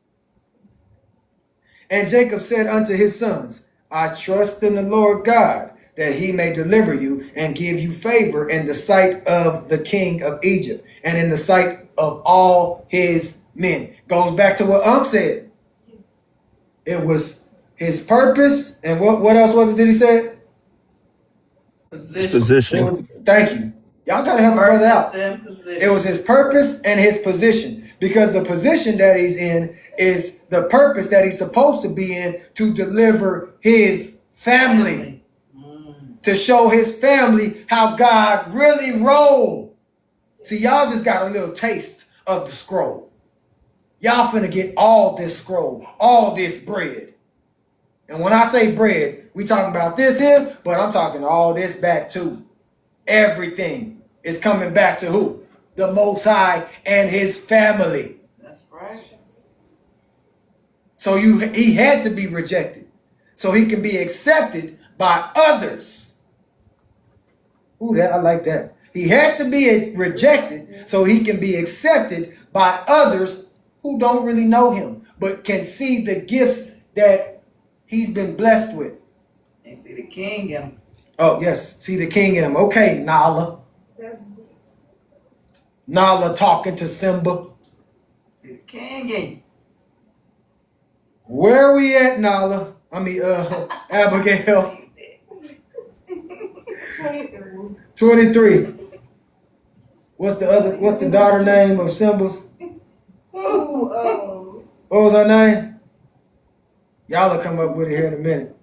And Jacob said unto his sons, I trust in the Lord God, that he may deliver you and give you favor in the sight of the king of Egypt and in the sight of all his men. Goes back to what Unc said. It was his purpose, and what else was it that he said? Position. Position. Thank you. Y'all gotta help my brother out. Purpose and position. It was his purpose and his position, because the position that he's in is the purpose that he's supposed to be in, to deliver his family, to show his family how God really rolled. See, y'all just got a little taste of the scroll. Y'all finna get all this scroll, all this bread. And when I say bread, we talking about this here, but I'm talking all this back too. Everything is coming back to who? The Most High and his family. That's right. So he had to be rejected, so he can be accepted by others. Ooh, I like that. He had to be rejected so he can be accepted by others who don't really know him, but can see the gifts that he's been blessed with. And see the king in him. Oh, yes. See the king in him. Okay, Nala. That's Nala talking to Simba. See the king in you. Where are we at, Nala? Abigail. 23. 23. What's the daughter name of Simba's? Ooh, What was her name? Y'all will come up with it here in a minute.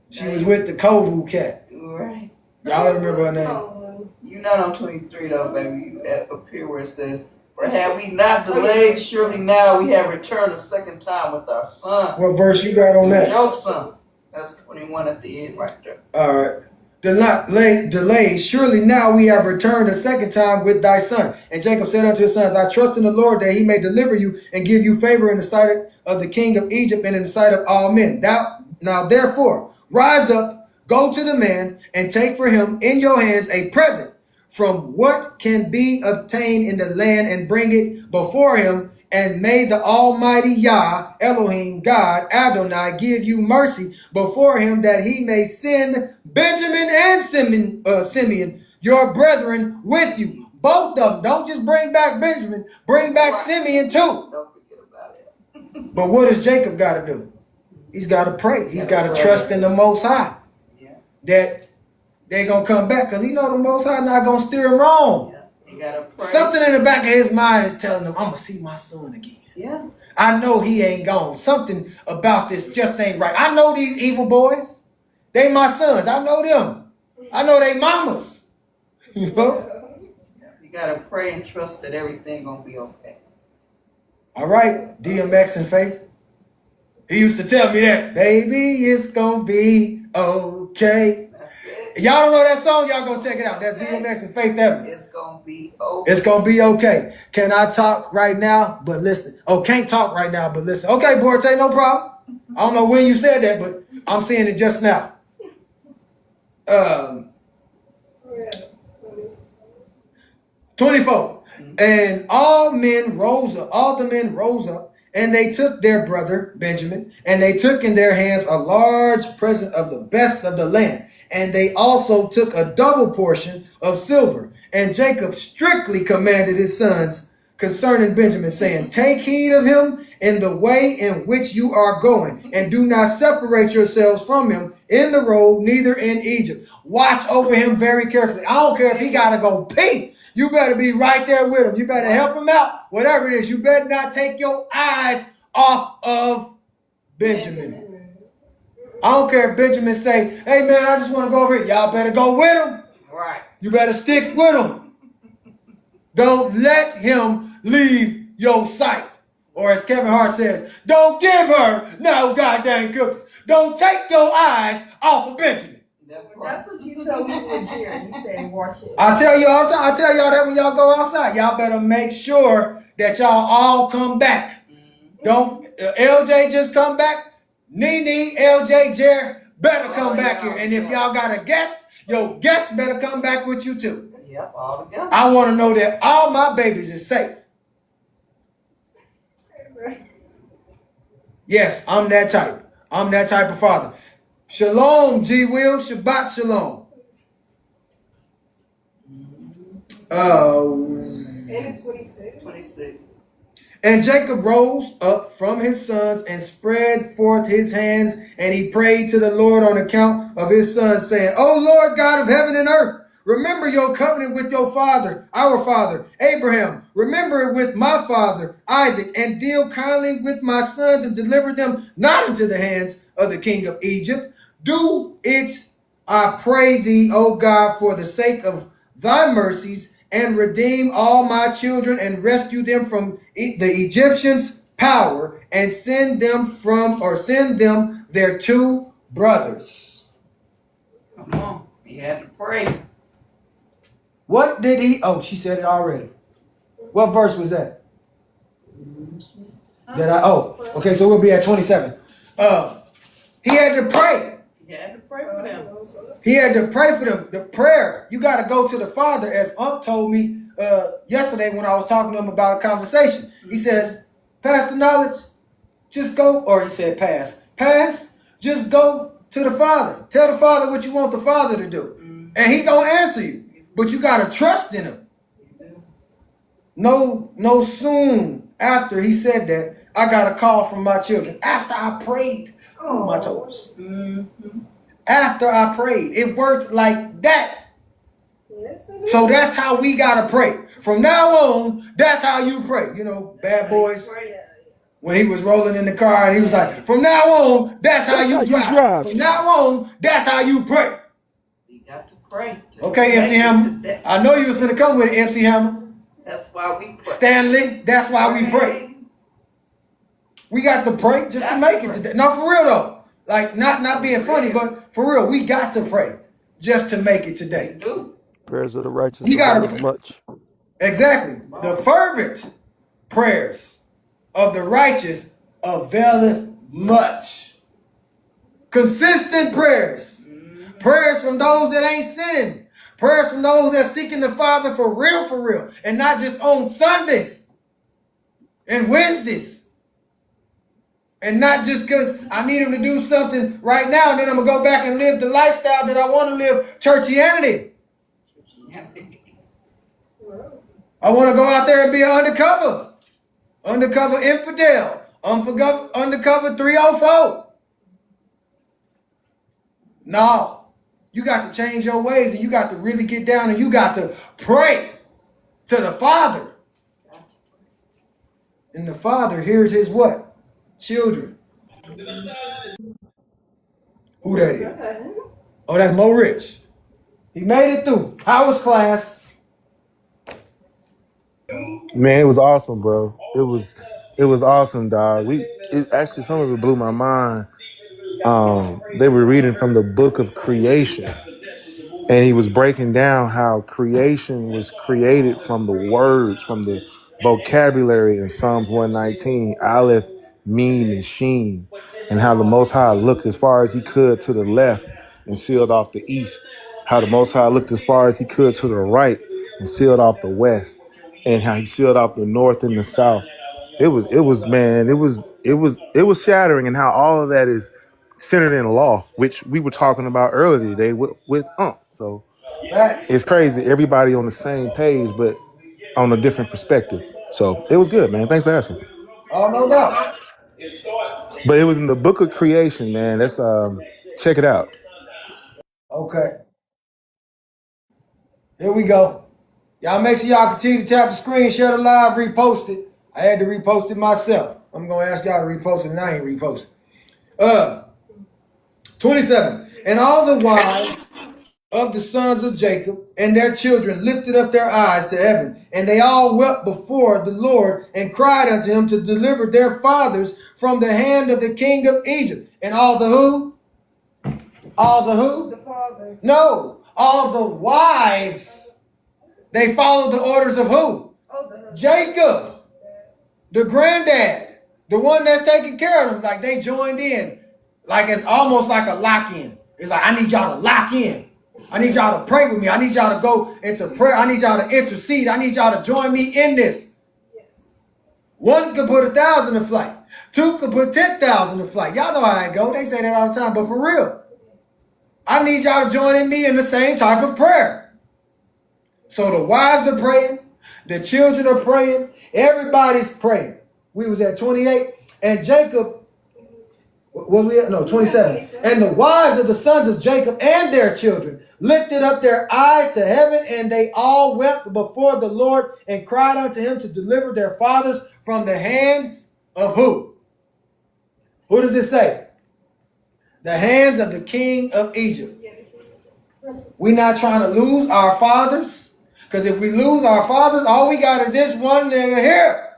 She was with the Kovu cat. Right. Y'all remember her name? Solomon. You know I'm 23 though, baby. You up here where it says, for had we not delayed, surely now we have returned a second time with our son. What verse you got on that? Your son. That's 21 at the end right there. All right. Delay, surely now we have returned a second time with thy son. And Jacob said unto his sons, I trust in the Lord that he may deliver you and give you favor in the sight of the king of Egypt and in the sight of all men. Now therefore, rise up, go to the man, and take for him in your hands a present from what can be obtained in the land, and bring it before him. And may the Almighty Yah, Elohim, God, Adonai, give you mercy before him, that he may send Benjamin and Simeon, your brethren, with you. Both of them. Don't just bring back Benjamin, bring back Simeon too. Don't forget about it. But what does Jacob got to do? He's got to pray. He's got to trust in the Most High. Yeah. That they're going to come back, because he know the Most High not going to steer him wrong. Yeah. You gotta pray. Something in the back of his mind is telling him, I'm going to see my son again. Yeah. I know he ain't gone. Something about this just ain't right. I know these evil boys. They my sons. I know them. I know they mamas. You know? You gotta pray and trust that everything gonna be okay. All right, DMX and Faith. He used to tell me that, baby, it's gonna be okay. That's it. If y'all don't know that song, y'all go check it out. That's DMX and Faith Evans. It's gonna be okay. It's gonna be okay. Can I talk right now? But listen. Oh, can't talk right now, but listen. Okay, Borte, no problem. I don't know when you said that, but I'm saying it just now. Yeah, 24. And all the men rose up And they took their brother Benjamin, and they took in their hands a large present of the best of the land. And they also took a double portion of silver. And Jacob strictly commanded his sons concerning Benjamin, saying, take heed of him in the way in which you are going, and do not separate yourselves from him in the road, neither in Egypt. Watch over him very carefully. I don't care if he got to go pee. You better be right there with him. You better help him out. Whatever it is, you better not take your eyes off of Benjamin. I don't care if Benjamin say, hey man, I just want to go over here. Y'all better go with him. Right. You better stick with him. Don't let him leave your sight. Or as Kevin Hart says, don't give her no goddamn cookies. Don't take your eyes off of Benjamin. That's what you told me with Jerry. You said, watch it. I tell you all the time, I tell y'all that when y'all go outside, y'all better make sure that y'all all come back. Don't LJ just come back. Nene, LJ, Jerry better come back here. And if y'all got a guest, your guest better come back with you too. Yep, all together. I want to know that all my babies is safe. Yes, I'm that type. I'm that type of father. Shalom, G Will. Shabbat shalom. And it's 26. 26. And Jacob rose up from his sons and spread forth his hands, and he prayed to the Lord on account of his sons, saying, O Lord God of heaven and earth, remember your covenant with your father, our father, Abraham. Remember it with my father, Isaac, and deal kindly with my sons and deliver them not into the hands of the king of Egypt. Do it, I pray thee, O God, for the sake of thy mercies, and redeem all my children and rescue them from the Egyptians' power, and send them their two brothers. Come on. He had to pray. What did he? Oh, she said it already. What verse was that? Okay, so we'll be at 27. He had to pray. He had to pray for them. He had to pray for them. The prayer, you got to go to the Father, as Unc told me yesterday when I was talking to him about a conversation. He says, pass the knowledge, just go, or he said pass, just go to the Father. Tell the Father what you want the Father to do. And he gonna answer you. But you got to trust in him. No soon after he said that, I got a call from my children. After I prayed on my toes. After I prayed. It worked like that. Yes, it is. So that's how we got to pray. From now on, that's how you pray. You know, Bad Boys, when he was rolling in the car and he was like, from now on, that's how you drive. From now on, that's how you pray. You got to pray. Okay, MC Hammer. I know you was going to come with it, MC Hammer. That's why we pray. Stanley, that's why we pray. We got to pray just to make it today. Not for real though. Like not being funny, but for real, we got to pray just to make it today. Do. Prayers of the righteous You gotta availeth much. Exactly. The fervent prayers of the righteous availeth much. Consistent prayers. Prayers from those that ain't sinning. Prayers from those that seeking the Father for real, and not just on Sundays and Wednesdays. And not just because I need him to do something right now, and then I'm going to go back and live the lifestyle that I want to live, churchianity. I want to go out there and be an undercover infidel, undercover 304. No, you got to change your ways, and you got to really get down, and you got to pray to the Father. And the Father hears his what? Children. Who that is? Oh, that's Mo Rich. He made it through. How was class? Man, it was awesome, bro. It was awesome, dog. Actually, some of it blew my mind. They were reading from the book of creation, and he was breaking down how creation was created from the words, from the vocabulary in Psalms 119, Aleph, Mem, and Sheen, and how the Most High looked as far as he could to the left and sealed off the east, how the Most High looked as far as he could to the right and sealed off the west, and how he sealed off the north and the south. it was shattering, and how all of that is centered in law, which we were talking about earlier today with So Facts. it's crazy. Everybody on the same page, but on a different perspective. So it was good, man. Thanks for asking. Oh, no doubt. But it was in the book of creation, man. That's check it out. Okay. Here we go. Y'all make sure y'all continue to tap the screen, share the live, repost it. I had to repost it myself. I'm gonna ask y'all to repost it, and I ain't repost it. 27. And all the wives of the sons of Jacob and their children lifted up their eyes to heaven, and they all wept before the Lord and cried unto him to deliver their fathers from the hand of the king of Egypt. And all the who? All the who? The fathers. No, all the wives. They followed the orders of who? Oh, the husband. Jacob, the granddad, the one that's taking care of them. Like they joined in, like it's almost like a lock-in. It's like, I need y'all to lock in. I need y'all to pray with me. I need y'all to go into prayer. I need y'all to intercede. I need y'all to join me in this. Yes. One could put 1,000 to flight. Two could put 10,000 to flight. Y'all know how it go. They say that all the time, but for real, I need y'all to join in me in the same type of prayer. So the wives are praying, the children are praying, everybody's praying. We was at 28, and Jacob, was we at? No, 27. And the wives of the sons of Jacob and their children lifted up their eyes to heaven, and they all wept before the Lord and cried unto him to deliver their fathers from the hands of who? Who does it say? The hands of the king of Egypt. We're not trying to lose our fathers. Because if we lose our fathers, all we got is this one nigga here.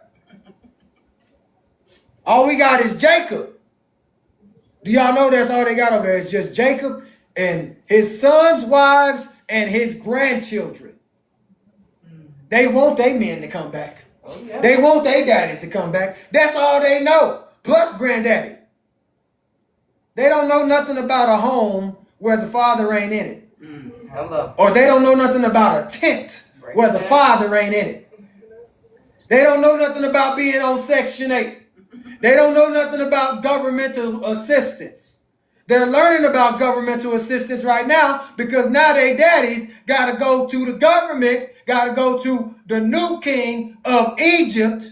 All we got is Jacob. Do y'all know that's all they got over there? It's just Jacob and his sons' wives and his grandchildren. They want their men to come back. Oh, yeah. They want their daddies to come back. That's all they know. Plus granddaddy. They don't know nothing about a home where the father ain't in it. Hello. Or they don't know nothing about a tent where the father ain't in it. They don't know nothing about being on Section 8. They don't know nothing about governmental assistance. They're learning about governmental assistance right now because now they daddies got to go to the government, got to go to the new king of Egypt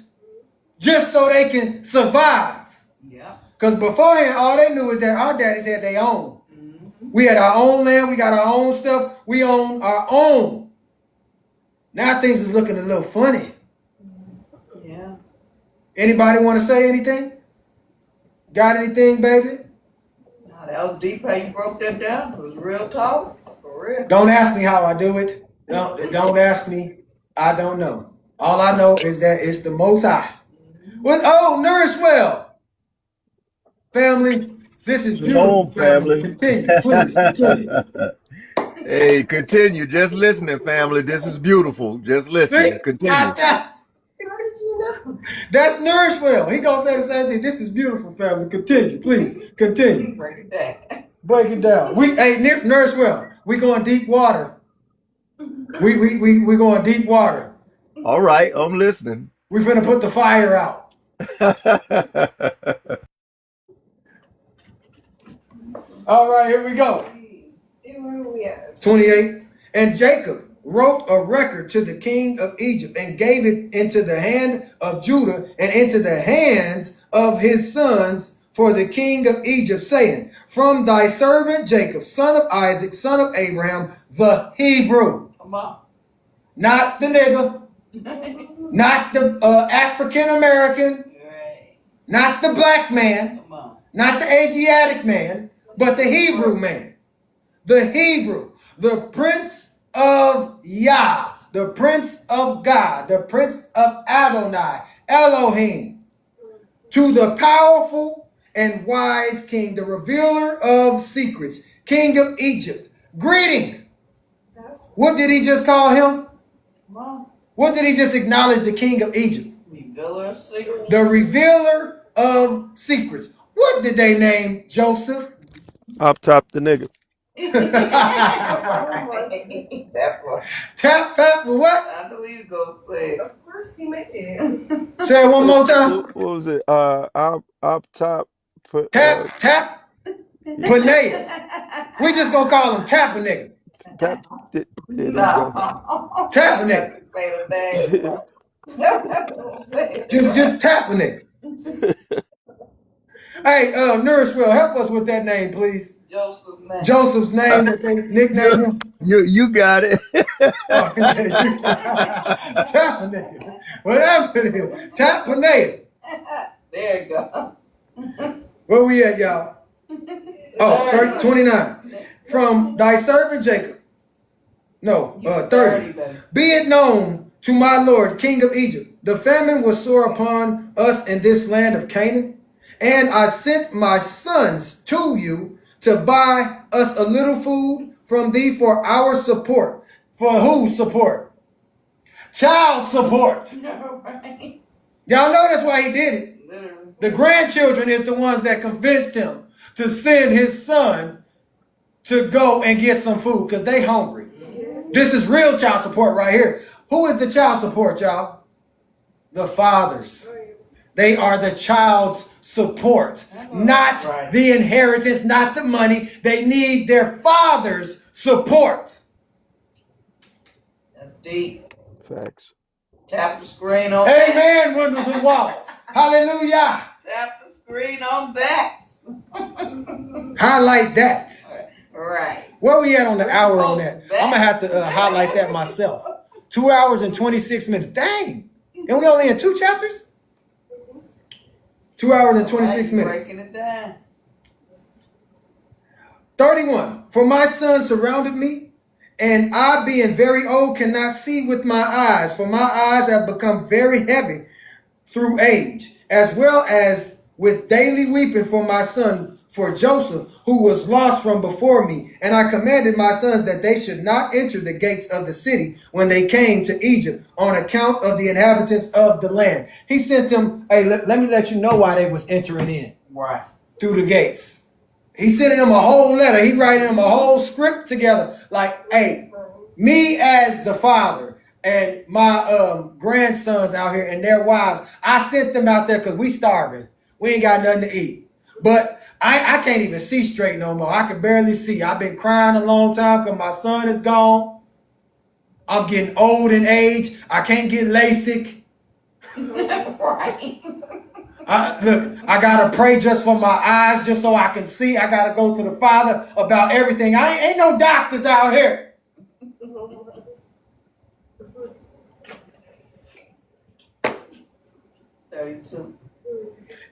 just so they can survive. Yeah. Because beforehand, all they knew is that our daddies had their own. We had our own land. We got our own stuff. We own our own. Now things is looking a little funny. Yeah. Anybody want to say anything? Got anything, baby? Nah, that was deep how you broke that down. It was real talk. For real. Don't ask me how I do it. Don't ask me. I don't know. All I know is that it's the Most High. Nourish well. Family, this is beautiful. Shalom, family. Continue, please, continue. Hey, continue. Just listening, family. This is beautiful. Just See? listening. Continue. How did you know? That's Nourish well. He gonna say the same thing. This is beautiful, family. Continue, please. Continue. Break it down. Break it down. Nourish well. We going deep water. We going deep water. All right, I'm listening. We finna put the fire out. All right, here we go. Where we at? 28. And Jacob wrote a record to the king of Egypt and gave it into the hand of Judah and into the hands of his sons for the king of Egypt, saying, from thy servant Jacob, son of Isaac, son of Abraham, the Hebrew. Come on. Not the nigga, not the African American, Right. not the black man, Come on. not the Asiatic man, but the Hebrew man. The Hebrew, the Prince of Yah, the Prince of God, the Prince of Adonai, Elohim, to the powerful and wise king, the revealer of secrets, king of Egypt. Greeting. What did he just call him? Come on. What did he just acknowledge the king of Egypt? Revealer of secrets. The revealer of secrets. What did they name Joseph? Up top the nigga. That part. Tap, tap, for what? I knew you gonna say. Of course he made it. Say it one more time. What was it? Op top put Tap, tap, Panea. We just gonna call him Tap a nigga. tap. There you go. No. Tap a nigga. Say the name. Just tap a nigga. Hey, Nourishwell, help us with that name, please. Joseph name. Joseph's name, that they nickname him. You got it. Tap a nigga. Whatever it is. Tap a nigga. There you go. Where we at, y'all? Oh, 29. From thy servant Jacob. No, 30. Be it known to my Lord, King of Egypt, the famine was sore upon us in this land of Canaan, and I sent my sons to you to buy us a little food from thee for our support. For whose support? Child support. Y'all know that's why he did it. Literally. The grandchildren is the ones that convinced him to send his son to go and get some food because they hungry. This is real child support right here. Who is the child support, y'all? The fathers. They are the child's support, not the inheritance, not the money. They need their father's support. That's deep. Facts. Tap the screen on that. Amen, windows and walls. Hallelujah. Tap the screen on that. Highlight that. Right. Where we at on the hour on that? I'm going to have to highlight that myself. 2 hours and 26 minutes. Dang. And we only in 2 chapters? 2 hours and 26 minutes. Breaking it down. 31. For my son surrounded me, and I being very old cannot see with my eyes, for my eyes have become very heavy through age, as well as with daily weeping for my son, for Joseph, who was lost from before me. And I commanded my sons that they should not enter the gates of the city when they came to Egypt on account of the inhabitants of the land. He sent them, hey, let me let you know why they was entering in Right. through the gates. He sending them a whole letter. He writing them a whole script together. Like, hey, me as the father and my grandsons out here and their wives, I sent them out there because we starving. We ain't got nothing to eat. But I can't even see straight no more. I can barely see. I've been crying a long time because my son is gone. I'm getting old in age. I can't get LASIK. Right. Look, I got to pray just for my eyes, just so I can see. I got to go to the Father about everything. Ain't no doctors out here. 32.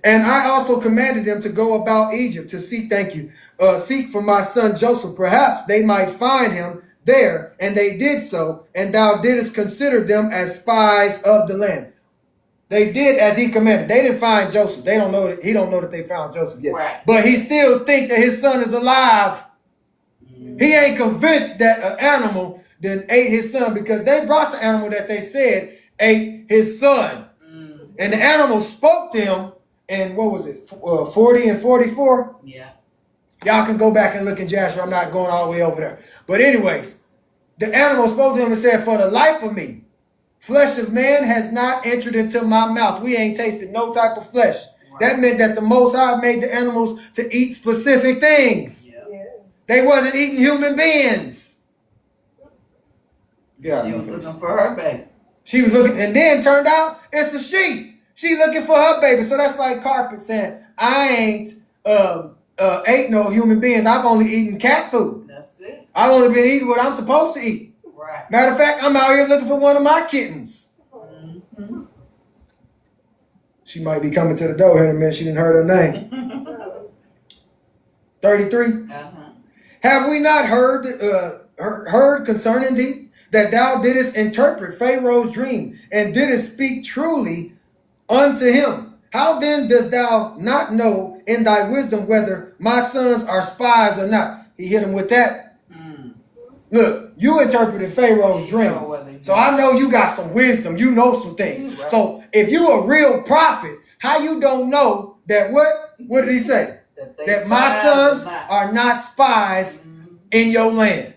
And I also commanded them to go about Egypt to seek, seek for my son Joseph. Perhaps they might find him there. And they did so. And thou didst consider them as spies of the land. They did as he commanded. They didn't find Joseph. They don't know that he don't know that they found Joseph yet. Right. But he still think that his son is alive. He ain't convinced that an animal then ate his son, because they brought the animal that they said ate his son. And the animal spoke to him in, what was it, 40 and 44? Yeah. Y'all can go back and look in Jasher. I'm not going all the way over there. But anyways, the animal spoke to him and said, for the life of me, flesh of man has not entered into my mouth. We ain't tasted no type of flesh. Right. That meant that the Most High made the animals to eat specific things. Yeah. They wasn't eating human beings. Yeah, She was looking for her baby. She was looking, and then turned out it's a sheep. She looking for her baby. So that's like Carpet saying, I ain't ate no human beings. I've only eaten cat food. That's it. I've only been eating what I'm supposed to eat. Right. Matter of fact, I'm out here looking for one of my kittens. Mm-hmm. She might be coming to the door here in a minute. She didn't heard her name. 33. Uh-huh. Have we not heard concerning thee, that thou didst interpret Pharaoh's dream, and didst speak truly unto him? How then dost thou not know in thy wisdom whether my sons are spies or not? He hit him with that. Look, you interpreted Pharaoh's dream. So I know you got some wisdom. You know some things. Right. So if you a real prophet, how you don't know that what? What did he say? That my sons are not spies in your land.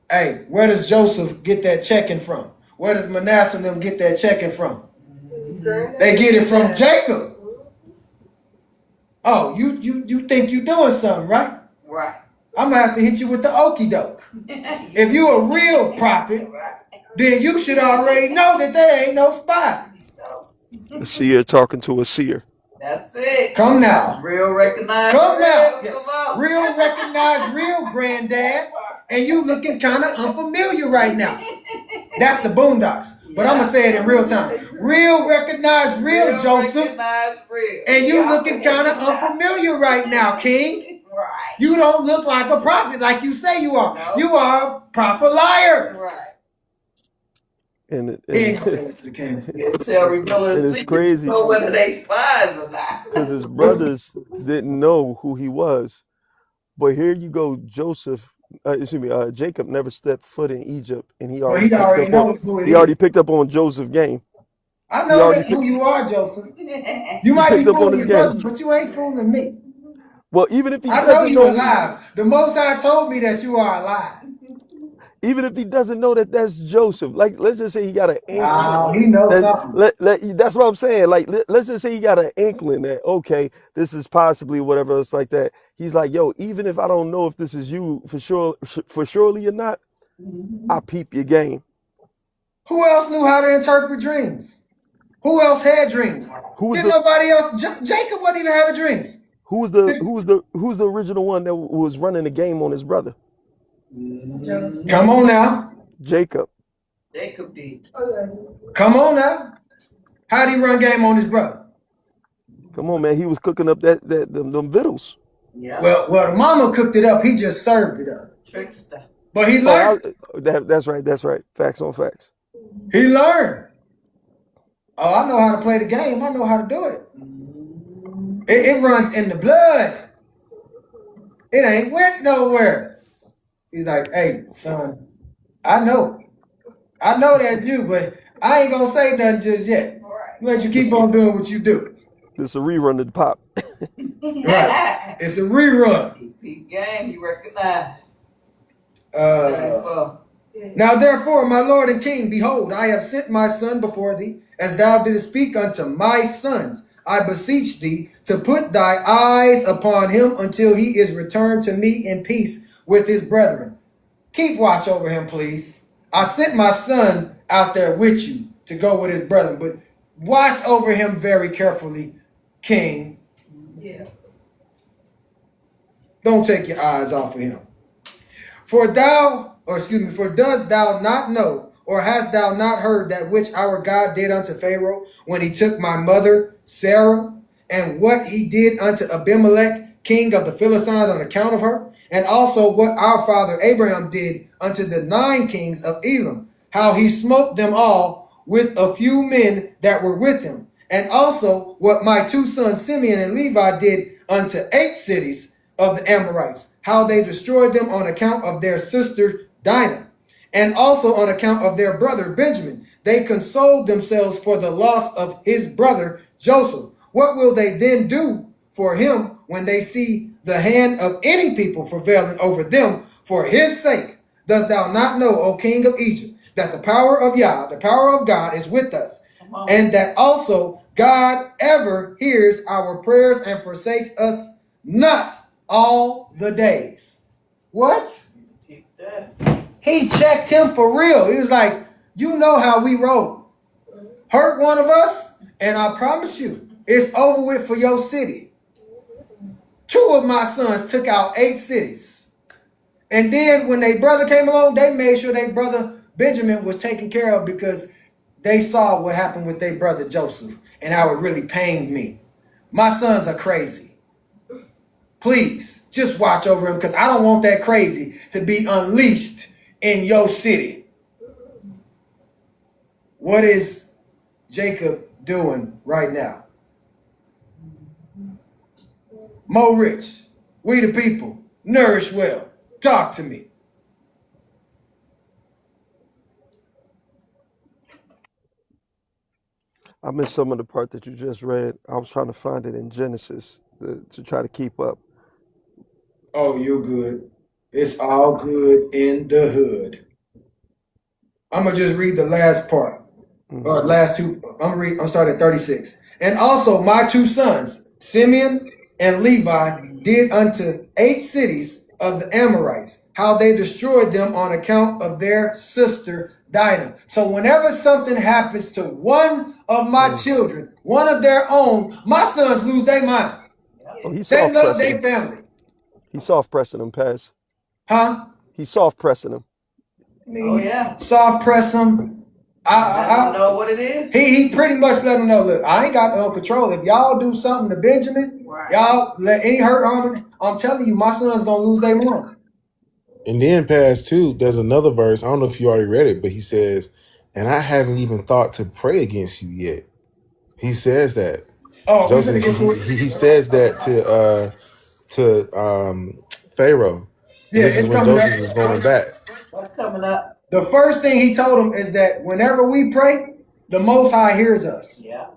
Hey, where does Joseph get that checking from? Where does Manasseh and them get that checking from? His granddad. They get it from Yeah. Jacob. Oh, you think you doing something, right? Right. I'm gonna have to hit you with the okie doke. If you a real prophet, then you should already know that there ain't no spy. A seer talking to a seer. That's it. Come now. Real recognize. Come now. Real, come on. Real recognize real granddad. And you looking kind of unfamiliar right now. That's the Boondocks. But I'm gonna say it in real time. Real recognize real Joseph. Recognize real. And you looking kind of unfamiliar right now, King. Right. You don't look like a prophet like you say you are. No. You are a prophet liar. Right. And He ain't gonna say it to the king. He'll tell revealers And it's crazy. know whether they spies or not. because his brothers didn't know who he was. But here you go, Jacob never stepped foot in Egypt, and he But already he already picked up knows on, who it he already is. picked up on Joseph's game. I He know already that who you are, Joseph. You He might be picked up on fooling his your game. brothers, but you ain't fooling me. Well, even if he I know doesn't you know, alive. The Most High told me that you are alive. even if he doesn't know that that's Joseph, like let's just say he got an inkling. Wow, he knows something. That's what I'm saying. Like let's just say he got an inkling that okay, this is possibly whatever else like that. He's like, yo, even if I don't know if this is you for surely or not, I peep your game. Who else knew how to interpret dreams? Who else had dreams? Who was Didn't the nobody else? Jacob wasn't even having dreams. who's the original one that was running the game on his brother? Joseph. Come on now. Jacob. Jacob did. Oh yeah. Come on now. How'd he run game on his brother? Come on, man. He was cooking up them victuals. Yeah. Well, the mama cooked it up. He just served it up. Trickster. But he learned. That's right. Facts on facts. He learned. Oh, I know how to play the game. I know how to do it. It runs in the blood. It ain't went nowhere. He's like, hey, son, I know that's you, but I ain't gonna say nothing just yet. Let you keep on doing what you do. This a rerun of the pop. Right. It's a rerun. He game, he recognized. Now therefore, my Lord and King, behold, I have sent my son before thee, as thou didst speak unto my sons. I beseech thee to put thy eyes upon him until he is returned to me in peace with his brethren. Keep watch over him, please. I sent my son out there with you to go with his brethren, but watch over him very carefully, King. Yeah. Don't take your eyes off of him. For dost thou not know, or hast thou not heard that which our God did unto Pharaoh when he took my mother Sarah, and what he did unto Abimelech, king of the Philistines, on account of her, and also what our father Abraham did unto the 9 kings of Elam, how he smote them all with a few men that were with him, and also what my 2 sons Simeon and Levi did unto 8 cities of the Amorites, how they destroyed them on account of their sister Dinah, and also on account of their brother Benjamin. They consoled themselves for the loss of his brother Joseph. What will they then do for him when they see the hand of any people prevailing over them for his sake? Dost thou not know, O king of Egypt, that the power of Yah, the power of God, is with us, and that also God ever hears our prayers and forsakes us not all the days? What? He checked him for real. He was like, you know how we roll. Hurt one of us, and I promise you, it's over with for your city. 2 of my sons took out 8 cities. And then when their brother came along, they made sure their brother Benjamin was taken care of, because they saw what happened with their brother Joseph, and how it really pained me. My sons are crazy. Please, just watch over him, because I don't want that crazy to be unleashed in your city. What is Jacob doing right now? Mo Rich, we the people, nourish well. Talk to me. I missed some of the part that you just read. I was trying to find it in Genesis to try to keep up. Oh, you're good. It's all good in the hood. I'm gonna just read the last part, or last two. I'm starting at 36. And also my two sons, Simeon and Levi, did unto 8 cities of the Amorites, how they destroyed them on account of their sister Dinah. So whenever something happens to one of my children, one of their own, my sons lose their mind. Oh, he's They soft love pressing their him. family. He's soft pressing him, Pass. Huh? He's soft pressing him. I mean, Oh, yeah. soft press them. I don't know what it is. He pretty much let them know, look, I ain't got no control. If y'all do something to Benjamin, Right. y'all let any hurt on him, I'm telling you, my son's gonna lose their mind. And then past two, there's another verse. I don't know if you already read it, but he says, "And I haven't even thought to pray against you yet." He says that. Oh, we Joseph, finna get to it. he says that to Pharaoh. And Yeah, this is it's when coming Joseph is going up. back. What's coming up? The first thing he told him is that whenever we pray, the Most High hears us. Yeah.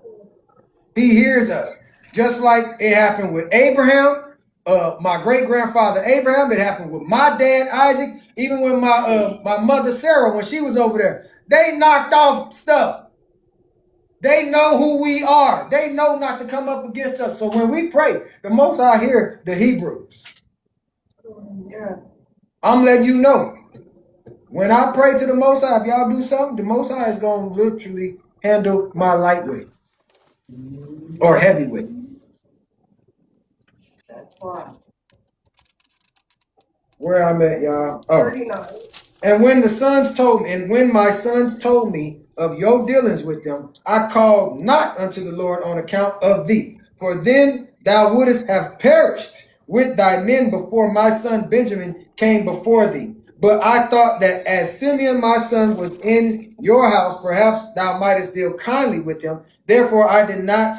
He hears us. Just like it happened with Abraham, my great grandfather Abraham. It happened with my dad Isaac. Even with my mother Sarah, when she was over there, they knocked off stuff. They know who we are. They know not to come up against us. So when we pray, the Most High hear the Hebrews. Yeah. I'm letting you know. When I pray to the Most High, if y'all do something, the Most High is going to literally handle my lightweight or heavyweight. That's why. Where I'm at, y'all. Oh. 39. And when my sons told me of your dealings with them, I called not unto the Lord on account of thee. For then thou wouldest have perished with thy men before my son Benjamin came before thee. But I thought that as Simeon my son was in your house, perhaps thou mightest deal kindly with him. Therefore I did not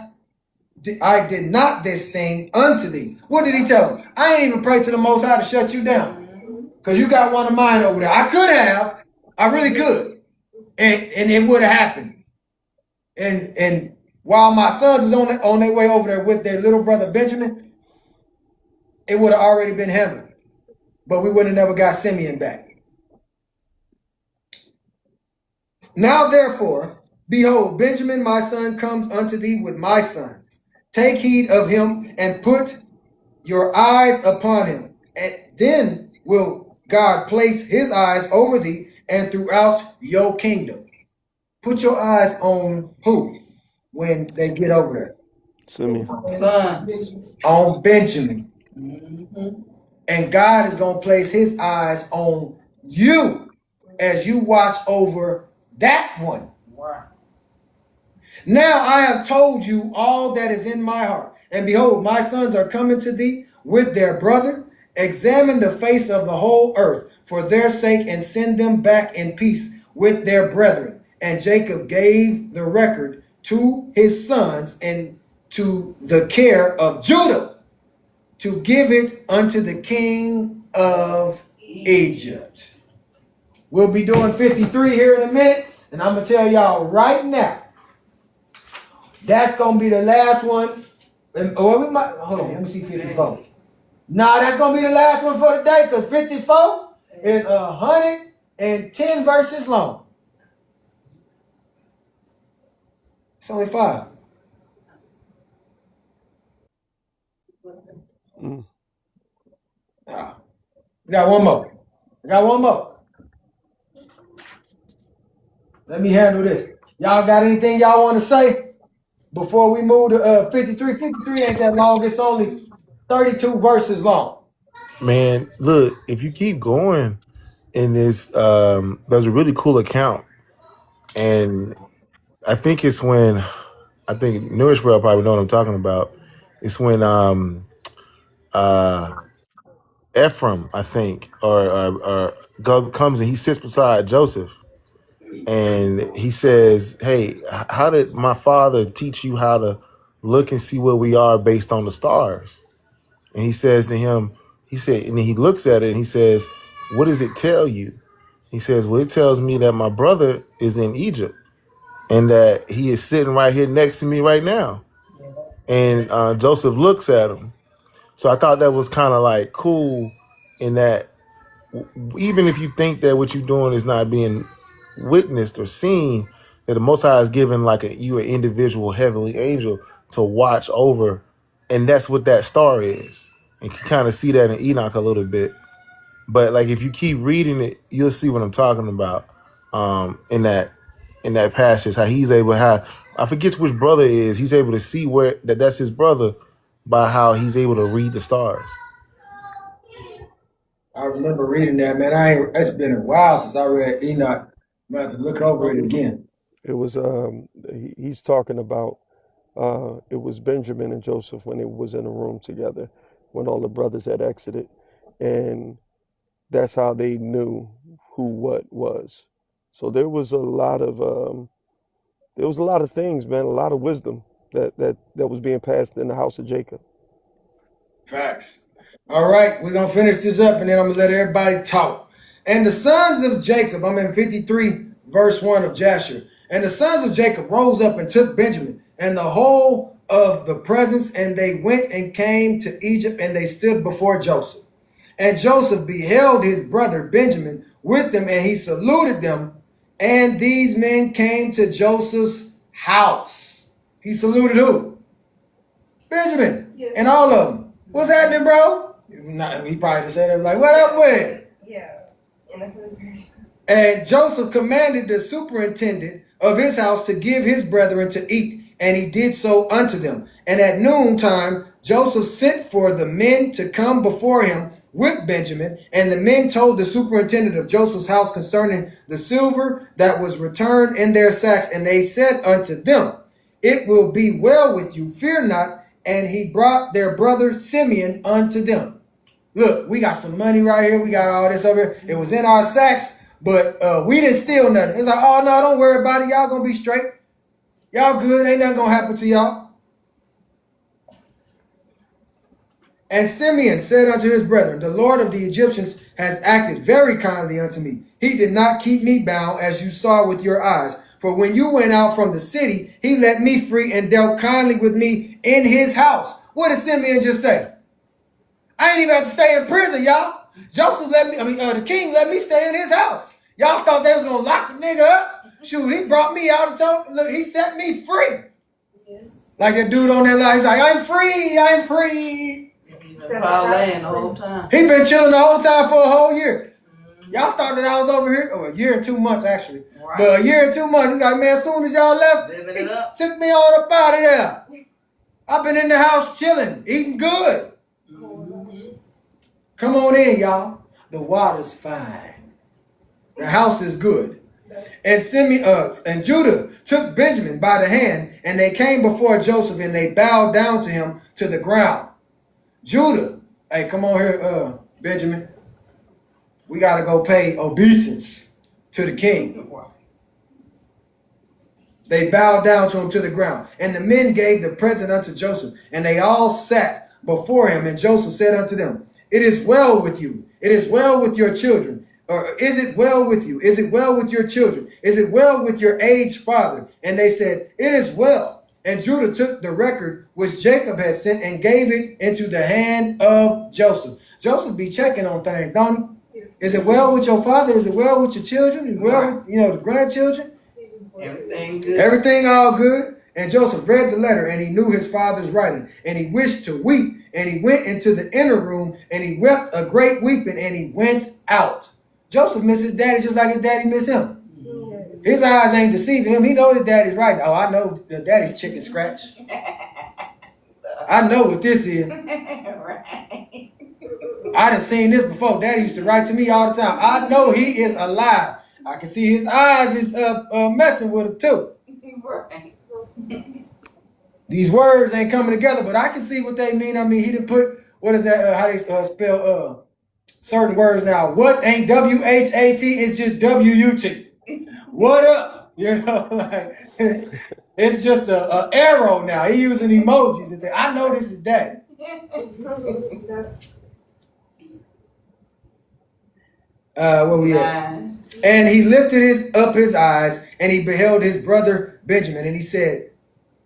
this thing unto thee. What did he tell him? I ain't even prayed to the Most High to shut you down. Because you got one of mine over there. I could have. I really could. And it would have happened. And while my sons is on their way over there with their little brother Benjamin, it would have already been handled. But we would have never got Simeon back. Now therefore, behold, Benjamin my son comes unto thee with my sons. Take heed of him and put your eyes upon him. And then will God place his eyes over thee and throughout your kingdom. Put your eyes on who when they get over there? Simeon. Sons. On Benjamin. And God is going to place his eyes on you as you watch over that one. Wow. Now I have told you all that is in my heart. And behold, my sons are coming to thee with their brother. Examine the face of the whole earth for their sake and send them back in peace with their brethren. And Jacob gave the record to his sons and to the care of Judah to give it unto the king of Egypt. We'll be doing 53 here in a minute, and I'm going to tell y'all right now, that's going to be the last one. Or we might, hold on, let me see 54. Nah, that's going to be the last one for today, because 54 is 110 verses long. It's only 5. Ah, we got one more. Let me handle this. Y'all got anything y'all want to say before we move to 53? 53 ain't that long. It's only 32 verses long. Man, look, if you keep going in this, there's a really cool account. And I think it's when, I think Nourishwell probably know what I'm talking about. It's when Ephraim, I think, or comes and he sits beside Joseph. And he says, hey, how did my father teach you how to look and see where we are based on the stars? And he says to him, he said, and he looks at it and he says, what does it tell you? He says, well, it tells me that my brother is in Egypt and that he is sitting right here next to me right now. And Joseph looks at him. So I thought that was kind of like cool in that even if you think that what you're doing is not being witnessed or seen, that the Most High is giving like you an individual heavenly angel to watch over, and that's what that star is. And you can kind of see that in Enoch a little bit. But like if you keep reading it, you'll see what I'm talking about. In that passage, how he's able, how I forget which brother it is, he's able to see where that's his brother by how he's able to read the stars. I remember reading that, man. It's been a while since I read Enoch. I'm gonna have to look over it again. It was he's talking about it was Benjamin and Joseph when they was in a room together when all the brothers had exited, and that's how they knew who what was. So there was a lot of things, man, a lot of wisdom that was being passed in the house of Jacob. Facts. All right, we're going to finish this up and then I'm going to let everybody talk. And the sons of Jacob, I'm in 53, verse 1 of Jasher. And the sons of Jacob rose up and took Benjamin and the whole of the presence, and they went and came to Egypt, and they stood before Joseph. And Joseph beheld his brother Benjamin with them, and he saluted them. And these men came to Joseph's house. He saluted who? Benjamin. Yes. And all of them. What's happening, bro? He probably just said it like, what up with it? Yeah. And I heard And Joseph commanded the superintendent of his house to give his brethren to eat, and he did so unto them. And at noontime Joseph sent for the men to come before him with Benjamin, and the men told the superintendent of Joseph's house concerning the silver that was returned in their sacks, and they said unto them, it will be well with you, fear not. And he brought their brother Simeon unto them. Look, we got some money right here. We got all this over here. It was in our sacks, but we didn't steal nothing. It's like, oh, no, don't worry about it. Y'all gonna be straight. Y'all good. Ain't nothing gonna happen to y'all. And Simeon said unto his brethren, the Lord of the Egyptians has acted very kindly unto me. He did not keep me bound, as you saw with your eyes. For when you went out from the city, he let me free and dealt kindly with me in his house. What did Simeon just say? I ain't even have to stay in prison, y'all. Joseph the king let me stay in his house. Y'all thought they was gonna lock the nigga up? Shoot, he brought me out and told, look, he set me free. yes. Like that dude on that line, he's like, I'm free, I'm free. He's been parlaying the whole time. He been chilling the whole time for a whole year. Y'all thought that I was over here, a year and 2 months actually. Right. But a year and 2 months, he's like, man, as soon as y'all left, Living he it up. took me on up out of there. I've been in the house chilling, eating good. Come on in, y'all. The water's fine. The house is good. And and Judah took Benjamin by the hand, and they came before Joseph, and they bowed down to him to the ground. Judah, hey, come on here, Benjamin. We got to go pay obeisance to the king. They bowed down to him to the ground. And the men gave the present unto Joseph, and they all sat before him. And Joseph said unto them, it is well with you. It is well with your children. Or is it well with you? Is it well with your children? Is it well with your aged father? And they said, it is well. And Judah took the record which Jacob had sent and gave it into the hand of Joseph. Joseph be checking on things, don't he? Yes. Is it well with your father? Is it well with your children? Is it well with, the grandchildren? Everything good. Everything all good. And Joseph read the letter, and he knew his father's writing, and he wished to weep, and he went into the inner room, and he wept a great weeping, and he went out. Joseph missed his daddy just like his daddy missed him. His eyes ain't deceiving him. He knows his daddy's right. Oh, I know the daddy's chicken scratch. I know what this is. Right. I done seen this before. Daddy used to write to me all the time. I know he is alive. I can see his eyes is messing with him too. Right. These words ain't coming together, but I can see what they mean. I mean, he didn't put, what is that, how they spell certain words now. What ain't W-H-A-T, it's just W-U-T. What up? You know, like, it's just a arrow now. He using emojis and things. I know this is daddy. That's Where we at? And he lifted up his eyes, and he beheld his brother Benjamin, and he said,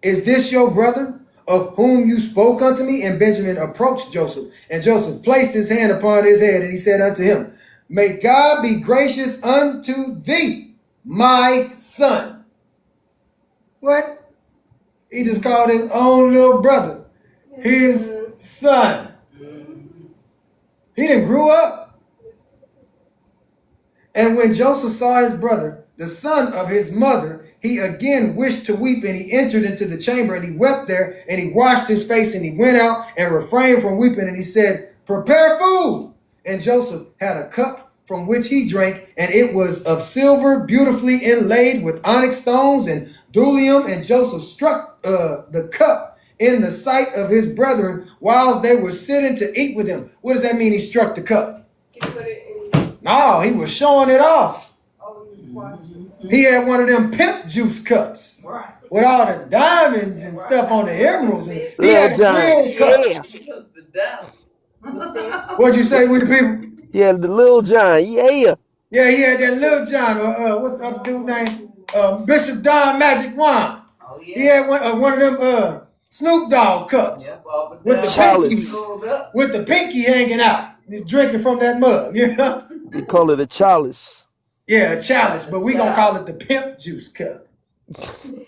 is this your brother of whom you spoke unto me? And Benjamin approached Joseph, and Joseph placed his hand upon his head, and he said unto him, May God be gracious unto thee, my son. What? He just called his own little brother his son. He didn't grew up. And when Joseph saw his brother, the son of his mother, he again wished to weep, and he entered into the chamber, and he wept there, and he washed his face, and he went out and refrained from weeping, and he said, prepare food. And Joseph had a cup from which he drank, and it was of silver, beautifully inlaid with onyx stones and bdellium, and Joseph struck the cup in the sight of his brethren whilst they were sitting to eat with him. What does that mean, he struck the cup? He put it in. No, he was showing it off. Oh, he was watching. He had one of them pimp juice cups Right. with all the diamonds and stuff on the emeralds. And he Lil had John, real cups. yeah. Because the down. What'd you say with the people? Yeah, the Lil John, yeah. Yeah, he had that Lil John, what's the other dude name? Bishop Don Magic Wine. Oh, He yeah. had one of them Snoop Dogg cups Yep, all but with down. the Chalice. Rolled up. with the pinky hanging out. He's drinking from that mug, you know? We call it a chalice. Yeah, a chalice, but we gonna call it the pimp juice cup.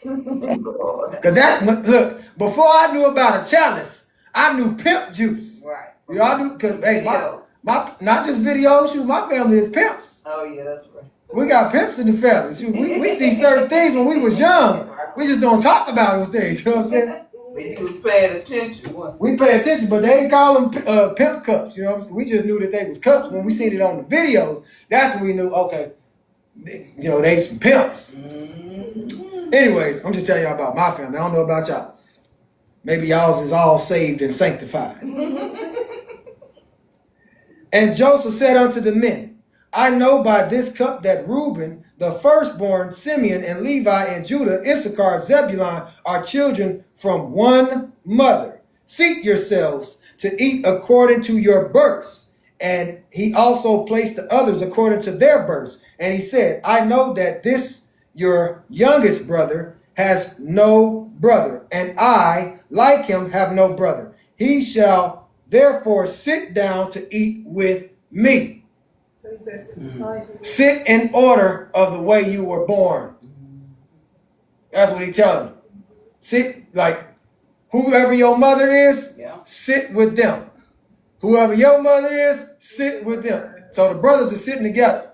Lord. Cause that, look, before I knew about a chalice, I knew pimp juice. Right. You know, I knew, cause hey, Video. my not just videos, shoot, my family is pimps. Oh, yeah, that's right. We got pimps in the family. Shoot, we see certain things when we was young. We just don't talk about them things, you know what I'm saying? They was paying attention. What? We pay attention, but they didn't call them pimp cups, you know what I'm saying? We just knew that they was cups. When we seen it on the video, that's when we knew, okay, you know, they some pimps. Anyways, I'm just telling y'all about my family. I don't know about y'all's. Maybe y'all's is all saved and sanctified. And Joseph said unto the men, I know by this cup that Reuben, the firstborn, Simeon, and Levi, and Judah, Issachar, Zebulun are children from one mother. Seat yourselves to eat according to your births. And he also placed the others according to their births. And he said, I know that this your youngest brother has no brother, and I, like him, have no brother. He shall therefore sit down to eat with me. So he says to beside him. Sit in order of the way you were born. That's what he telling them. Sit, like, whoever your mother is, Yeah. sit with them. Whoever your mother is, sit with them. So the brothers are sitting together.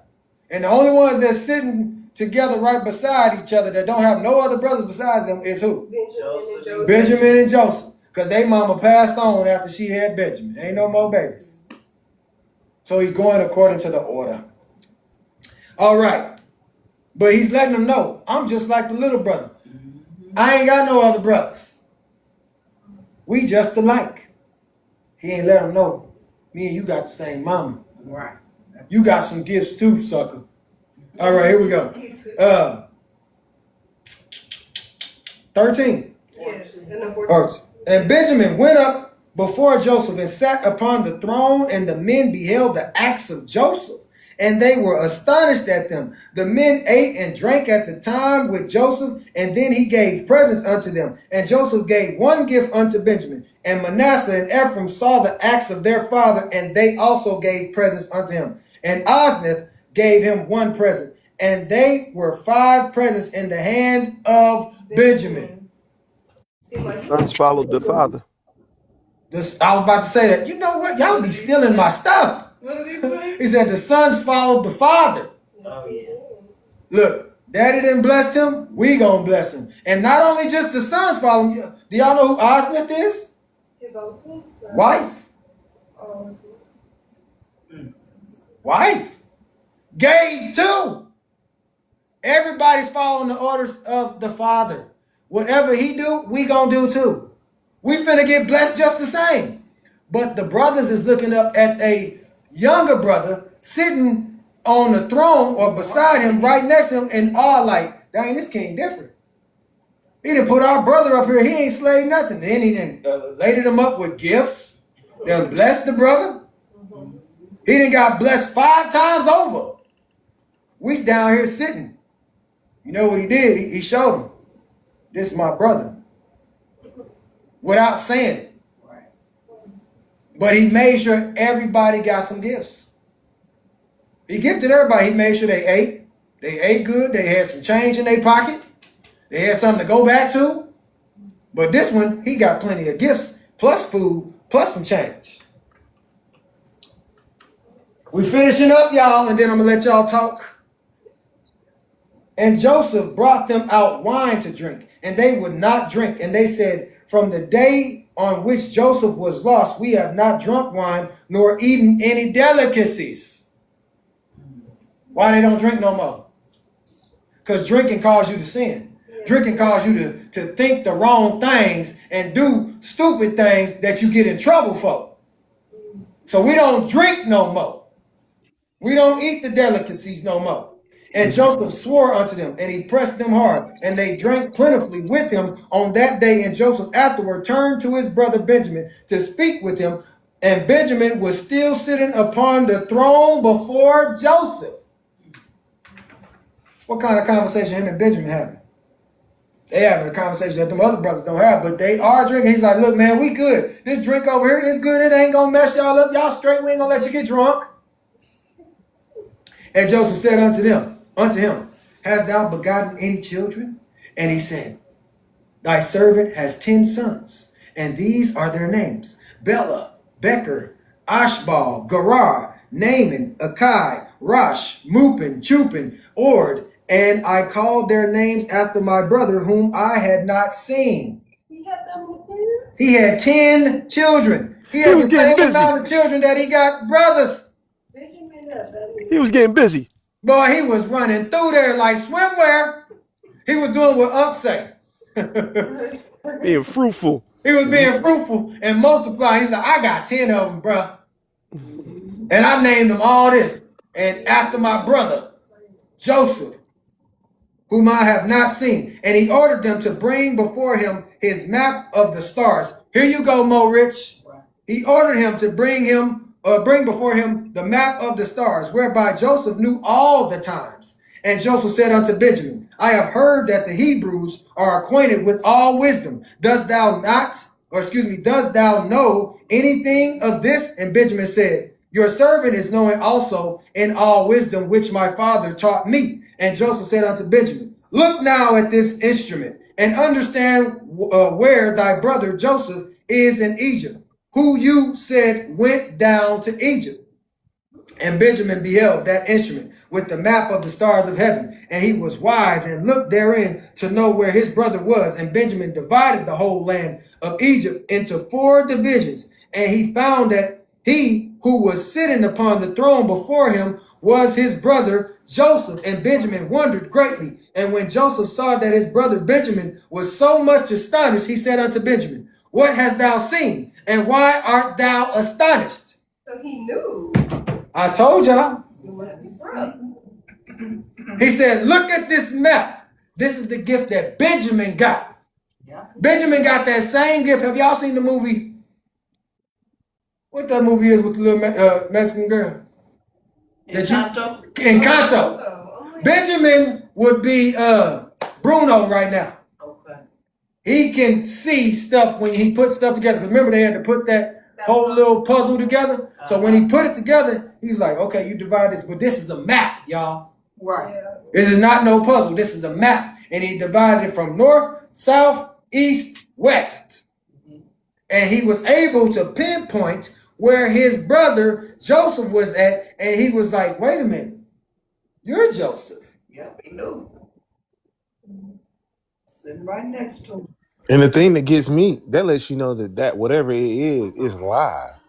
And the only ones that's sitting together right beside each other that don't have no other brothers besides them is who? Benjamin and Joseph. Benjamin and Joseph. Because they mama passed on after she had Benjamin. Ain't no more babies. So he's going according to the order. All right. But he's letting them know, I'm just like the little brother. I ain't got no other brothers. We just alike. He ain't let them know, me and you got the same mama. Right. You got some gifts too, sucker. All right, here we go. You too. 13. Yes. And the 14. And Benjamin went up before Joseph and sat upon the throne, and the men beheld the acts of Joseph, and they were astonished at them. The men ate and drank at the time with Joseph, and then he gave presents unto them. And Joseph gave one gift unto Benjamin. And Manasseh and Ephraim saw the acts of their father, and they also gave presents unto him. And Osnath gave him one present, and they were 5 presents in the hand of Benjamin. Seemed like Sons followed the father. This, I was about to say that. You know what? Y'all be stealing my stuff. What did he say? He said the sons followed the father. Oh, yeah. Look, daddy didn't bless him. We gonna bless him. And not only just the sons follow him. Do y'all know who Osnath is? his uncle. Wife. Oh, Wife. Gave too. Everybody's following the orders of the father. Whatever he do, we gonna do too. We finna get blessed just the same. But the brothers is looking up at a younger brother sitting on the throne or beside him, right next to him, and all like, dang, this king different. He done put our brother up here. He ain't slayed nothing. Then he done laid him up with gifts. Then blessed the brother. He done got blessed 5 times over. We down here sitting. You know what he did? He showed him. This is my brother. Without saying it. But he made sure everybody got some gifts. He gifted everybody. He made sure they ate. They ate good. They had some change in their pocket. They had something to go back to. But this one, he got plenty of gifts, plus food, plus some change. We finishing up, y'all, and then I'm going to let y'all talk. And Joseph brought them out wine to drink, and they would not drink. And they said, from the day on which Joseph was lost, we have not drunk wine nor eaten any delicacies. Why they don't drink no more? Because drinking causes you to sin. Drinking causes you to think the wrong things and do stupid things that you get in trouble for. So we don't drink no more. We don't eat the delicacies no more. And Joseph swore unto them, and he pressed them hard, and they drank plentifully with him on that day. And Joseph afterward turned to his brother Benjamin to speak with him, and Benjamin was still sitting upon the throne before Joseph. What kind of conversation him and Benjamin having? They having a conversation that them other brothers don't have, but they are drinking. He's like, look, man, we good. This drink over here is good. It ain't gonna mess y'all up. Y'all straight. We ain't gonna let you get drunk. And Joseph said unto him, hast thou begotten any children? And he said, thy servant has 10 sons, and these are their names: Bela, Becher, Ashbal, Gerar, Naaman, Akai, Rosh, Mupin, Chupin, Ord, and I called their names after my brother whom I had not seen. He had that many kids? He had 10 children. He He had was the getting same busy. amount of children that he got brothers. Benjamin had that many. He was getting busy. Boy, he was running through there like swimwear. He was doing what Unc say. Being fruitful. He was being fruitful and multiplying. He's like, I got 10 of them, bro. And I named them all this. And after my brother, Joseph, whom I have not seen. And he ordered them to bring before him his map of the stars. Here you go, Mo Rich. He ordered him to bring before him the map of the stars, whereby Joseph knew all the times. And Joseph said unto Benjamin, I have heard that the Hebrews are acquainted with all wisdom. Dost thou know anything of this? And Benjamin said, your servant is knowing also in all wisdom which my father taught me. And Joseph said unto Benjamin, look now at this instrument, and understand where thy brother Joseph is in Egypt, who you said went down to Egypt. And Benjamin beheld that instrument with the map of the stars of heaven, and he was wise and looked therein to know where his brother was. And Benjamin divided the whole land of Egypt into 4 divisions, and he found that he who was sitting upon the throne before him was his brother Joseph. And Benjamin wondered greatly. And when Joseph saw that his brother Benjamin was so much astonished, he said unto Benjamin, what hast thou seen, and why art thou astonished? So he knew I told y'all. it was his brother. He said, look at this map. This is the gift that Benjamin got. Yeah. Benjamin got that same gift. Have y'all seen the movie? What that movie is with the little Mexican girl? Encanto. Encanto. Oh my Benjamin would be Bruno right now. Okay. He can see stuff when he put stuff together. Remember, they had to put that whole little puzzle together. So when he put it together, he's like, okay, you divide this, but this is a map, y'all. Right. Yeah. This is not no puzzle. This is a map. And he divided it from north, south, east, west. And he was able to pinpoint where his brother Joseph was at. And he was like, wait a minute. You're Joseph. Yeah, he knew. Sitting right next to him. And the thing that gets me, that lets you know that whatever it is live.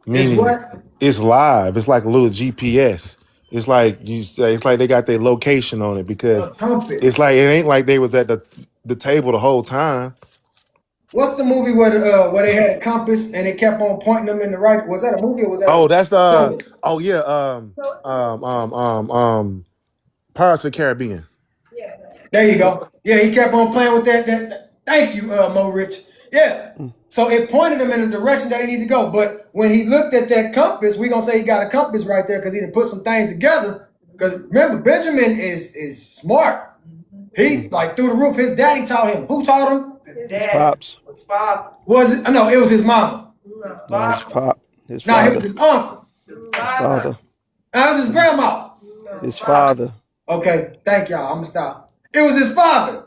It's Meaning what? it's live. It's like a little GPS. It's like it's like they got their location on it because A compass. it's like it ain't like they was at the table the whole time. What's the movie where they had a compass and it kept on pointing them in the right? Was that a movie or was that? Oh, that's film? Pirates of the Caribbean. Yeah. There you go. Yeah, he kept on playing with that. Thank you, Mo Rich. Yeah. So it pointed him in the direction that he needed to go. But when he looked at that compass, we're going to say he got a compass right there because he didn't put some things together. Because remember, Benjamin is smart. He, like, through the roof, his daddy taught him. Who taught him? His dad. Pops. His father. Was it? No, it was his mama. His No, his father. pop. His No, it father. was his uncle. His Father. How's his grandma? His father. Okay, thank y'all. I'm gonna stop. It was his father.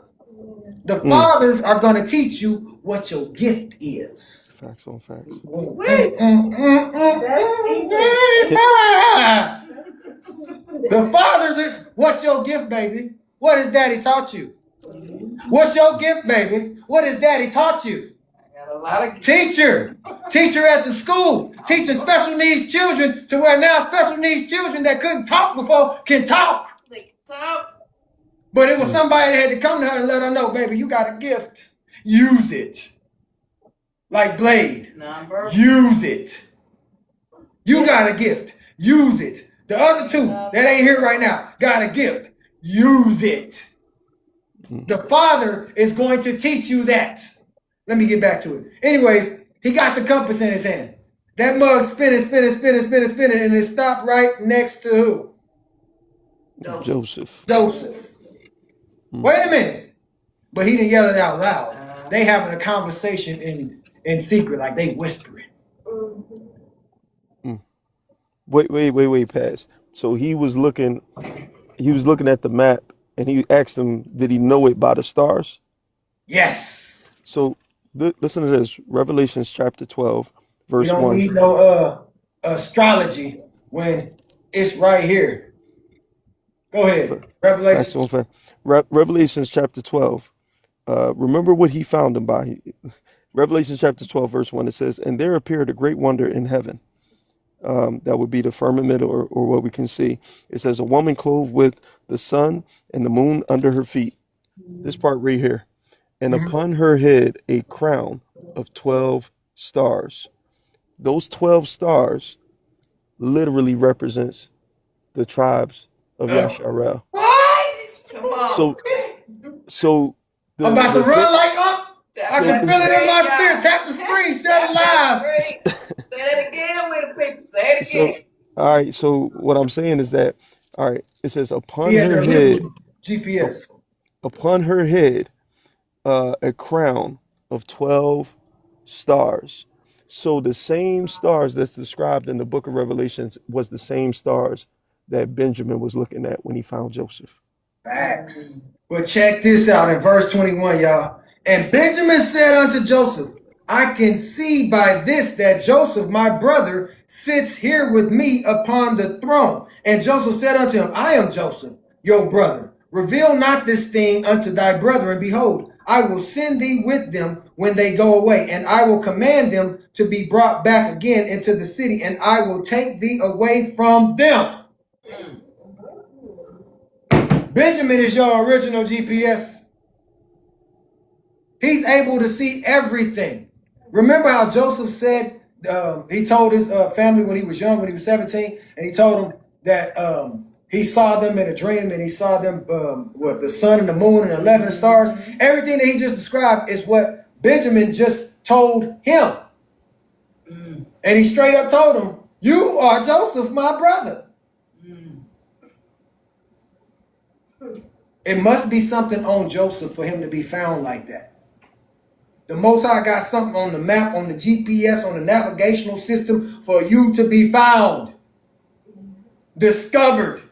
The Mm. fathers are gonna teach you what your gift is. Facts on facts. The fathers is what's your gift, baby? What has daddy taught you? What's your gift, baby? What has daddy taught you? I got a lot of Teacher at the school, teaching special needs children to where now special needs children that couldn't talk before can talk. But it was somebody that had to come to her and let her know, baby, you got a gift. Use it. Like Blade. non-verbal. Use it. You got a gift. Use it. The other two that ain't here right now got a gift. Use it. The father is going to teach you that. Let me get back to it. Anyways, he got the compass in his hand. That mug spinning, and it stopped right next to who? Joseph. Joseph. Wait a minute. But he didn't yell it out loud. They having a conversation in secret, like they whispering. Wait, Pass. So he was looking at the map and he asked him, did he know it by the stars? Yes. So listen to this. Revelations chapter 12, You verse don't 1. need no astrology when it's right here. Go ahead. Facts Revelation. on fact. Revelations chapter 12. Remember what he found him by. Revelation chapter 12, verse 1, it says, and there appeared a great wonder in heaven. That would be the firmament or what we can see. It says, a woman clothed with the sun and the moon under her feet. This part right here. And upon her head a crown of 12 stars. Those 12 stars literally represents the tribes of Yasharel. Come on. So I'm about to the run like up. I So- can feel it in my spirit. Tap the screen. Shut it live. Say that again with the people. Say it So, again. all right. So what I'm saying is that, all right, it says upon He had her the head, GPS. a crown of 12 stars. So the same stars that's described in the book of Revelations was the same stars that Benjamin was looking at when he found Joseph. Facts. But check this out in verse 21, y'all. And Benjamin said unto Joseph, I can see by this that Joseph, my brother, sits here with me upon the throne. And Joseph said unto him, I am Joseph, your brother. Reveal not this thing unto thy brother, and behold, I will send thee with them when they go away, and I will command them to be brought back again into the city, and I will take thee away from them. Benjamin is your original GPS. He's able to see everything. Remember how Joseph said, he told his family when he was young, when he was 17, and he told them that he saw them in a dream, and he saw them, the sun and the moon and 11 stars. Everything that he just described is what Benjamin just told him. And he straight up told him, you are Joseph, my brother. It must be something on Joseph for him to be found like that. The Most High got something on the map, on the GPS, on the navigational system for you to be found, discovered.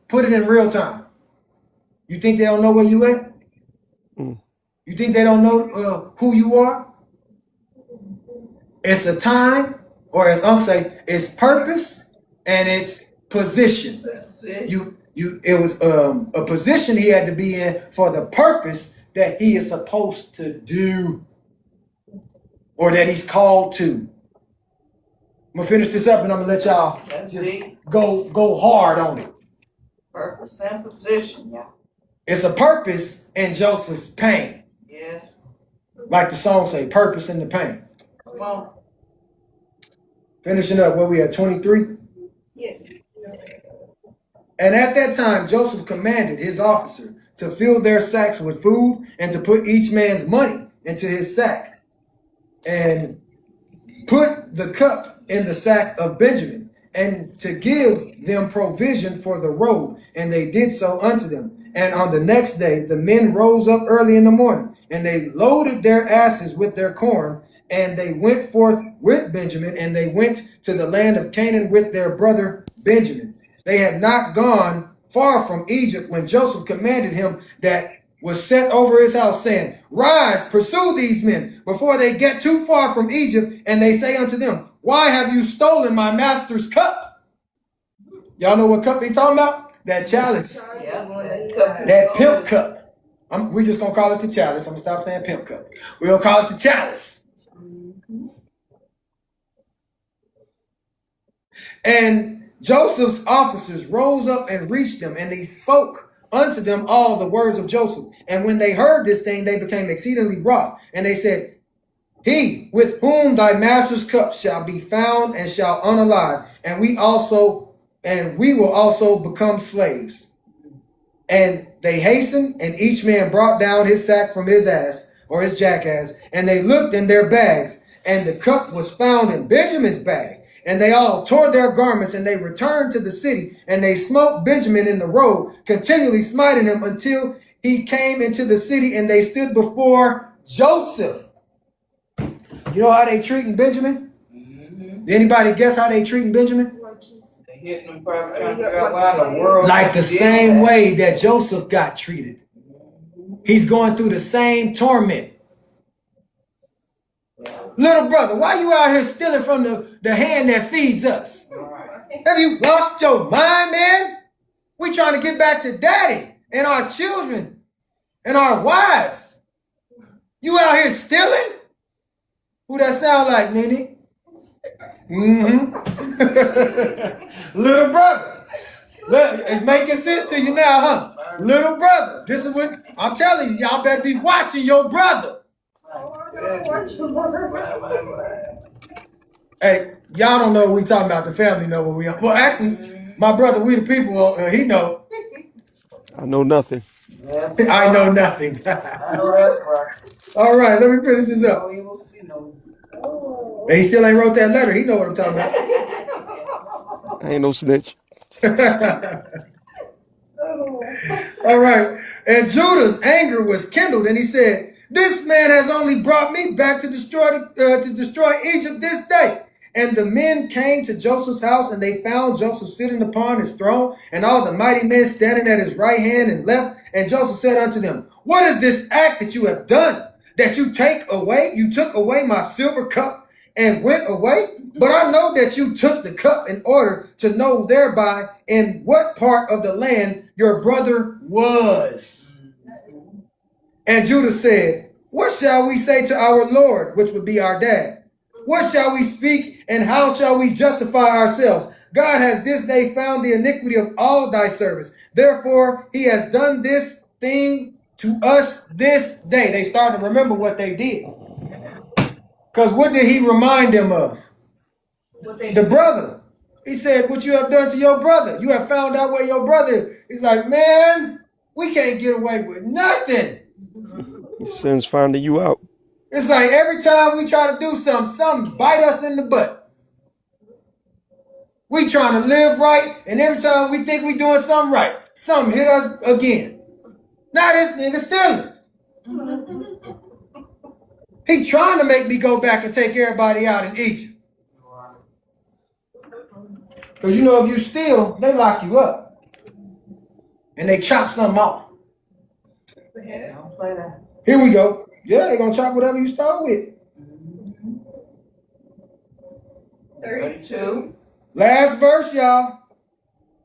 Put it in real time. You think they don't know where you at? You think they don't know who you are? It's a time, or as Unc say, it's purpose and it's position. That's it. It was a position he had to be in for the purpose that he is supposed to do, or that he's called to. I'm gonna finish this up and I'm gonna let y'all That's just big. go hard on it. Purpose and position, yeah. It's a purpose in Joseph's pain, Yes. like the song say, purpose in the pain. Come on. Finishing up where we at 23. Yes. And at that time, Joseph commanded his officer to fill their sacks with food and to put each man's money into his sack and put the cup in the sack of Benjamin and to give them provision for the road. And they did so unto them. And on the next day, the men rose up early in the morning and they loaded their asses with their corn and they went forth with Benjamin, and they went to the land of Canaan with their brother Benjamin. They had not gone far from Egypt when Joseph commanded him that was set over his house, saying, Rise, pursue these men before they get too far from Egypt, and they say unto them, Why have you stolen my master's cup? Y'all know what cup they talking about? That chalice. Yeah, that cup. That pimp cup. We just gonna call it the chalice. I'm gonna stop saying pimp cup. We're gonna call it the chalice. And Joseph's officers rose up and reached them, and they spoke unto them all the words of Joseph. And when they heard this thing, they became exceedingly wroth. And they said, He with whom thy master's cup shall be found and shall unalive, and we will also become slaves. And they hastened, and each man brought down his sack from his ass, or his jackass, and they looked in their bags, and the cup was found in Benjamin's bag. And they all tore their garments, and they returned to the city, and they smote Benjamin in the road, continually smiting him until he came into the city, and they stood before Joseph. You know how they treating Benjamin? Did anybody guess how they treating Benjamin? They hitting them, probably trying to figure out why in the world. Like the they did same that. way that Joseph got treated. He's going through the same torment. Little brother, why you out here stealing from the hand that feeds us? Have you lost your mind, man? We trying to get back to daddy and our children and our wives. You out here stealing? Who that sound like, Nene? Little brother. Look, it's making sense to you now, huh? Little brother. This is what I'm telling you. Y'all better be watching your brother. Hey, y'all don't know what we talking about. The family know what we are. Well, actually, my brother, we the people, he know. I know nothing. Yeah, I know nothing. I know that's right. All right, let me finish this up. No evil, see no. And he still ain't wrote that letter. He know what I'm talking about. I ain't no snitch. All right. And Judah's anger was kindled, and he said, This man has only brought me back to destroy Egypt this day. And the men came to Joseph's house, and they found Joseph sitting upon his throne, and all the mighty men standing at his right hand and left. And Joseph said unto them, What is this act that you have done? That you took away my silver cup and went away? But I know that you took the cup in order to know thereby in what part of the land your brother was. And Judah said, What shall we say to our Lord, which would be our dad? What shall we speak, and how shall we justify ourselves? God has this day found the iniquity of all thy servants. Therefore, he has done this thing to us this day. They started to remember what they did. Because what did he remind them of? The brothers. He said, What you have done to your brother. You have found out where your brother is. He's like, Man, we can't get away with nothing. Sin's finding you out. It's like every time we try to do something bite us in the butt. We trying to live right, and every time we think we doing something right, something hit us again. Now this nigga stealing. He trying to make me go back and take everybody out in Egypt. Because you know if you steal, they lock you up. And they chop something off. Don't play that. Here we go. Yeah, they gonna chop whatever you stole with. 32. Last verse, y'all.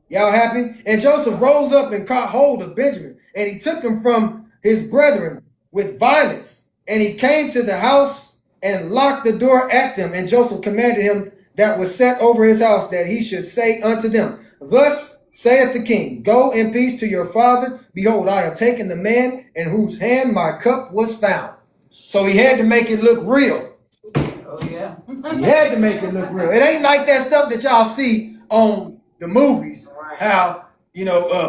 Y'all happy? And Joseph rose up and caught hold of Benjamin, and he took him from his brethren with violence. And he came to the house and locked the door at them. And Joseph commanded him that was set over his house that he should say unto them, Thus saith the king, Go in peace to your father. Behold, I have taken the man in whose hand my cup was found. So he had to make it look real. Oh, yeah. He had to make it look real. It ain't like that stuff that y'all see on the movies. How,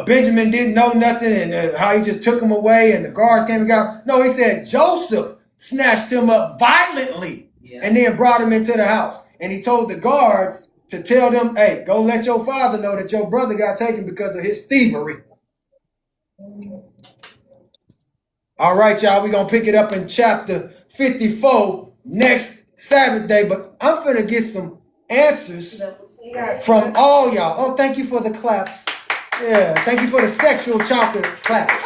Benjamin didn't know nothing and how he just took him away and the guards came and got him. No, he said Joseph snatched him up violently and then brought him into the house. And he told the guards to tell them, hey, go let your father know that your brother got taken because of his thievery. All right, y'all, we're going to pick it up in chapter 54 next Sabbath day, but I'm finna get some answers He got from all y'all. Oh, thank you for the claps. Yeah, thank you for the sexual chocolate claps.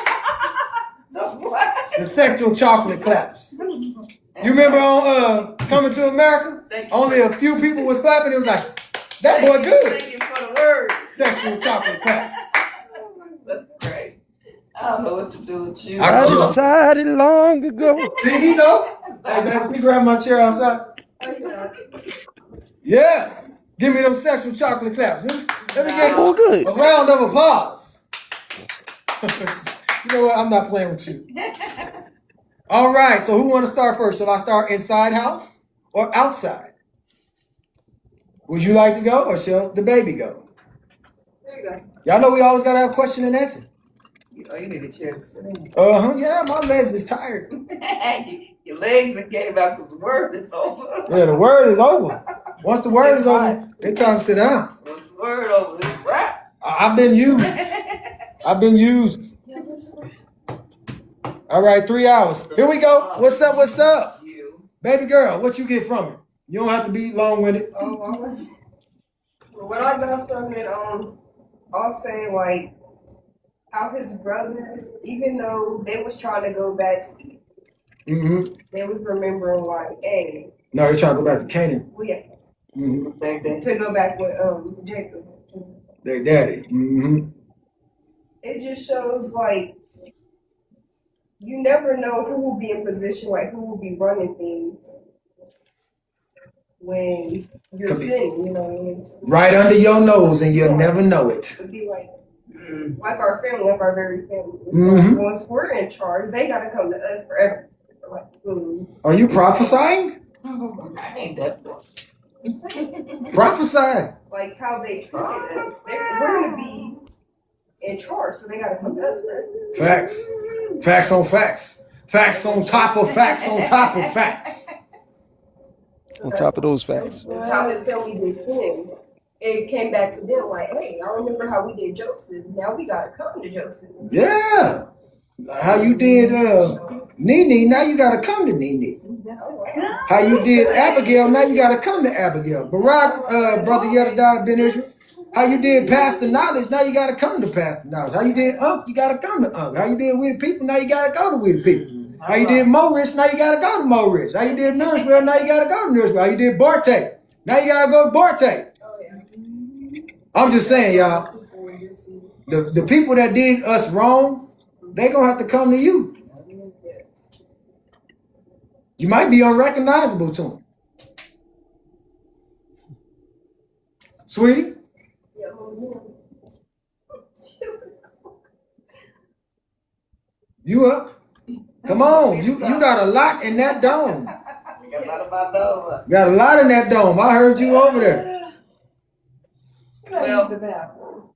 The sexual chocolate claps. You remember on Coming to America? Only a few people was clapping. It was like, that boy good. Thank you for the word. Sexual chocolate claps. That's great. I don't know what to do with you. I decided long ago. See, he know. Hey, man, we grab my chair outside. Yeah. Give me them sexual chocolate claps. Let me get Oh, good. a round of applause. You know what? I'm not playing with you. All right. So who want to start first? Shall I start inside house or outside? Would you like to go or shall the baby go? There you go. Y'all know we always got to have question and answer. Oh, you need a chair to sit in. Yeah, my legs is tired. Your legs that gave out because the word is over. Yeah, the word is over. Once the word is over, it's time to sit down. Once the word over, it's wrap. I've been used. I've been used. All right, 3 hours. Here we go. What's up? What's up? You. Baby girl, what you get from it? You don't have to be long-winded. What I got from it, I'll say like how his brothers, even though they was trying to go back to, Mm-hmm. they was remembering like, hey, No, they're trying to go back to Canaan. we Mm-hmm. to go back with Jacob. Their daddy. Mm-hmm. It just shows like you never know who will be in position, like who will be running things when you're Could be. sitting, you know what I mean? Right under your nose, and you'll never know it. To be like our family, like our very family. It's Mhm. like once we're in charge, they gotta come to us for everything. Like food. Are you prophesying? I ain't that boy. Prophesy. Like how they treated us. We're gonna be in charge, so they gotta come to us first. Facts. Facts on facts. Facts on top of facts on top of facts. On top of those facts. And how his family did him. It came back to them like, hey, I remember how we did Joseph. Now we gotta come to Joseph. Yeah. How you did Nene, now you gotta come to Nene. How you did Abigail, now you gotta come to Abigail. Barak, brother Yedadiah Ben Israel. How you did Pastor Knowledge, now you gotta come to Pastor Knowledge. How you did Unc, you gotta come to Unc. How you did With People, now you gotta go to With People. How you did Mo Rich, now you gotta go to Mo Rich. How you did Nourishwell, now you gotta go to Nourishwell. How you did Barte, now you gotta go to Barte. I'm just saying, y'all, the people that did us wrong, they gonna have to come to you. You might be unrecognizable to them. Sweetie, you up? Come on, you got a lot in that dome. Got a lot in that dome. I heard you over there. Well,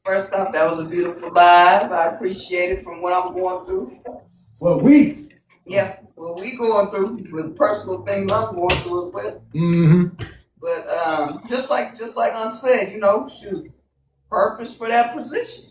first off, that was a beautiful live. I appreciate it from what I'm going through. Well, we. Yeah, well, we going through with personal things I'm going through as well. Mm-hmm. But just like I said, you know, shoot, purpose for that position.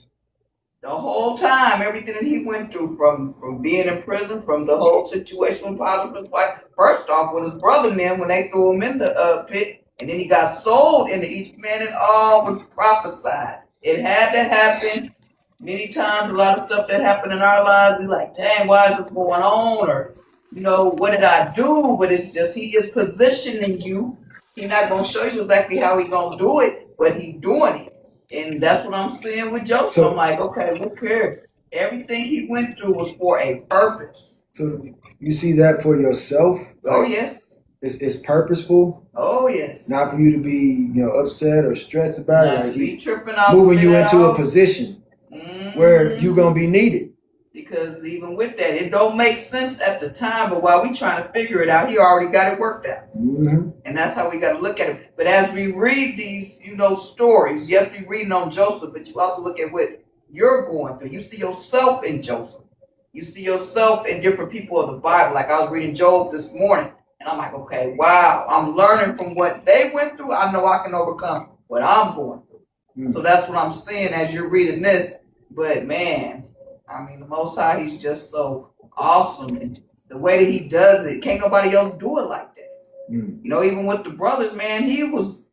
The whole time, everything that he went through, from being in prison, from the whole situation with Potiphar's wife. First off, with his brother and them when they threw him in the pit, and then he got sold into Egypt. Man, it all was prophesied. It had to happen. Many times, a lot of stuff that happened in our lives, we like, dang, why is this going on? Or, you know, what did I do? But it's just, he is positioning you. He's not going to show you exactly how he's going to do it, but he's doing it. And that's what I'm seeing with Joseph. So- I'm like, okay, look here. Everything he went through was for a purpose. So you see that for yourself? Oh, Like, yes. it's purposeful, Oh, yes. not for you to be, upset or stressed about it. Not Like to be he's tripping out. moving you into a position position where you're gonna be needed. Because even with that, it don't make sense at the time, but while we trying to figure it out, he already got it worked out. Mm-hmm. And that's how we got to look at it. But as we read these, stories, yes, we reading on Joseph, but you also look at what you're going through. You see yourself in Joseph. You see yourself in different people of the Bible. Like I was reading Job this morning, and I'm like, okay, wow, I'm learning from what they went through. I know I can overcome what I'm going through. So that's what I'm seeing as you're reading this. But man, I mean, the Most High, he's just so awesome. And the way that he does it, can't nobody else do it like that. Mm. You know, even with the brothers, man, he was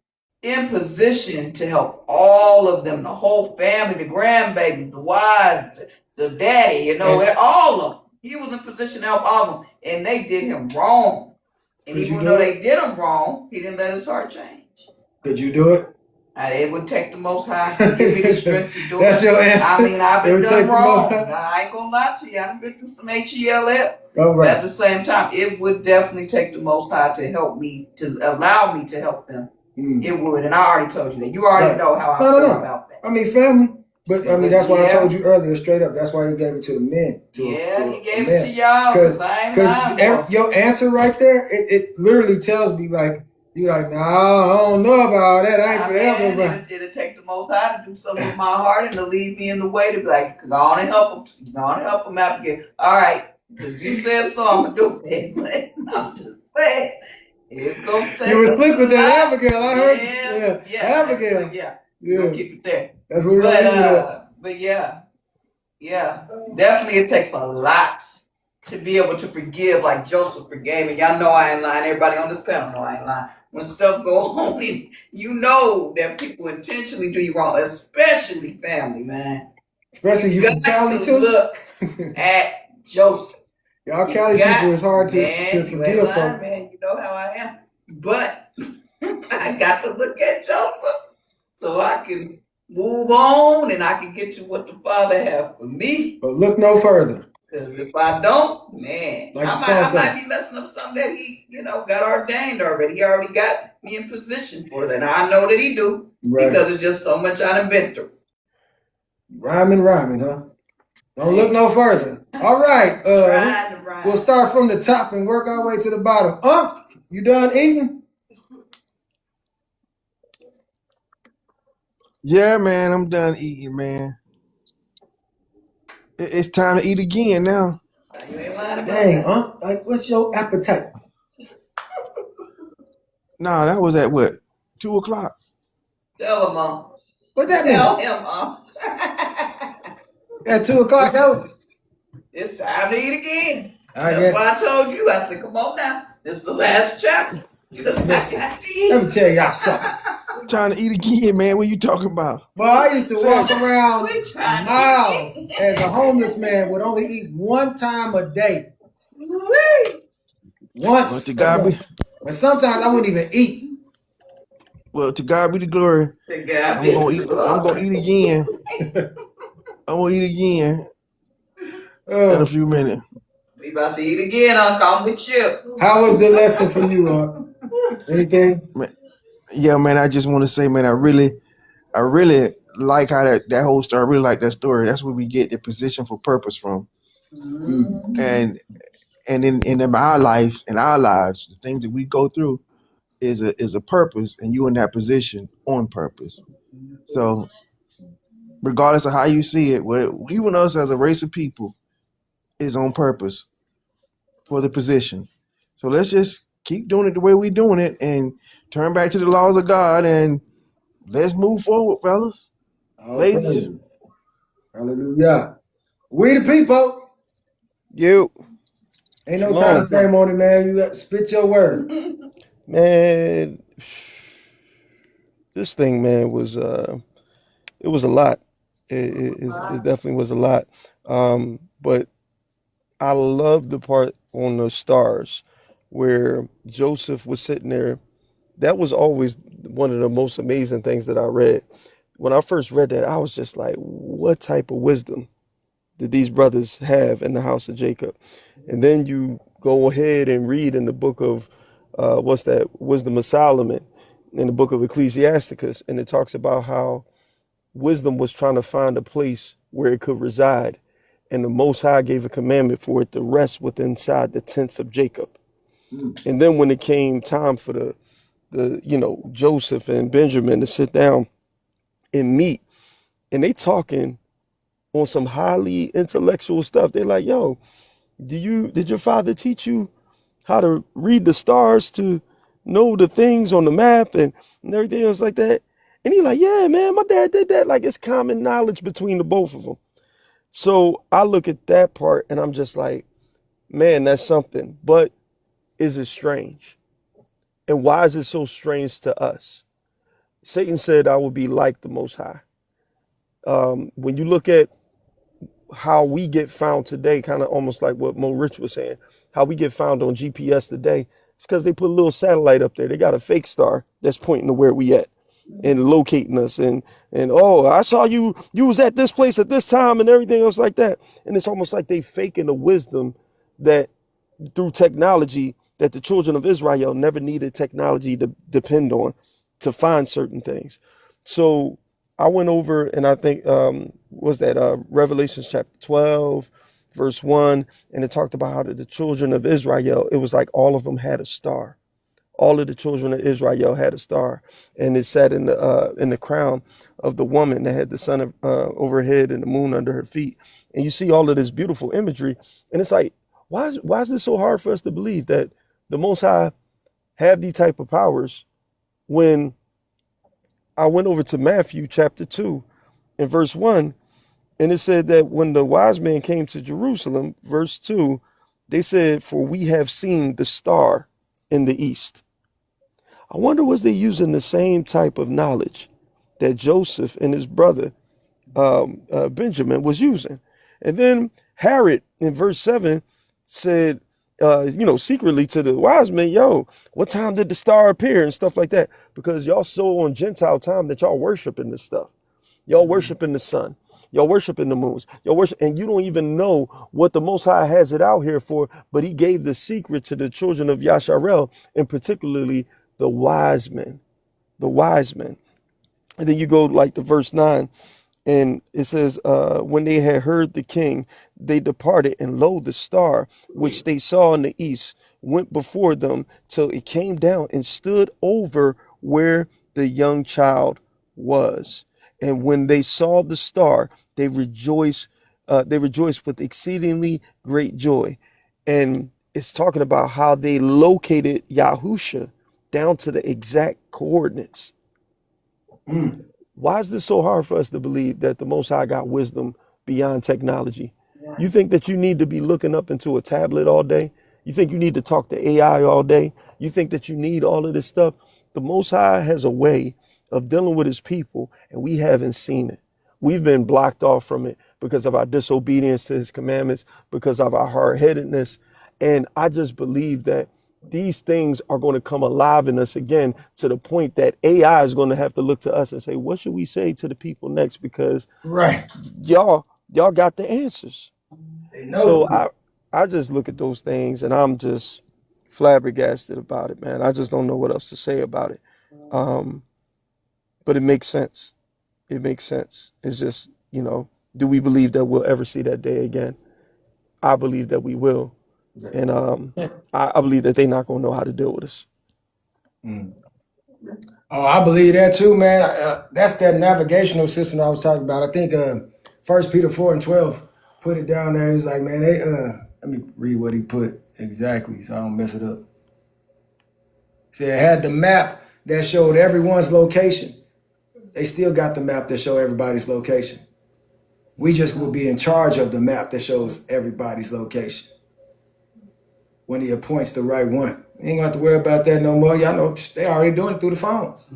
in position to help all of them, the whole family, the grandbabies, the wives, the daddy, you know, And all of them. He was in position to help all of them, and they did him wrong. And could you even do though it? they did him wrong, he didn't let his heart change. Could you do it? It would take the Most High to give me the strength to do That's it. your answer. I mean, I've It been would done take the most. wrong. I ain't gonna lie to you. I've been through some HELF. All But at right. the same time, it would definitely take the Most High to help me, to allow me to help them. Mm. It would, and I already told you that. You already Right. know how I No, no, feel no. about that. I mean, family. But I mean, But that's why I yeah, told you earlier, straight up. That's why he gave it to the men. yeah, he To gave it men. to y'all Because because I ain't lying, boy. your answer right there, it literally tells me like, you're like, nah, I don't know about that. I ain't I gonna help mean, nobody. it'll take the Most High to do something with my heart and to lead me in the way to be like, go on and help him. Go on and help him out again. All right, because you said so, I'm going to do it. But I'm just saying, it's going to take You were a asleep with that lot. Abigail. I heard you. Yeah, Yeah. Abigail. Abigail. We're going Yeah. to keep it there. That's where we're gonna leave it at. But yeah, definitely it takes a lot to be able to forgive like Joseph forgave. And y'all know I ain't lying. Everybody on this panel know I ain't lying. When stuff go on, you know that people intentionally do you wrong, especially family, man. Especially you from got Cali to too. look at Joseph. Y'all You Cali got, people is hard to man, you ain't forgive lying, from. man. You know how I am. But I got to look at Joseph so I can move on and I can get to what the Father has for me. But look no further. Because if I don't, man, Like the I song might said. be messing up something that he, got ordained already. He already got me in position for that. And I know that he do Right. because it's just so much I done been through. Rhyming, huh? Don't look no further. All right. We'll start from the top and work our way to the bottom. You done eating? Yeah, man, I'm done eating, man. It's time to eat again now. You ain't lying about Dang, that. like what's your appetite? Nah, that was at what? 2 o'clock. Tell him, Mom. What that Tell mean? him, Mom. At 2 o'clock, that was. It's time to eat again. I That's guess. why I told you. I said, come on now. This is the last chapter. Because I got to eat. Let me tell y'all something. Trying to eat again, man. What you talking about? Well, I used to walk Say- around We trying to miles eat. as a homeless man, would only eat one time a day. Woo. Well, Once to a God day. be, And sometimes I wouldn't even eat. well, to God be the glory. To God I'm be gonna the eat. I'm glory. gonna eat again. I'm gonna eat again in a Uh, few minutes. We about to eat again, Uncle. I'm with you. how was the lesson for you? Anything? Yeah, man. I just want to say, man, I really like how that whole story. I really like that story. That's where we get the position for purpose from. Mm. And in our lives, the things that we go through is a purpose, and you in that position on purpose. So regardless of how you see it, even us as a race of people is on purpose for the position. So let's just keep doing it the way we're doing it and turn back to the laws of God and let's move forward, fellas. All Ladies. praises. Hallelujah. We the people. You, Ain't no Shalom. time frame on it, man. You got to spit your word. Man, this thing, man, was it was a lot. It definitely was a lot. But I love the part on the stars where Joseph was sitting there. That was always one of the most amazing things that I read. When I first read that, I was just like, what type of wisdom did these brothers have in the house of Jacob? And then you go ahead and read in the book of Wisdom of Solomon, in the book of Ecclesiasticus, and it talks about how wisdom was trying to find a place where it could reside, and the Most High gave a commandment for it to rest within inside the tents of Jacob. And then when it came time for the Joseph and Benjamin to sit down and meet, and they talking on some highly intellectual stuff. They're like, yo, did your father teach you how to read the stars to know the things on the map and everything else like that? And he like, yeah, man, my dad did that. Like, it's common knowledge between the both of them. So I look at that part and I'm just like, man, that's something. But is it strange? And why is it so strange to us? Satan said, I will be like the Most High. When you look at how we get found today, kind of almost like what Mo Rich was saying, how we get found on GPS today, it's because they put a little satellite up there. They got a fake star that's pointing to where we at and locating us. And oh, I saw you was at this place at this time and everything else like that. And it's almost like they faking the wisdom that through technology that the children of Israel never needed technology to depend on to find certain things. So I went over and I think was that Revelations chapter 12, verse 1, and it talked about how the children of Israel, it was like all of them had a star. All of the children of Israel had a star, and it sat in the crown of the woman that had the sun over her head and the moon under her feet. And you see all of this beautiful imagery, and it's like, why is this so hard for us to believe that the Most High have these type of powers? When I went over to Matthew chapter 2 and verse 1, and it said that when the wise men came to Jerusalem, verse 2, they said, for we have seen the star in the east. I wonder, was they using the same type of knowledge that Joseph and his brother Benjamin was using? And then Herod in verse 7 said, secretly to the wise men, yo, what time did the star appear and stuff like that? Because y'all so on Gentile time that y'all worshiping this stuff. Y'all worshiping the sun. Y'all worshiping the moons. Y'all worship, and you don't even know what the Most High has it out here for, but he gave the secret to the children of Yasharel, and particularly the wise men. The wise men. And then you go like to verse 9, and it says, when they had heard the king, they departed, and lo, the star, which they saw in the east, went before them till it came down and stood over where the young child was. And when they saw the star, they rejoiced with exceedingly great joy. And it's talking about how they located Yahusha down to the exact coordinates. Why is this so hard for us to believe that the Most High got wisdom beyond technology? You think that you need to be looking up into a tablet all day? You think you need to talk to AI all day? You think that you need all of this stuff? The Most High has a way of dealing with his people, and we haven't seen it. We've been blocked off from it because of our disobedience to his commandments, because of our hard-headedness. And I just believe that these things are going to come alive in us again, to the point that AI is going to have to look to us and say, what should we say to the people next? Because Right. y'all got the answers. They know. So I just look at those things and I'm just flabbergasted about it, man. I just don't know what else to say about it. But it makes sense. It makes sense. It's just, do we believe that we'll ever see that day again? I believe that we will. And I believe that they're not going to know how to deal with us. Oh, I believe that too, man. That's that navigational system I was talking about. I think 1 Peter 4:12 put it down there. He's like, man, let me read what he put exactly so I don't mess it up. See, it had the map that showed everyone's location. They still got the map that show everybody's location. We just will be in charge of the map that shows everybody's location when he appoints the right one. You ain't gonna have to worry about that no more. Y'all know they already doing it through the phones.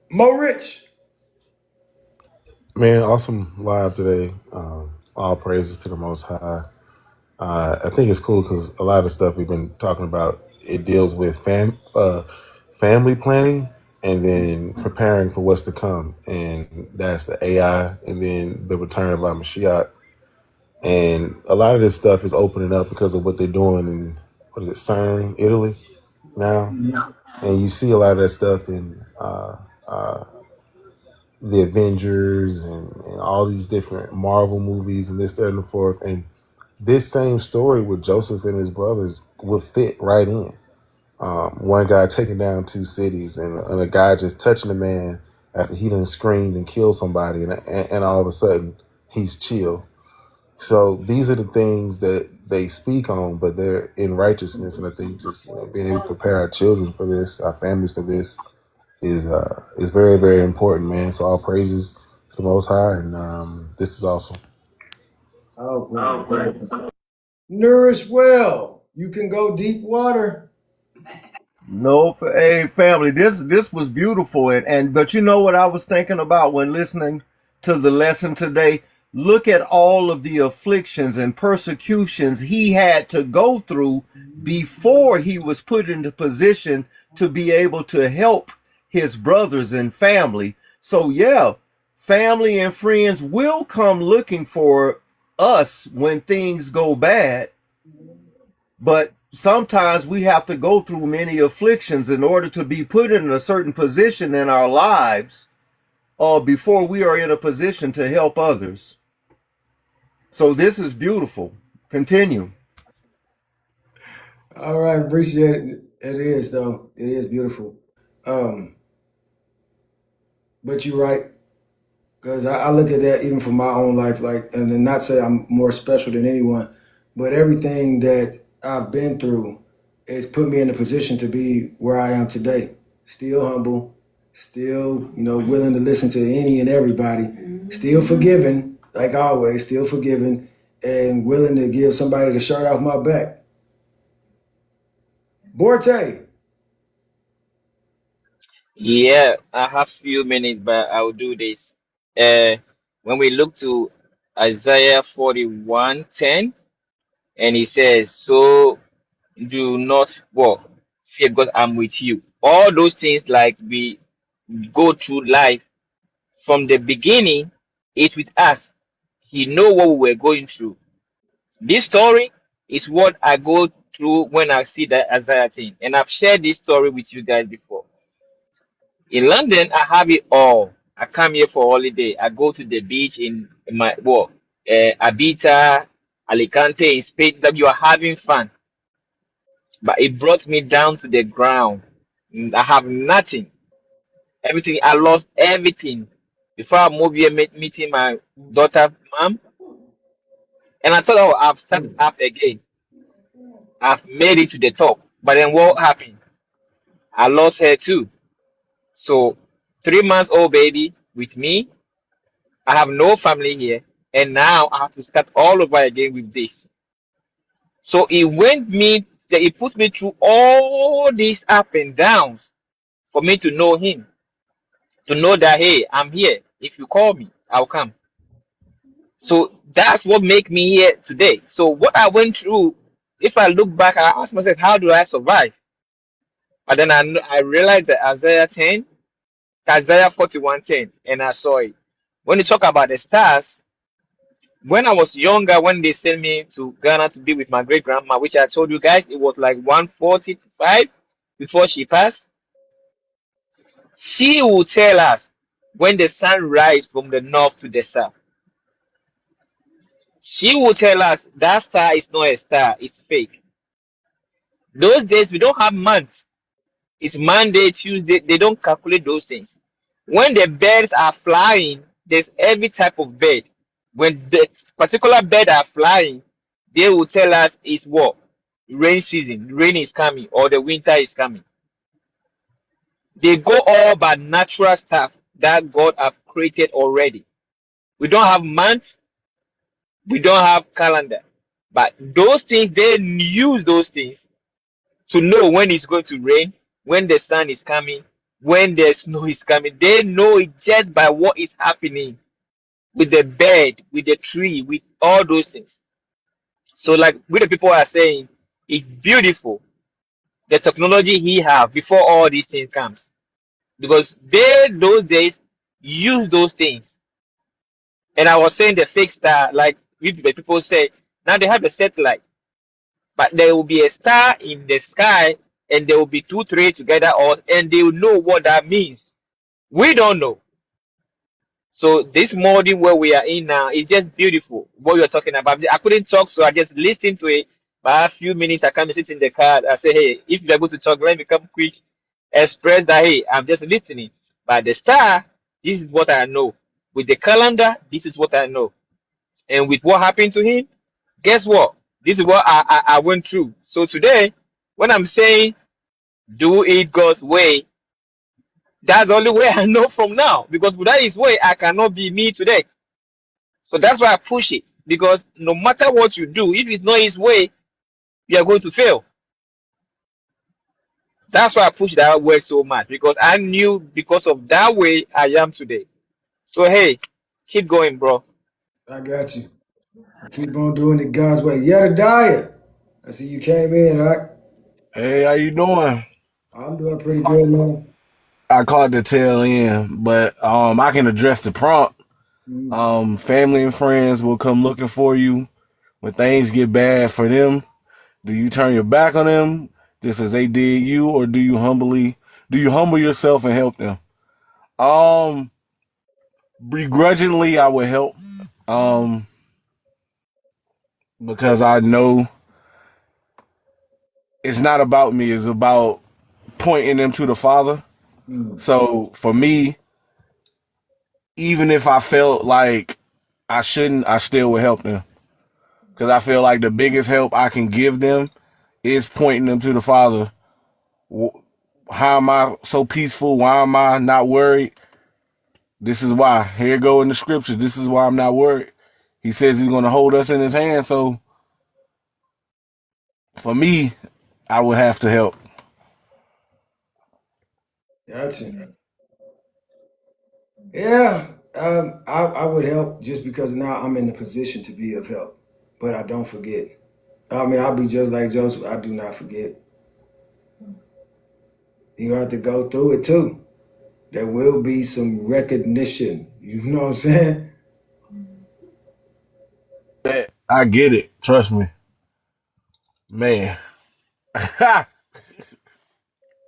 Mo Rich. Man, awesome live today. All praises to the Most High. I think it's cool because a lot of the stuff we've been talking about, it deals with family planning and then preparing for what's to come. And that's the AI and then the return of our Mashiach. And a lot of this stuff is opening up because of what they're doing in, CERN, Italy now. And you see a lot of that stuff in the Avengers and all these different Marvel movies and this, that, and the fourth. And this same story with Joseph and his brothers would fit right in. One guy taking down 2 cities and a guy just touching a man after he done screamed and killed somebody. And all of a sudden he's chill. So these are the things that they speak on, but they're in righteousness. And I think just being able to prepare our children for this, our families for this, is very, very important, man. So all praises to the Most High, and this is awesome. Oh, great. Nourish well. You can go deep water. No, hey family, this was beautiful, and but you know what I was thinking about when listening to the lesson today? Look at all of the afflictions and persecutions he had to go through before he was put into position to be able to help his brothers and family. So yeah, family and friends will come looking for us when things go bad, but sometimes we have to go through many afflictions in order to be put in a certain position in our lives before we are in a position to help others. So this is beautiful. Continue. All right, appreciate it. It is though. It is beautiful. Um, but you're right, because I look at that even for my own life, like, and then not say I'm more special than anyone, but everything that I've been through has put me in a position to be where I am today. Still humble, still, willing to listen to any and everybody, still forgiving, like always, still forgiving, and willing to give somebody the shirt off my back. Borte. Yeah, I have few minutes, but I will do this. Uh, when we look to Isaiah 41:10, and he says, "So do not fear, because I'm with you." All those things, like we go through life from the beginning, is with us. He know what we were going through. This story is what I go through when I see that Isaiah thing, and I've shared this story with you guys before. In London, I have it all. I come here for holiday. I go to the beach in my Ibiza, Alicante, in Spain. That you are having fun, but it brought me down to the ground. I have nothing. Everything, I lost everything before I moved here, meeting my daughter's mom. And I thought, oh, I've started up again. I've made it to the top. But then what happened? I lost her too. So 3 months old baby with me. I have no family here, and now I have to start all over again with this. So it put me through all these up and downs for me to know him, to know that hey, I'm here. If you call me, I'll come. So that's what make me here today. So what I went through, if I look back, I ask myself, how do I survive? But then I realized that Isaiah 41:10, and I saw it. When you talk about the stars, when I was younger, when they sent me to Ghana to be with my great grandma, which I told you guys, it was like 1:45 before she passed. She will tell us when the sun rises from the north to the south. She will tell us that star is not a star, it's fake. Those days we don't have months. It's Monday, Tuesday. They don't calculate those things. When the birds are flying, there's every type of bird. When the particular bird are flying, they will tell us it's what? Rain season, rain is coming, or the winter is coming. They go all by natural stuff that God have created already. We don't have months, we don't have calendar. But those things, they use those things to know when it's going to rain, when the sun is coming, when the snow is coming. They know it just by what is happening with the bird, with the tree, with all those things. So like what the people are saying, it's beautiful. The technology he have before all these things comes. Because they those days use those things. And I was saying the fake star, like the people say, now they have a satellite. But there will be a star in the sky, and there will be 2, 3 together, and they will know what that means. We don't know. So this morning where we are in now is just beautiful. What you're talking about. I couldn't talk, so I just listened to it. By a few minutes, I come sit in the car. I say, hey, if you're going to talk, let me come quick, express that, hey, I'm just listening. But the star, this is what I know. With the calendar, this is what I know. And with what happened to him, guess what? This is what I went through. So today, when I'm saying do it God's way, that's the only way I know from now. Because without his way, I cannot be me today. So that's why I push it. Because no matter what you do, if it's not his way, you are going to fail. That's why I push that word so much because I knew because of that way I am today. So hey, keep going, bro. I got you. Keep on doing it God's way. Yedidiah. I see you came in. Hey, how you doing? I'm doing pretty good, man. I caught the tail end, but I can address the prompt. Mm. Family and friends will come looking for you when things get bad for them. Do you turn your back on them just as they did you, or do you humble yourself and help them? Um, Begrudgingly, I would help. Um, because I know it's not about me; it's about pointing them to the Father. Mm. So for me, even if I felt like I shouldn't, I still would help them because I feel like the biggest help I can give them is pointing them to the Father. How am I so peaceful? Why am I not worried? This is why. Here go in the scriptures. This is why I'm not worried. He says he's going to hold us in his hand. So for me, I would have to help. Gotcha. Yeah, I would help just because now I'm in the position to be of help. But I don't forget. I mean, I'll be just like Joseph. I do not forget. You have to go through it too. There will be some recognition. You know what I'm saying? I get it. Trust me. Man.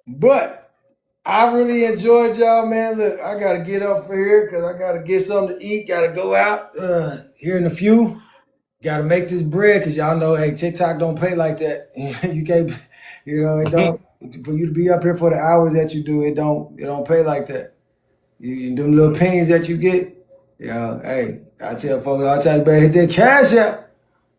But I really enjoyed y'all, man. Look, I gotta get up for here because I gotta get something to eat. Gotta go out here in a few. Gotta make this bread because y'all know, hey, TikTok don't pay like that. You can't, it don't. For you to be up here for the hours that you do, it don't pay like that. Them little pennies that you get, yeah. Hey, I tell folks, I tell you, better hit that cash out.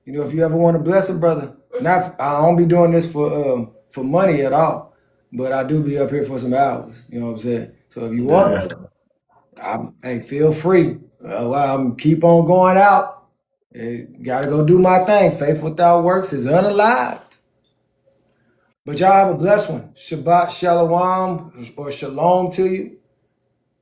If you ever want to bless a brother, I don't be doing this for money at all, but I do be up here for some hours. You know what I'm saying? So if you want, hey, feel free. I'm keep on going out. Hey, gotta go do my thing. Faith without works is unalived. But y'all have a blessed one. Shabbat shalom or shalom to you.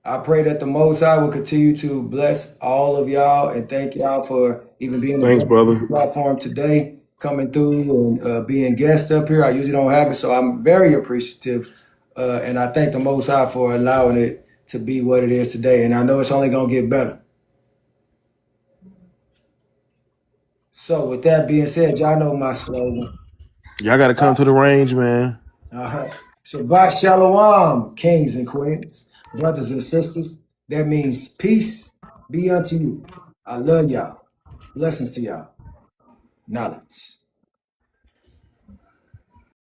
I pray that the Most High will continue to bless all of y'all and thank y'all for even being Thanks, on the brother. platform today, coming through and being guests up here. I usually don't have it, so I'm very appreciative. And I thank the Most High for allowing it to be what it is today. And I know it's only going to get better. So with that being said, y'all know my slogan. Y'all got to come to the range, man. All right. Shabbat shalom, kings and queens, brothers and sisters. That means peace be unto you. I love y'all. Blessings to y'all. Knowledge.